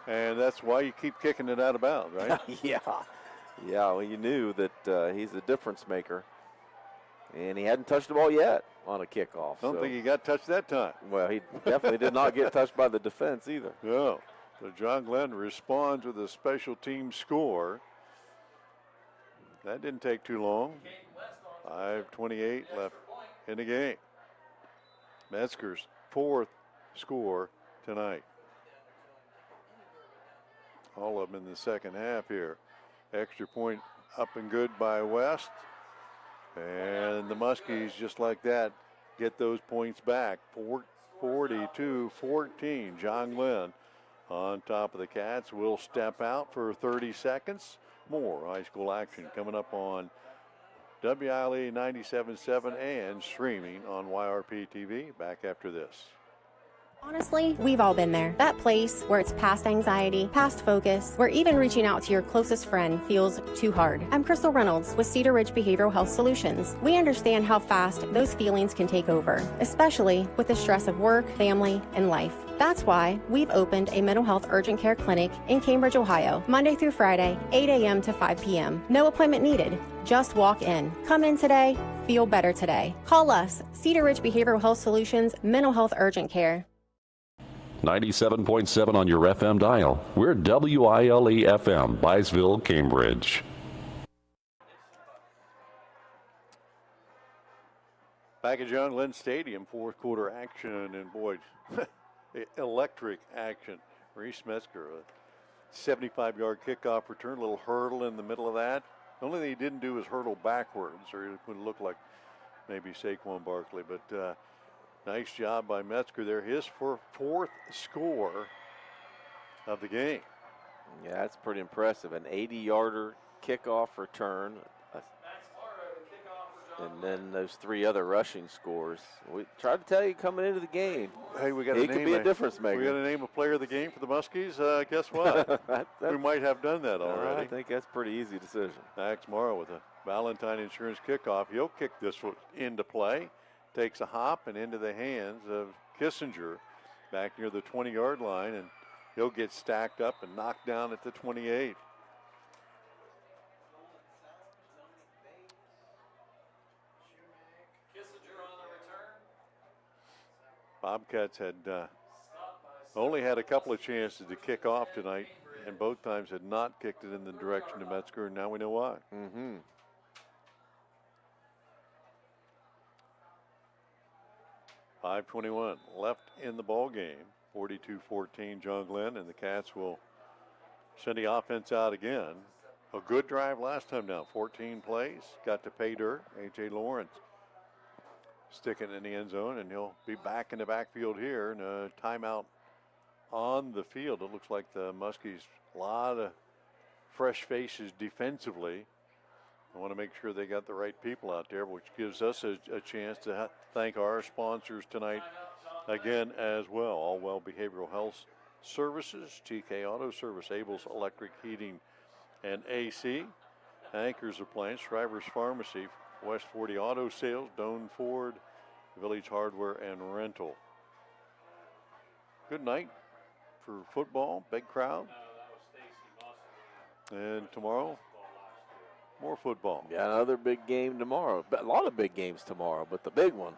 And that's why you keep kicking it out of bounds, right? Yeah, well, you knew that he's a difference maker. And he hadn't touched the ball yet on a kickoff. Don't think he got touched that time. Well, he definitely did not get touched by the defense either. No. So John Glenn responds with a special team score. That didn't take too long. 5:28 left in the game. Metzger's 4th score tonight. All of them in the second half here. Extra point up and good by West. And the Muskies, just like that, get those points back. 42-14. John Glenn on top of the Cats. Will step out for 30 seconds. More high school action coming up on WILE 97.7 and streaming on YRP TV. Back after this. Honestly, we've all been there. That place where it's past anxiety, past focus, where even reaching out to your closest friend feels too hard. I'm Crystal Reynolds with Cedar Ridge Behavioral Health Solutions. We understand how fast those feelings can take over, especially with the stress of work, family, and life. That's why we've opened a mental health urgent care clinic in Cambridge, Ohio, Monday through Friday, 8 a.m. to 5 p.m. No appointment needed. Just walk in. Come in today. Feel better today. Call us, Cedar Ridge Behavioral Health Solutions, Mental Health Urgent Care. 97.7 on your FM dial. We're WILE FM, Byesville, Cambridge. Back at John Glenn Stadium, fourth quarter action, and boy, electric action. Reese Metzger, a 75-yard kickoff return, a little hurdle in the middle of that. The only thing he didn't do was hurdle backwards, or it would look like maybe Saquon Barkley. But nice job by Metzger there. His fourth score of the game. Yeah, that's pretty impressive. An 80-yarder kickoff return. And then those three other rushing scores. We tried to tell you coming into the game. Hey, we got he could be a difference maker. We got to name a player of the game for the Muskies. Guess what? We might have done that already. I think that's a pretty easy decision. Max Morrow with a Valentine Insurance kickoff. He'll kick this one into play. Takes a hop and into the hands of Kissinger back near the 20-yard line, and he'll get stacked up and knocked down at the 28. Bobcats had only had a couple of chances to kick off tonight, and both times had not kicked it in the direction of Metzger, and now we know why. 5:21 left in the ball game. 42-14 John Glenn, and the Cats will send the offense out again. A good drive last time now, 14 plays, got to pay dirt. A.J. Lawrence sticking in the end zone, and he'll be back in the backfield here, and a timeout on the field. It looks like the Muskies, a lot of fresh faces defensively. I want to make sure they got the right people out there, which gives us a chance to thank our sponsors tonight again as well. All Well Behavioral Health Services, TK Auto Service, Abel's Electric Heating and AC, Anchors Appliance, Shriver's Pharmacy, West 40 Auto Sales, Doane Ford, Village Hardware and Rental. Good night for football, big crowd. And tomorrow, more football. Yeah, another big game tomorrow. A lot of big games tomorrow, but the big one,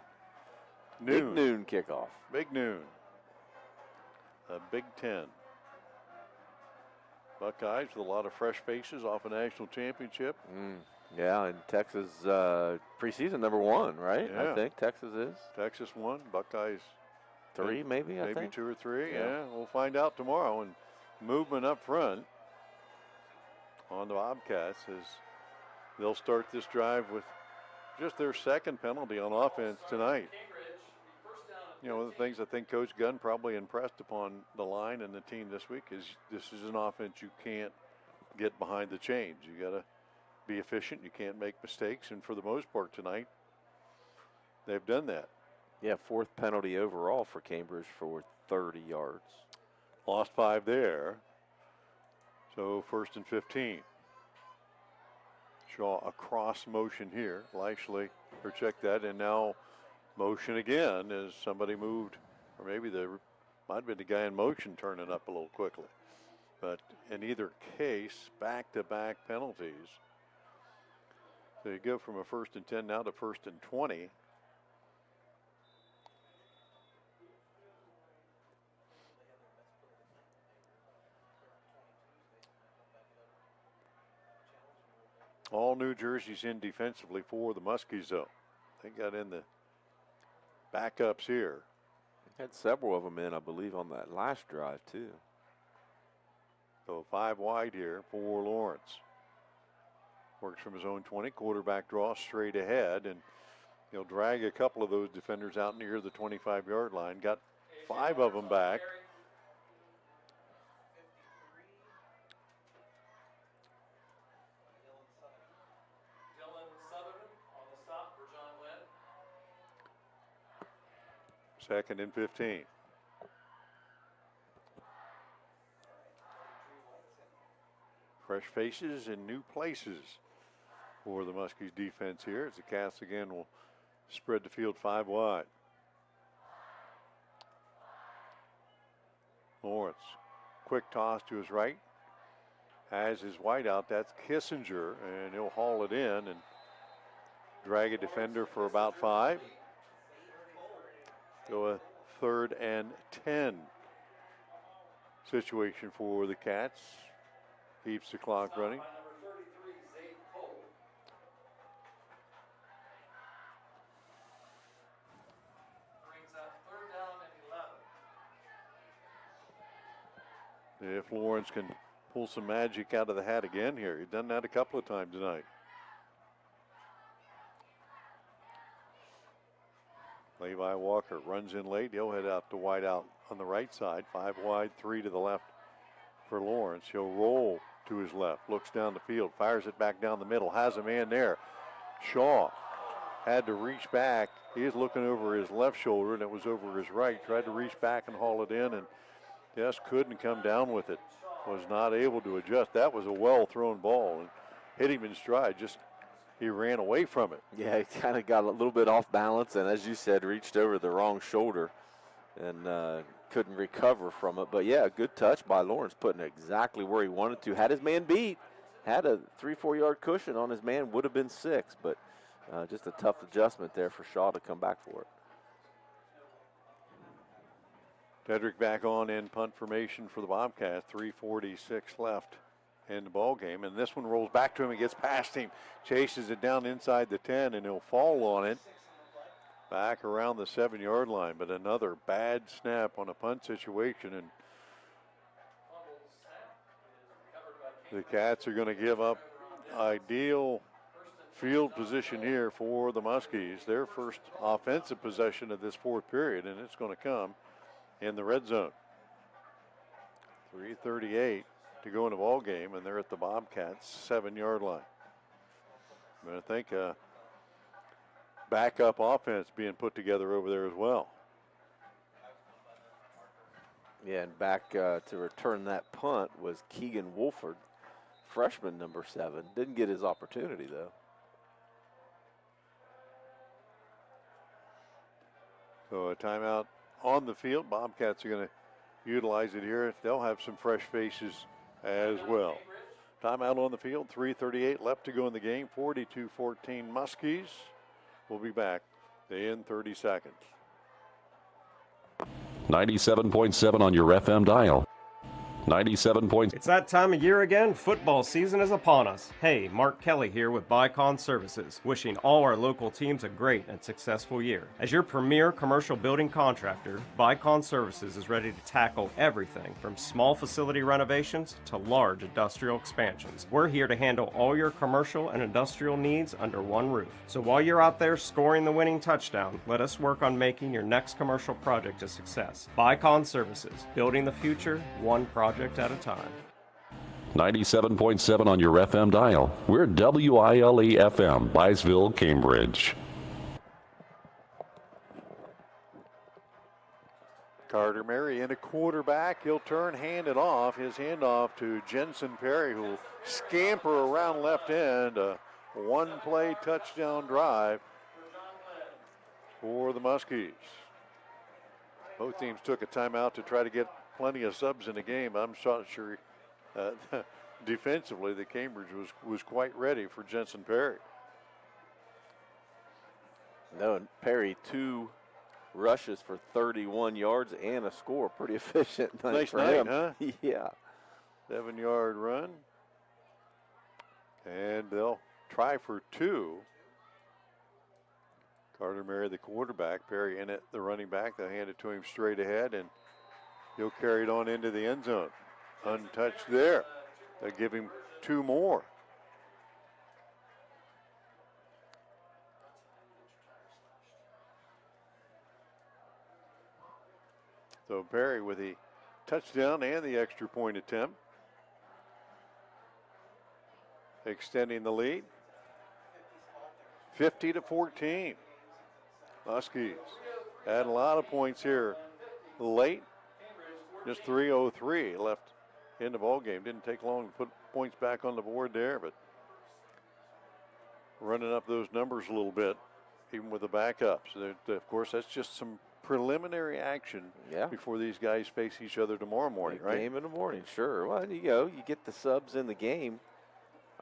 noon. Big noon kickoff. Big noon. A Big Ten. Buckeyes with a lot of fresh faces off a national championship. Yeah, and Texas preseason #1, right? Yeah. I think Texas is. Texas 1, Buckeyes 3, maybe, I think. Maybe 2 or 3, yeah. We'll find out tomorrow. And movement up front on the Bobcats as they'll start this drive with just their second penalty on offense tonight. You know, one of the things I think Coach Gunn probably impressed upon the line and the team this week is this is an offense you can't get behind the chains. You got to be efficient. You can't make mistakes. And for the most part tonight, they've done that. Yeah, 4th penalty overall for Cambridge for 30 yards. Lost 5 there. So 1st and 15. Shaw a cross motion here. Lashley, or check that, and now motion again as somebody moved, or maybe there might have been the guy in motion turning up a little quickly. But in either case, back-to-back penalties. So you go from a 1st and 10 now to 1st and 20. All new jerseys in defensively for the Muskies, though. They got in the backups here. Had several of them in, I believe, on that last drive, too. So 5 wide here for Lawrence. Works from his own 20. Quarterback draw straight ahead, and he'll drag a couple of those defenders out near the 25-yard line. Got 5 of them back. Second and 15. Fresh faces in new places for the Muskies defense here as the Cats again will spread the field 5 wide. Lawrence, quick toss to his right. Has his wide out, that's Kissinger, and he'll haul it in and drag a defender for about 5. So a 3rd and 10 situation for the Cats. Keeps the clock running. If Lawrence can pull some magic out of the hat again here. He's done that a couple of times tonight. Levi Walker runs in late. He'll head out to wide out on the right side. 5 wide, 3 to the left for Lawrence. He'll roll to his left, looks down the field, fires it back down the middle, has a man there. Shaw had to reach back. He is looking over his left shoulder, and it was over his right. Tried to reach back and haul it in, and just couldn't come down with it. Was not able to adjust. That was a well-thrown ball, and hit him in stride. Just he ran away from it. Yeah, he kind of got a little bit off balance, and as you said, reached over the wrong shoulder and couldn't recover from it. But yeah, good touch by Lawrence, putting it exactly where he wanted to. Had his man beat, had a 3-4 yard cushion on his man, would have been 6, but just a tough adjustment there for Shaw to come back for it. Tedrick back on in punt formation for the Bobcats. 3:46 left in the ball game, and this one rolls back to him and gets past him, chases it down inside the 10, and he'll fall on it back around the 7-yard line. But another bad snap on a punt situation, and the Cats are going to give up ideal field position here for the Muskies. Their first offensive possession of this fourth period, and it's going to come in the red zone. 3:38 to go in the ball game, and they're at the Bobcats 7-yard line. I think backup offense being put together over there as well. Yeah, and back to return that punt was Keegan Wolford, freshman number 7. Didn't get his opportunity though. So a timeout on the field. Bobcats are going to utilize it here. They'll have some fresh faces as well. Timeout on the field. 3:38 left to go in the game. 42-14 Muskies. We'll be back in 30 seconds. 97.7 on your FM dial. 97 points. It's that time of year again. Football season is upon us. Hey, Mark Kelly here with Bicon Services, wishing all our local teams a great and successful year. As your premier commercial building contractor, Bicon Services is ready to tackle everything from small facility renovations to large industrial expansions. We're here to handle all your commercial and industrial needs under one roof. So while you're out there scoring the winning touchdown, let us work on making your next commercial project a success. Bicon Services, building the future one project at a time. 97.7 on your FM dial. We're WILE FM, Byesville, Cambridge. Carter Murray in a quarterback. He'll turn, hand it off. His handoff to Jensen Perry, who will scamper around left end. A one-play touchdown drive for the Muskies. Both teams took a timeout to try to get plenty of subs in the game. I'm not sure defensively that Cambridge was quite ready for Jensen Perry. No, and Perry 2 rushes for 31 yards and a score. Pretty efficient night nice for night, him. huh? Yeah. 7-yard run. And they'll try for 2. Carter Murray, the quarterback. Perry in it, the running back. They'll hand it to him straight ahead, and he'll carry it on into the end zone. Untouched there. They'll give him 2 more. So Perry with the touchdown and the extra point attempt. Extending the lead. 50-14. Muskies had a lot of points here late. Just 3:03 left in the ball game. Didn't take long to put points back on the board there, but running up those numbers a little bit, even with the backups. Of course, that's just some preliminary action before these guys face each other tomorrow morning, right? Game in the morning, sure. Well, you get the subs in the game.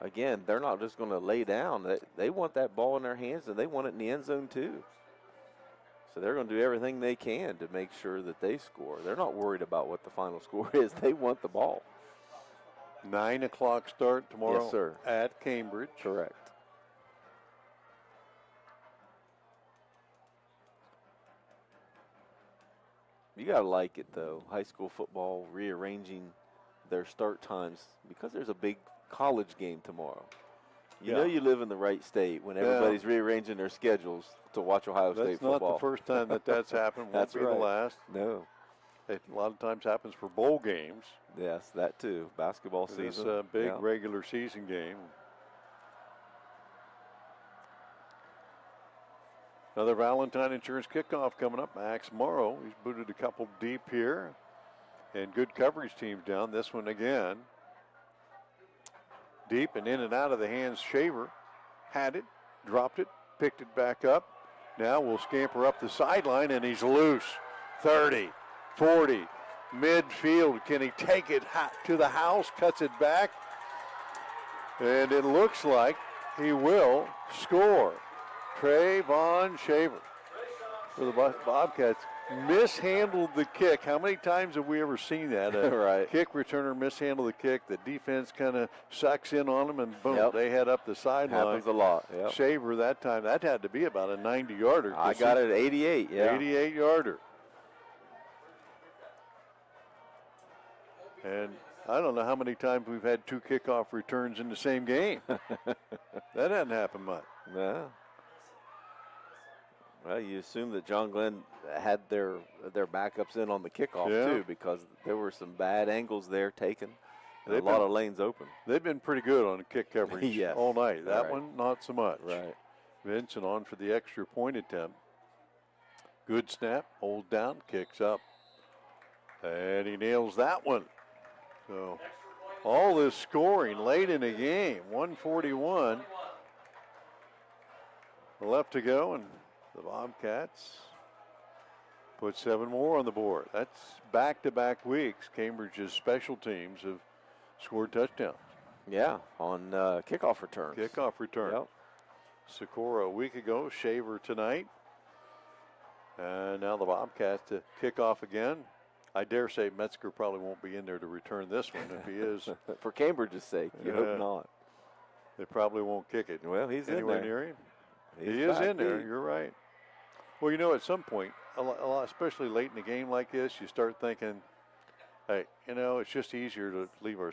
Again, they're not just going to lay down. They want that ball in their hands, and they want it in the end zone too. So they're going to do everything they can to make sure that they score. They're not worried about what the final score is. They want the ball. 9 o'clock start tomorrow. Yes, sir. At Cambridge. Correct. You got to like it, though. High school football, rearranging their start times because there's a big college game tomorrow. You Yeah. know you live in the right state when everybody's rearranging their schedules to watch Ohio State football. That's not the first time that's happened. Won't That's be right. the last. No. It a lot of times happens for bowl games. Yes, that too. Basketball season. It's a big Yeah. regular season game. Another Valentine Insurance kickoff coming up. Max Morrow, he's booted a couple deep here. And good coverage teams down. This one again. Deep and in and out of the hands. Shaver had it, dropped it, picked it back up. Now we'll scamper up the sideline, and he's loose. 30, 40, midfield. Can he take it to the house? Cuts it back. And it looks like he will score. Trayvon Shaver for the Bobcats mishandled the kick. How many times have we ever seen that? Right. Kick returner mishandled the kick. The defense kind of sucks in on them, and boom, they head up the sideline. Happens a lot. Yep. Shaver that time, that had to be about a 90-yarder. I got it at 88, yeah. 88-yarder. And I don't know how many times we've had two kickoff returns in the same game. That hasn't happened much. No. Well, you assume that John Glenn had their backups in on the kickoff, too, because there were some bad angles there taken. And a lot of lanes open. They've been pretty good on the kick coverage Yes. all night. That Right. one, not so much. Right. Vincent on for the extra point attempt. Good snap, holds down, kicks up. And he nails that one. So all this scoring late in the game, 141 left to go, and the Bobcats put 7 more on the board. That's back-to-back weeks. Cambridge's special teams have scored touchdowns. Yeah, on kickoff returns. Kickoff return. Yep. Sikora a week ago, Shaver tonight. And now the Bobcats to kick off again. I dare say Metzger probably won't be in there to return this one. If he is. For Cambridge's sake, you hope not. They probably won't kick it. Well, he's anywhere in there. near him. He's He is back in there. deep. You're right. Well, you know, at some point, a lot, especially late in a game like this, you start thinking, hey, you know, it's just easier to leave our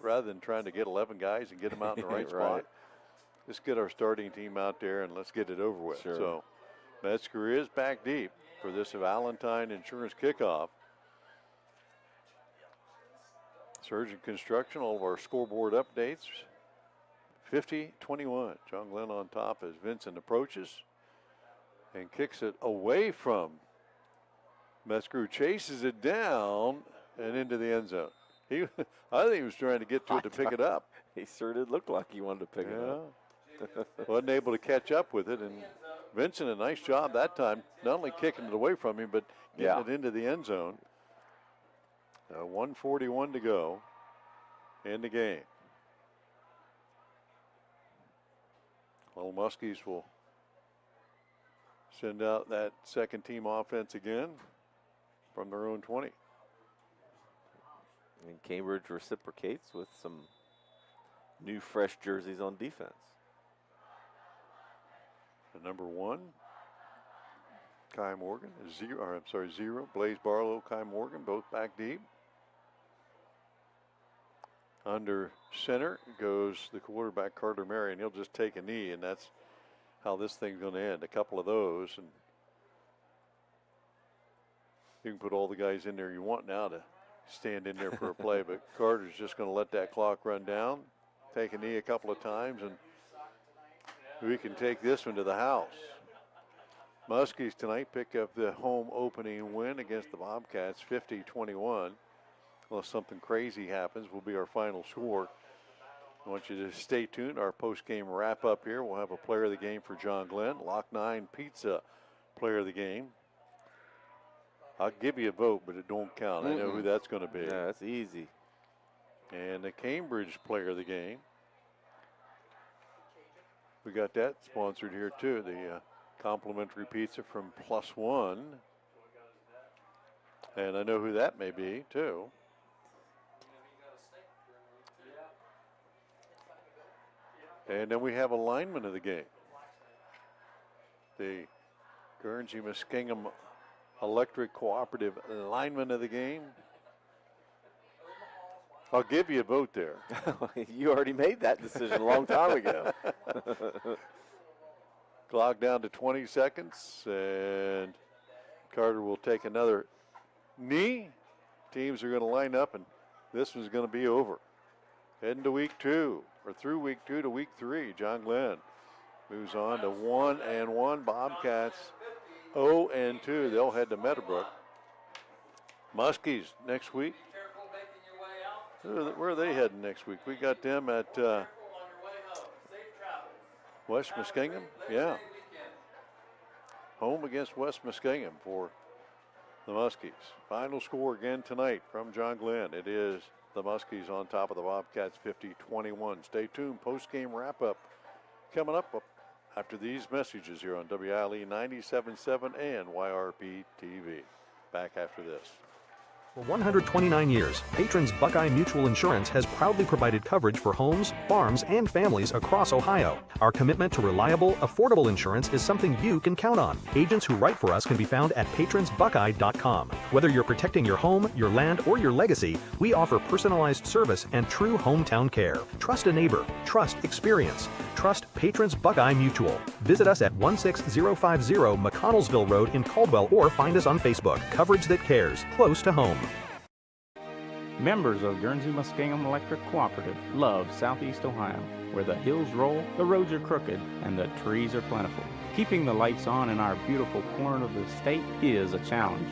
rather than trying to get 11 guys and get them out in the right spot. Right. Let's get our starting team out there and let's get it over with. Sure. So Metzger is back deep for this Valentine Insurance kickoff. Surgeon Construction, all of our scoreboard updates. 50-21. John Glenn on top as Vincent approaches and kicks it away from Metzger, chases it down and into the end zone. I think he was trying to get to it to pick it up. He sure did look like he wanted to pick it up. Wasn't able to catch up with it, and Vincent, a nice job that time, not only kicking it away from him, but getting it into the end zone. 1:41 to go in the game. Little Muskies will send out that second team offense again from their own 20. And Cambridge reciprocates with some new fresh jerseys on defense. The number 1, Kai Morgan, 0. Blaze Barlow, Kai Morgan, both back deep. Under center goes the quarterback, Carter Murray, and he'll just take a knee, and that's how this thing's going to end. A couple of those, and you can put all the guys in there you want now to stand in there for a play, but Carter's just going to let that clock run down, take a knee a couple of times, and we can take this one to the house. Muskies tonight pick up the home opening win against the Bobcats, 50-21. Unless something crazy happens, will be our final score. I want you to stay tuned. Our post-game wrap-up here. We'll have a player of the game for John Glenn. Lock 9 Pizza, player of the game. I'll give you a vote, but it don't count. I know who that's going to be. Yeah, that's easy. And the Cambridge player of the game. We got that sponsored here, too. The complimentary pizza from Plus One. And I know who that may be, too. And then we have a lineman of the game. The Guernsey Muskingum Electric Cooperative lineman of the game. I'll give you a vote there. You already made that decision a long time ago. Clock down to 20 seconds, and Carter will take another knee. Teams are going to line up, and this one's going to be over. Heading to week 2, or through week 2 to week 3. John Glenn moves on to 1-1. Bobcats 0-2. They'll head to Meadowbrook. Muskies next week. Where are they heading next week? We got them at West Muskingum. Yeah. Home against West Muskingum for the Muskies. Final score again tonight from John Glenn. It is the Muskies on top of the Bobcats 50-21. Stay tuned. Post-game wrap-up coming up after these messages here on WILE 97.7 and YRP TV. Back after this. For 129 years, Patrons Buckeye Mutual Insurance has proudly provided coverage for homes, farms, and families across Ohio. Our commitment to reliable, affordable insurance is something you can count on. Agents who write for us can be found at patronsbuckeye.com. Whether you're protecting your home, your land, or your legacy, we offer personalized service and true hometown care. Trust a neighbor. Trust experience. Trust Patrons Buckeye Mutual. Visit us at 16050 McConnellsville Road in Caldwell or find us on Facebook. Coverage that cares. Close to home. Members of Guernsey Muskingum Electric Cooperative love Southeast Ohio, where the hills roll, the roads are crooked, and the trees are plentiful. Keeping the lights on in our beautiful corner of the state is a challenge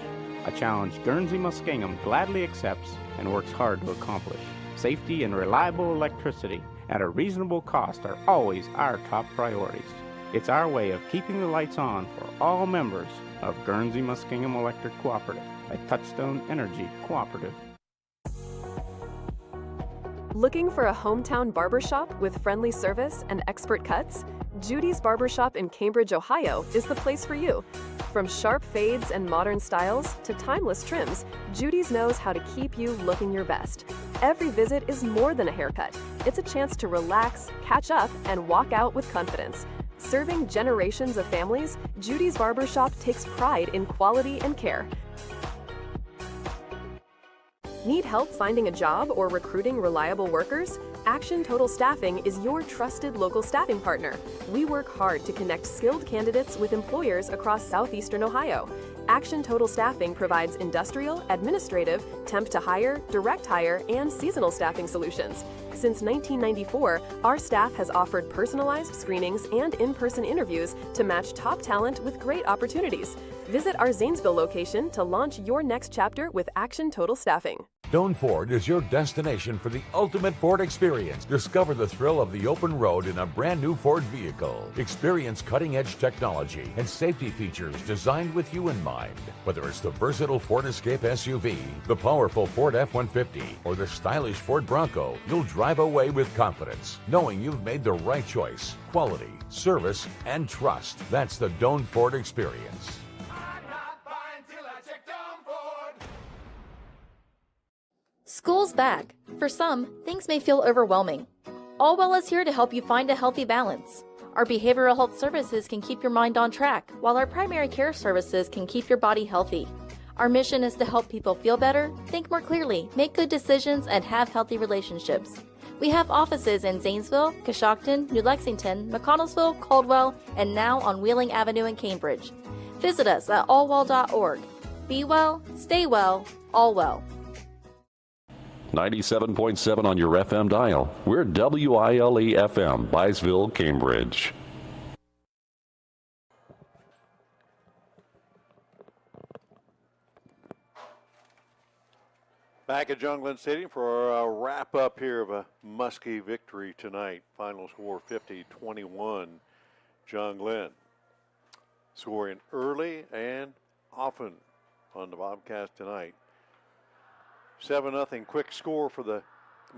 Guernsey Muskingum gladly accepts and works hard to accomplish. Safety and reliable electricity at a reasonable cost are always our top priorities. It's our way of keeping the lights on for all members of Guernsey Muskingum Electric Cooperative, a Touchstone Energy cooperative. Looking for a hometown barbershop with friendly service and expert cuts? Judy's Barbershop in Cambridge, Ohio is the place for you. From sharp fades and modern styles to timeless trims, Judy's knows how to keep you looking your best. Every visit is more than a haircut. It's a chance to relax, catch up, and walk out with confidence. Serving generations of families, Judy's Barbershop takes pride in quality and care. Need help finding a job or recruiting reliable workers? Action Total Staffing is your trusted local staffing partner. We work hard to connect skilled candidates with employers across southeastern Ohio. Action Total Staffing provides industrial, administrative, temp to hire, direct hire, and seasonal staffing solutions. Since 1994, our staff has offered personalized screenings and in-person interviews to match top talent with great opportunities. Visit our Zanesville location to launch your next chapter with Action Total Staffing. Doan Ford is your destination for the ultimate Ford experience. Discover the thrill of the open road in a brand new Ford vehicle. Experience cutting-edge technology and safety features designed with you in mind. Whether it's the versatile Ford Escape SUV, the powerful Ford F-150, or the stylish Ford Bronco, you'll drive away with confidence, knowing you've made the right choice. Quality, service, and trust. That's the Doan Ford experience. School's back. For some, things may feel overwhelming. Allwell is here to help you find a healthy balance. Our behavioral health services can keep your mind on track, while our primary care services can keep your body healthy. Our mission is to help people feel better, think more clearly, make good decisions, and have healthy relationships. We have offices in Zanesville, Coshocton, New Lexington, McConnellsville, Caldwell, and now on Wheeling Avenue in Cambridge. Visit us at allwell.org. Be well, stay well, all well. 97.7 on your FM dial. We're WILE FM, Byesville, Cambridge. Back at John Glenn Stadium for a wrap-up here of a Muskie victory tonight. Final score 50-21. John Glenn scoring early and often on the Bobcats tonight. 7-0 quick score for the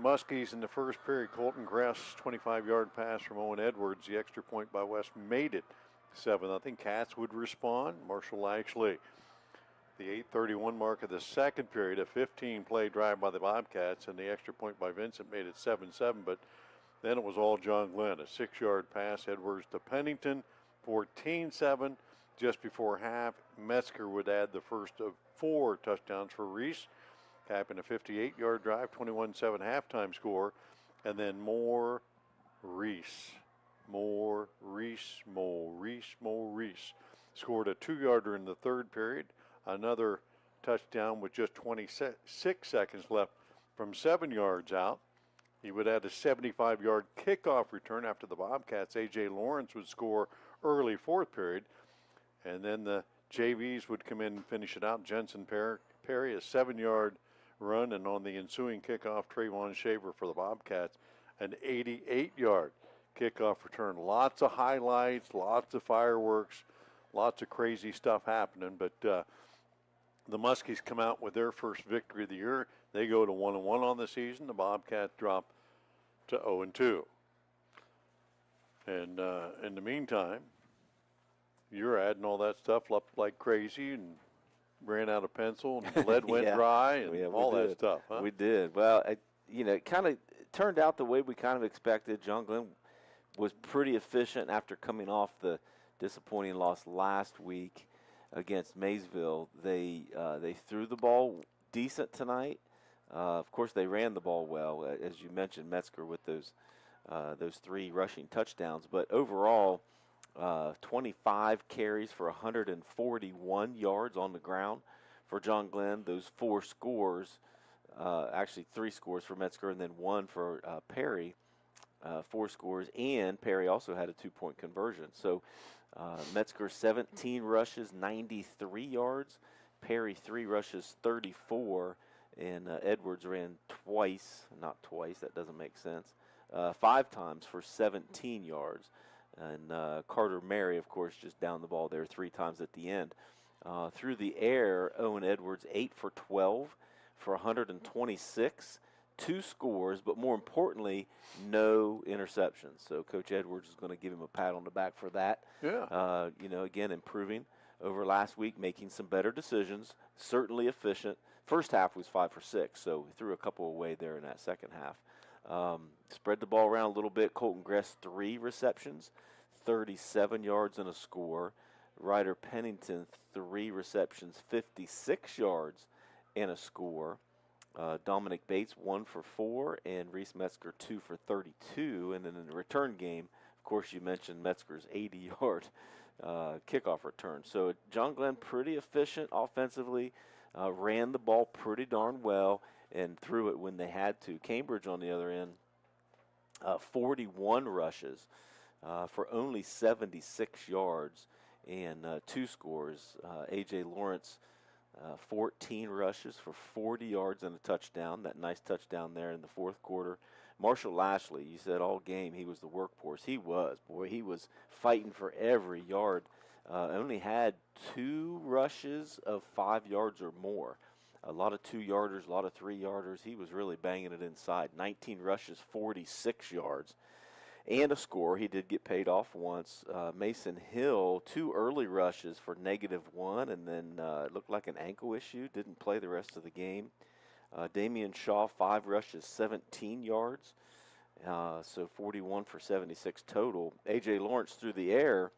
Muskies in the first period. Colton Gress, 25-yard pass from Owen Edwards. The extra point by West made it 7-0. Cats would respond. Marshall Lashley. The 8:31 mark of the second period, a 15-play drive by the Bobcats, and the extra point by Vincent made it 7-7. But then it was all John Glenn. A 6-yard pass, Edwards to Pennington, 14-7. Just before half, Metzger would add the first of 4 touchdowns for Reese. capping a 58-yard drive, 21-7 halftime score, and then more Reese scored a 2-yarder in the third period, another touchdown with just 26 seconds left from 7 yards out. He would add a 75-yard kickoff return after the Bobcats. A.J. Lawrence would score early fourth period, and then the JVs would come in and finish it out. Jensen Perry, a 7-yard run, and on the ensuing kickoff, Trayvon Shaver for the Bobcats, an 88-yard kickoff return. Lots of highlights, lots of fireworks, lots of crazy stuff happening, but the Muskies come out with their first victory of the year. They go to 1-1 on the season. The Bobcats drop to 0-2. And in the meantime, you're adding all that stuff up like crazy and ran out of pencil and lead went dry and all that stuff, huh? We did. Well, it kind of turned out the way we kind of expected. John Glenn was pretty efficient after coming off the disappointing loss last week against Maysville. They threw the ball decent tonight. Of course, they ran the ball well, as you mentioned, Metzger with those 3 rushing touchdowns. But overall, 25 carries for 141 yards on the ground for John Glenn. Those 4 scores, actually 3 scores for Metzger and then 1 for Perry, 4 scores. And Perry also had a 2-point conversion. So Metzger 17 rushes, 93 yards. Perry 3 rushes, 34. And Edwards ran not twice, that doesn't make sense, 5 times for 17 yards. And Carter Mary, of course, just down the ball there 3 times at the end. Through the air, Owen Edwards 8 for 12 for 126, 2 scores, but more importantly, no interceptions. So Coach Edwards is going to give him a pat on the back for that. Yeah. Again, improving over last week, making some better decisions, certainly efficient. First half was 5 for 6, so he threw a couple away there in that second half. Spread the ball around a little bit. Colton Gress 3 receptions, 37 yards and a score. Ryder Pennington 3 receptions, 56 yards and a score. Dominic Bates 1 for 4, and Reese Metzger 2 for 32. And then in the return game, of course, you mentioned Metzger's 80-yard kickoff return. So John Glenn pretty efficient offensively, ran the ball pretty darn well, and threw it when they had to. Cambridge, on the other end, 41 rushes for only 76 yards and 2 scores. A.J. Lawrence, 14 rushes for 40 yards and a touchdown. That nice touchdown there in the fourth quarter. Marshall Lashley, you said all game he was the workhorse. He was. Boy, he was fighting for every yard. Only had 2 rushes of 5 yards or more. A lot of 2-yarders, a lot of 3-yarders. He was really banging it inside. 19 rushes, 46 yards, and a score. He did get paid off once. Mason Hill, 2 early rushes for -1, and then it looked like an ankle issue. Didn't play the rest of the game. Damian Shaw, 5 rushes, 17 yards. So 41 for 76 total. A.J. Lawrence through the air,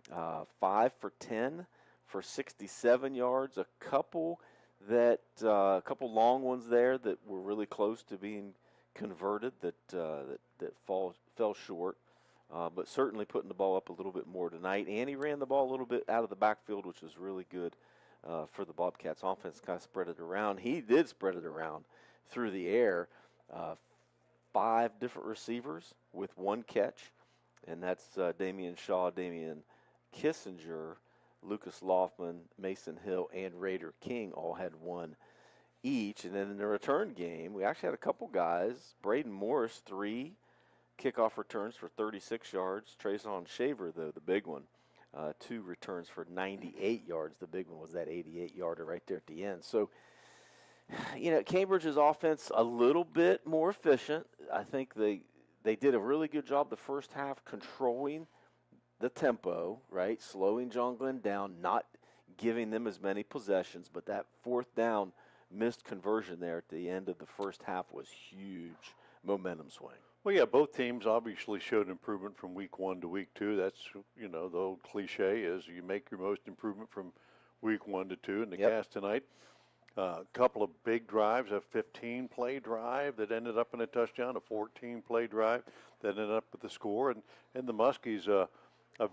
5 for 10 for 67 yards. A couple long ones there that were really close to being converted that fell short. But certainly putting the ball up a little bit more tonight. And he ran the ball a little bit out of the backfield, which was really good for the Bobcats offense. Kind of spread it around. He did spread it around through the air. 5 different receivers with 1 catch. And that's Damian Shaw, Damian Kissinger, Lucas Loffman, Mason Hill, and Raider King all had 1 each. And then in the return game, we actually had a couple guys. Braden Morris, 3 kickoff returns for 36 yards. Trayson Shaver, though, the big one, 2 returns for 98 yards. The big one was that 88-yarder right there at the end. So, Cambridge's offense a little bit more efficient. I think they did a really good job the first half controlling the tempo, right? Slowing John Glenn down, not giving them as many possessions, but that 4th down missed conversion there at the end of the first half was huge momentum swing. Well, yeah, both teams obviously showed improvement from week 1 to week 2. That's, the old cliche is you make your most improvement from week 1 to 2. And the Cast tonight A couple of big drives, a 15-play drive that ended up in a touchdown, a 14-play drive that ended up with the score. And the Muskies, a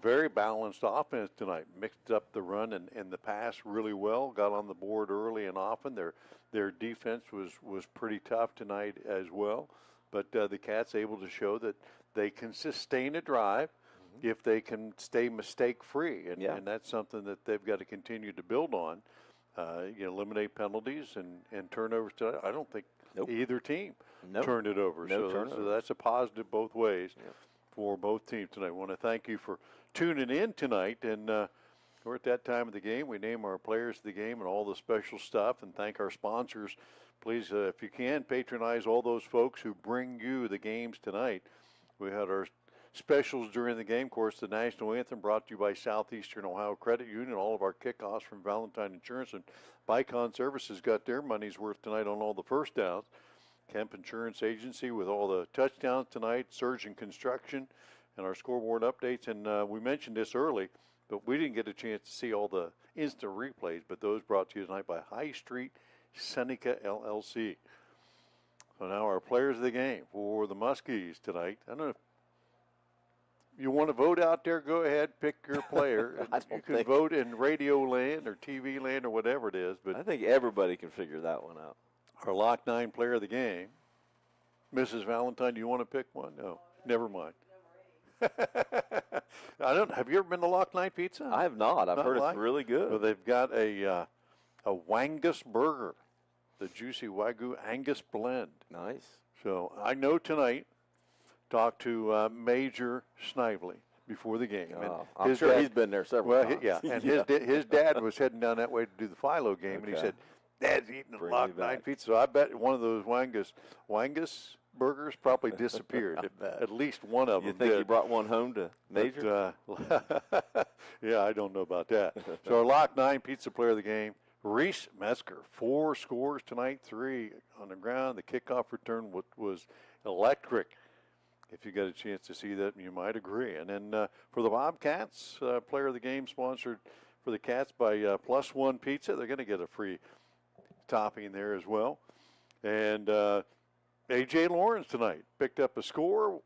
very balanced offense tonight, mixed up the run and the pass really well, got on the board early and often. Their defense was pretty tough tonight as well. But the Cats able to show that they can sustain a drive if they can stay mistake-free. And that's something that they've got to continue to build on. Eliminate penalties and turnovers tonight. I don't think either team turned it over. So that's a positive both ways for both teams tonight. I want to thank you for tuning in tonight. And we're at that time of the game. We name our players of the game and all the special stuff, and thank our sponsors. Please, if you can, patronize all those folks who bring you the games tonight. We had our specials during the game. Of course, the national anthem brought to you by Southeastern Ohio Credit Union. All of our kickoffs from Valentine Insurance, and Bicon Services got their money's worth tonight on all the first downs. Kemp Insurance Agency with all the touchdowns tonight. Surgeon Construction and our scoreboard updates. And we mentioned this early, but we didn't get a chance to see all the instant replays, but those brought to you tonight by High Street Seneca LLC. So now our players of the game for the Muskies tonight. I don't know if you want to vote out there, go ahead, pick your player. You can vote in radio land or TV land or whatever it is. But I think everybody can figure that one out. Our Lock 9 player of the game, Mrs. Valentine, do you want to pick one? No, never mind. I don't. Have you ever been to Lock 9 Pizza? I have not. I've heard it's really good. Well, they've got a Wangus burger, the juicy Wagyu Angus blend. Nice. So I know tonight. Talked to Major Snively before the game. I'm sure he's been there several times. And his dad was heading down that way to do the Philo game, and he said, Dad's eating a Lock 9 pizza. So I bet one of those Wangus burgers probably disappeared. At least one of them did. You think he brought one home to Major? But, yeah, I don't know about that. So our Lock 9 pizza player of the game, Reese Mesker, 4 scores tonight, 3 on the ground. The kickoff return was electric. If you get a chance to see that, you might agree. And then for the Bobcats, player of the game sponsored for the Cats by Plus One Pizza. They're going to get a free topping there as well. And A.J. Lawrence tonight picked up a score,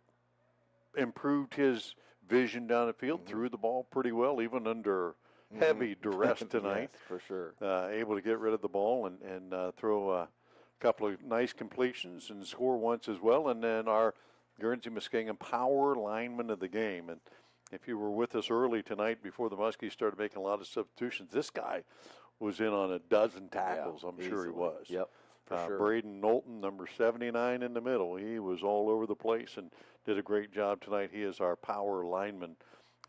improved his vision down the field, threw the ball pretty well, even under heavy duress tonight. Yes, for sure. Able to get rid of the ball and throw a couple of nice completions and score once as well. And then our Guernsey Muskingum power lineman of the game. And if you were with us early tonight before the Muskies started making a lot of substitutions, this guy was in on a dozen tackles. I'm sure he was. Yep, for sure. Braden Knowlton, number 79 in the middle. He was all over the place and did a great job tonight. He is our power lineman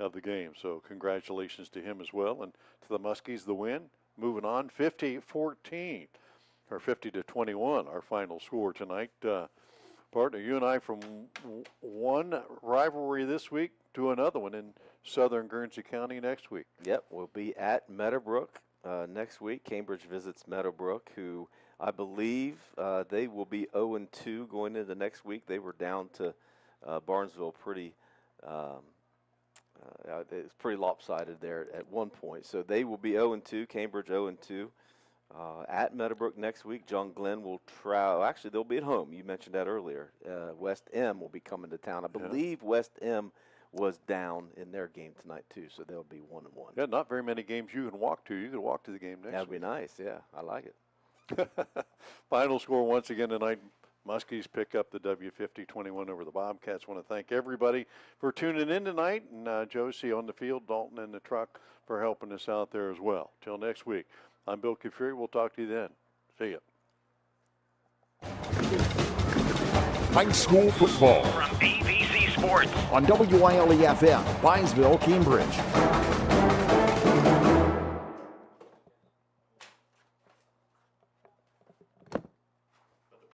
of the game. So congratulations to him as well. And to the Muskies, the win. Moving on, 50-14, or 50-21, our final score tonight. Partner, you and I from one rivalry this week to another one in southern Guernsey County next week. Yep, we'll be at Meadowbrook next week. Cambridge visits Meadowbrook, who I believe they will be 0-2 going into the next week. They were down to Barnesville pretty it's pretty lopsided there at one point. So they will be 0-2, Cambridge 0-2. At Meadowbrook next week, John Glenn will travel. Actually, they'll be at home. You mentioned that earlier. West M will be coming to town. I believe West M was down in their game tonight, too, so they'll be 1-1. Yeah, not very many games you can walk to. You can walk to the game next That'd week. Be nice, yeah. I like it. Final score once again tonight. Muskies pick up the W50-21 over the Bobcats. Want to thank everybody for tuning in tonight. And Josie on the field, Dalton in the truck for helping us out there as well. Till next week. I'm Bill Kafury. We'll talk to you then. See ya. High school football from AVC Sports on WILE FM, Byesville, Cambridge.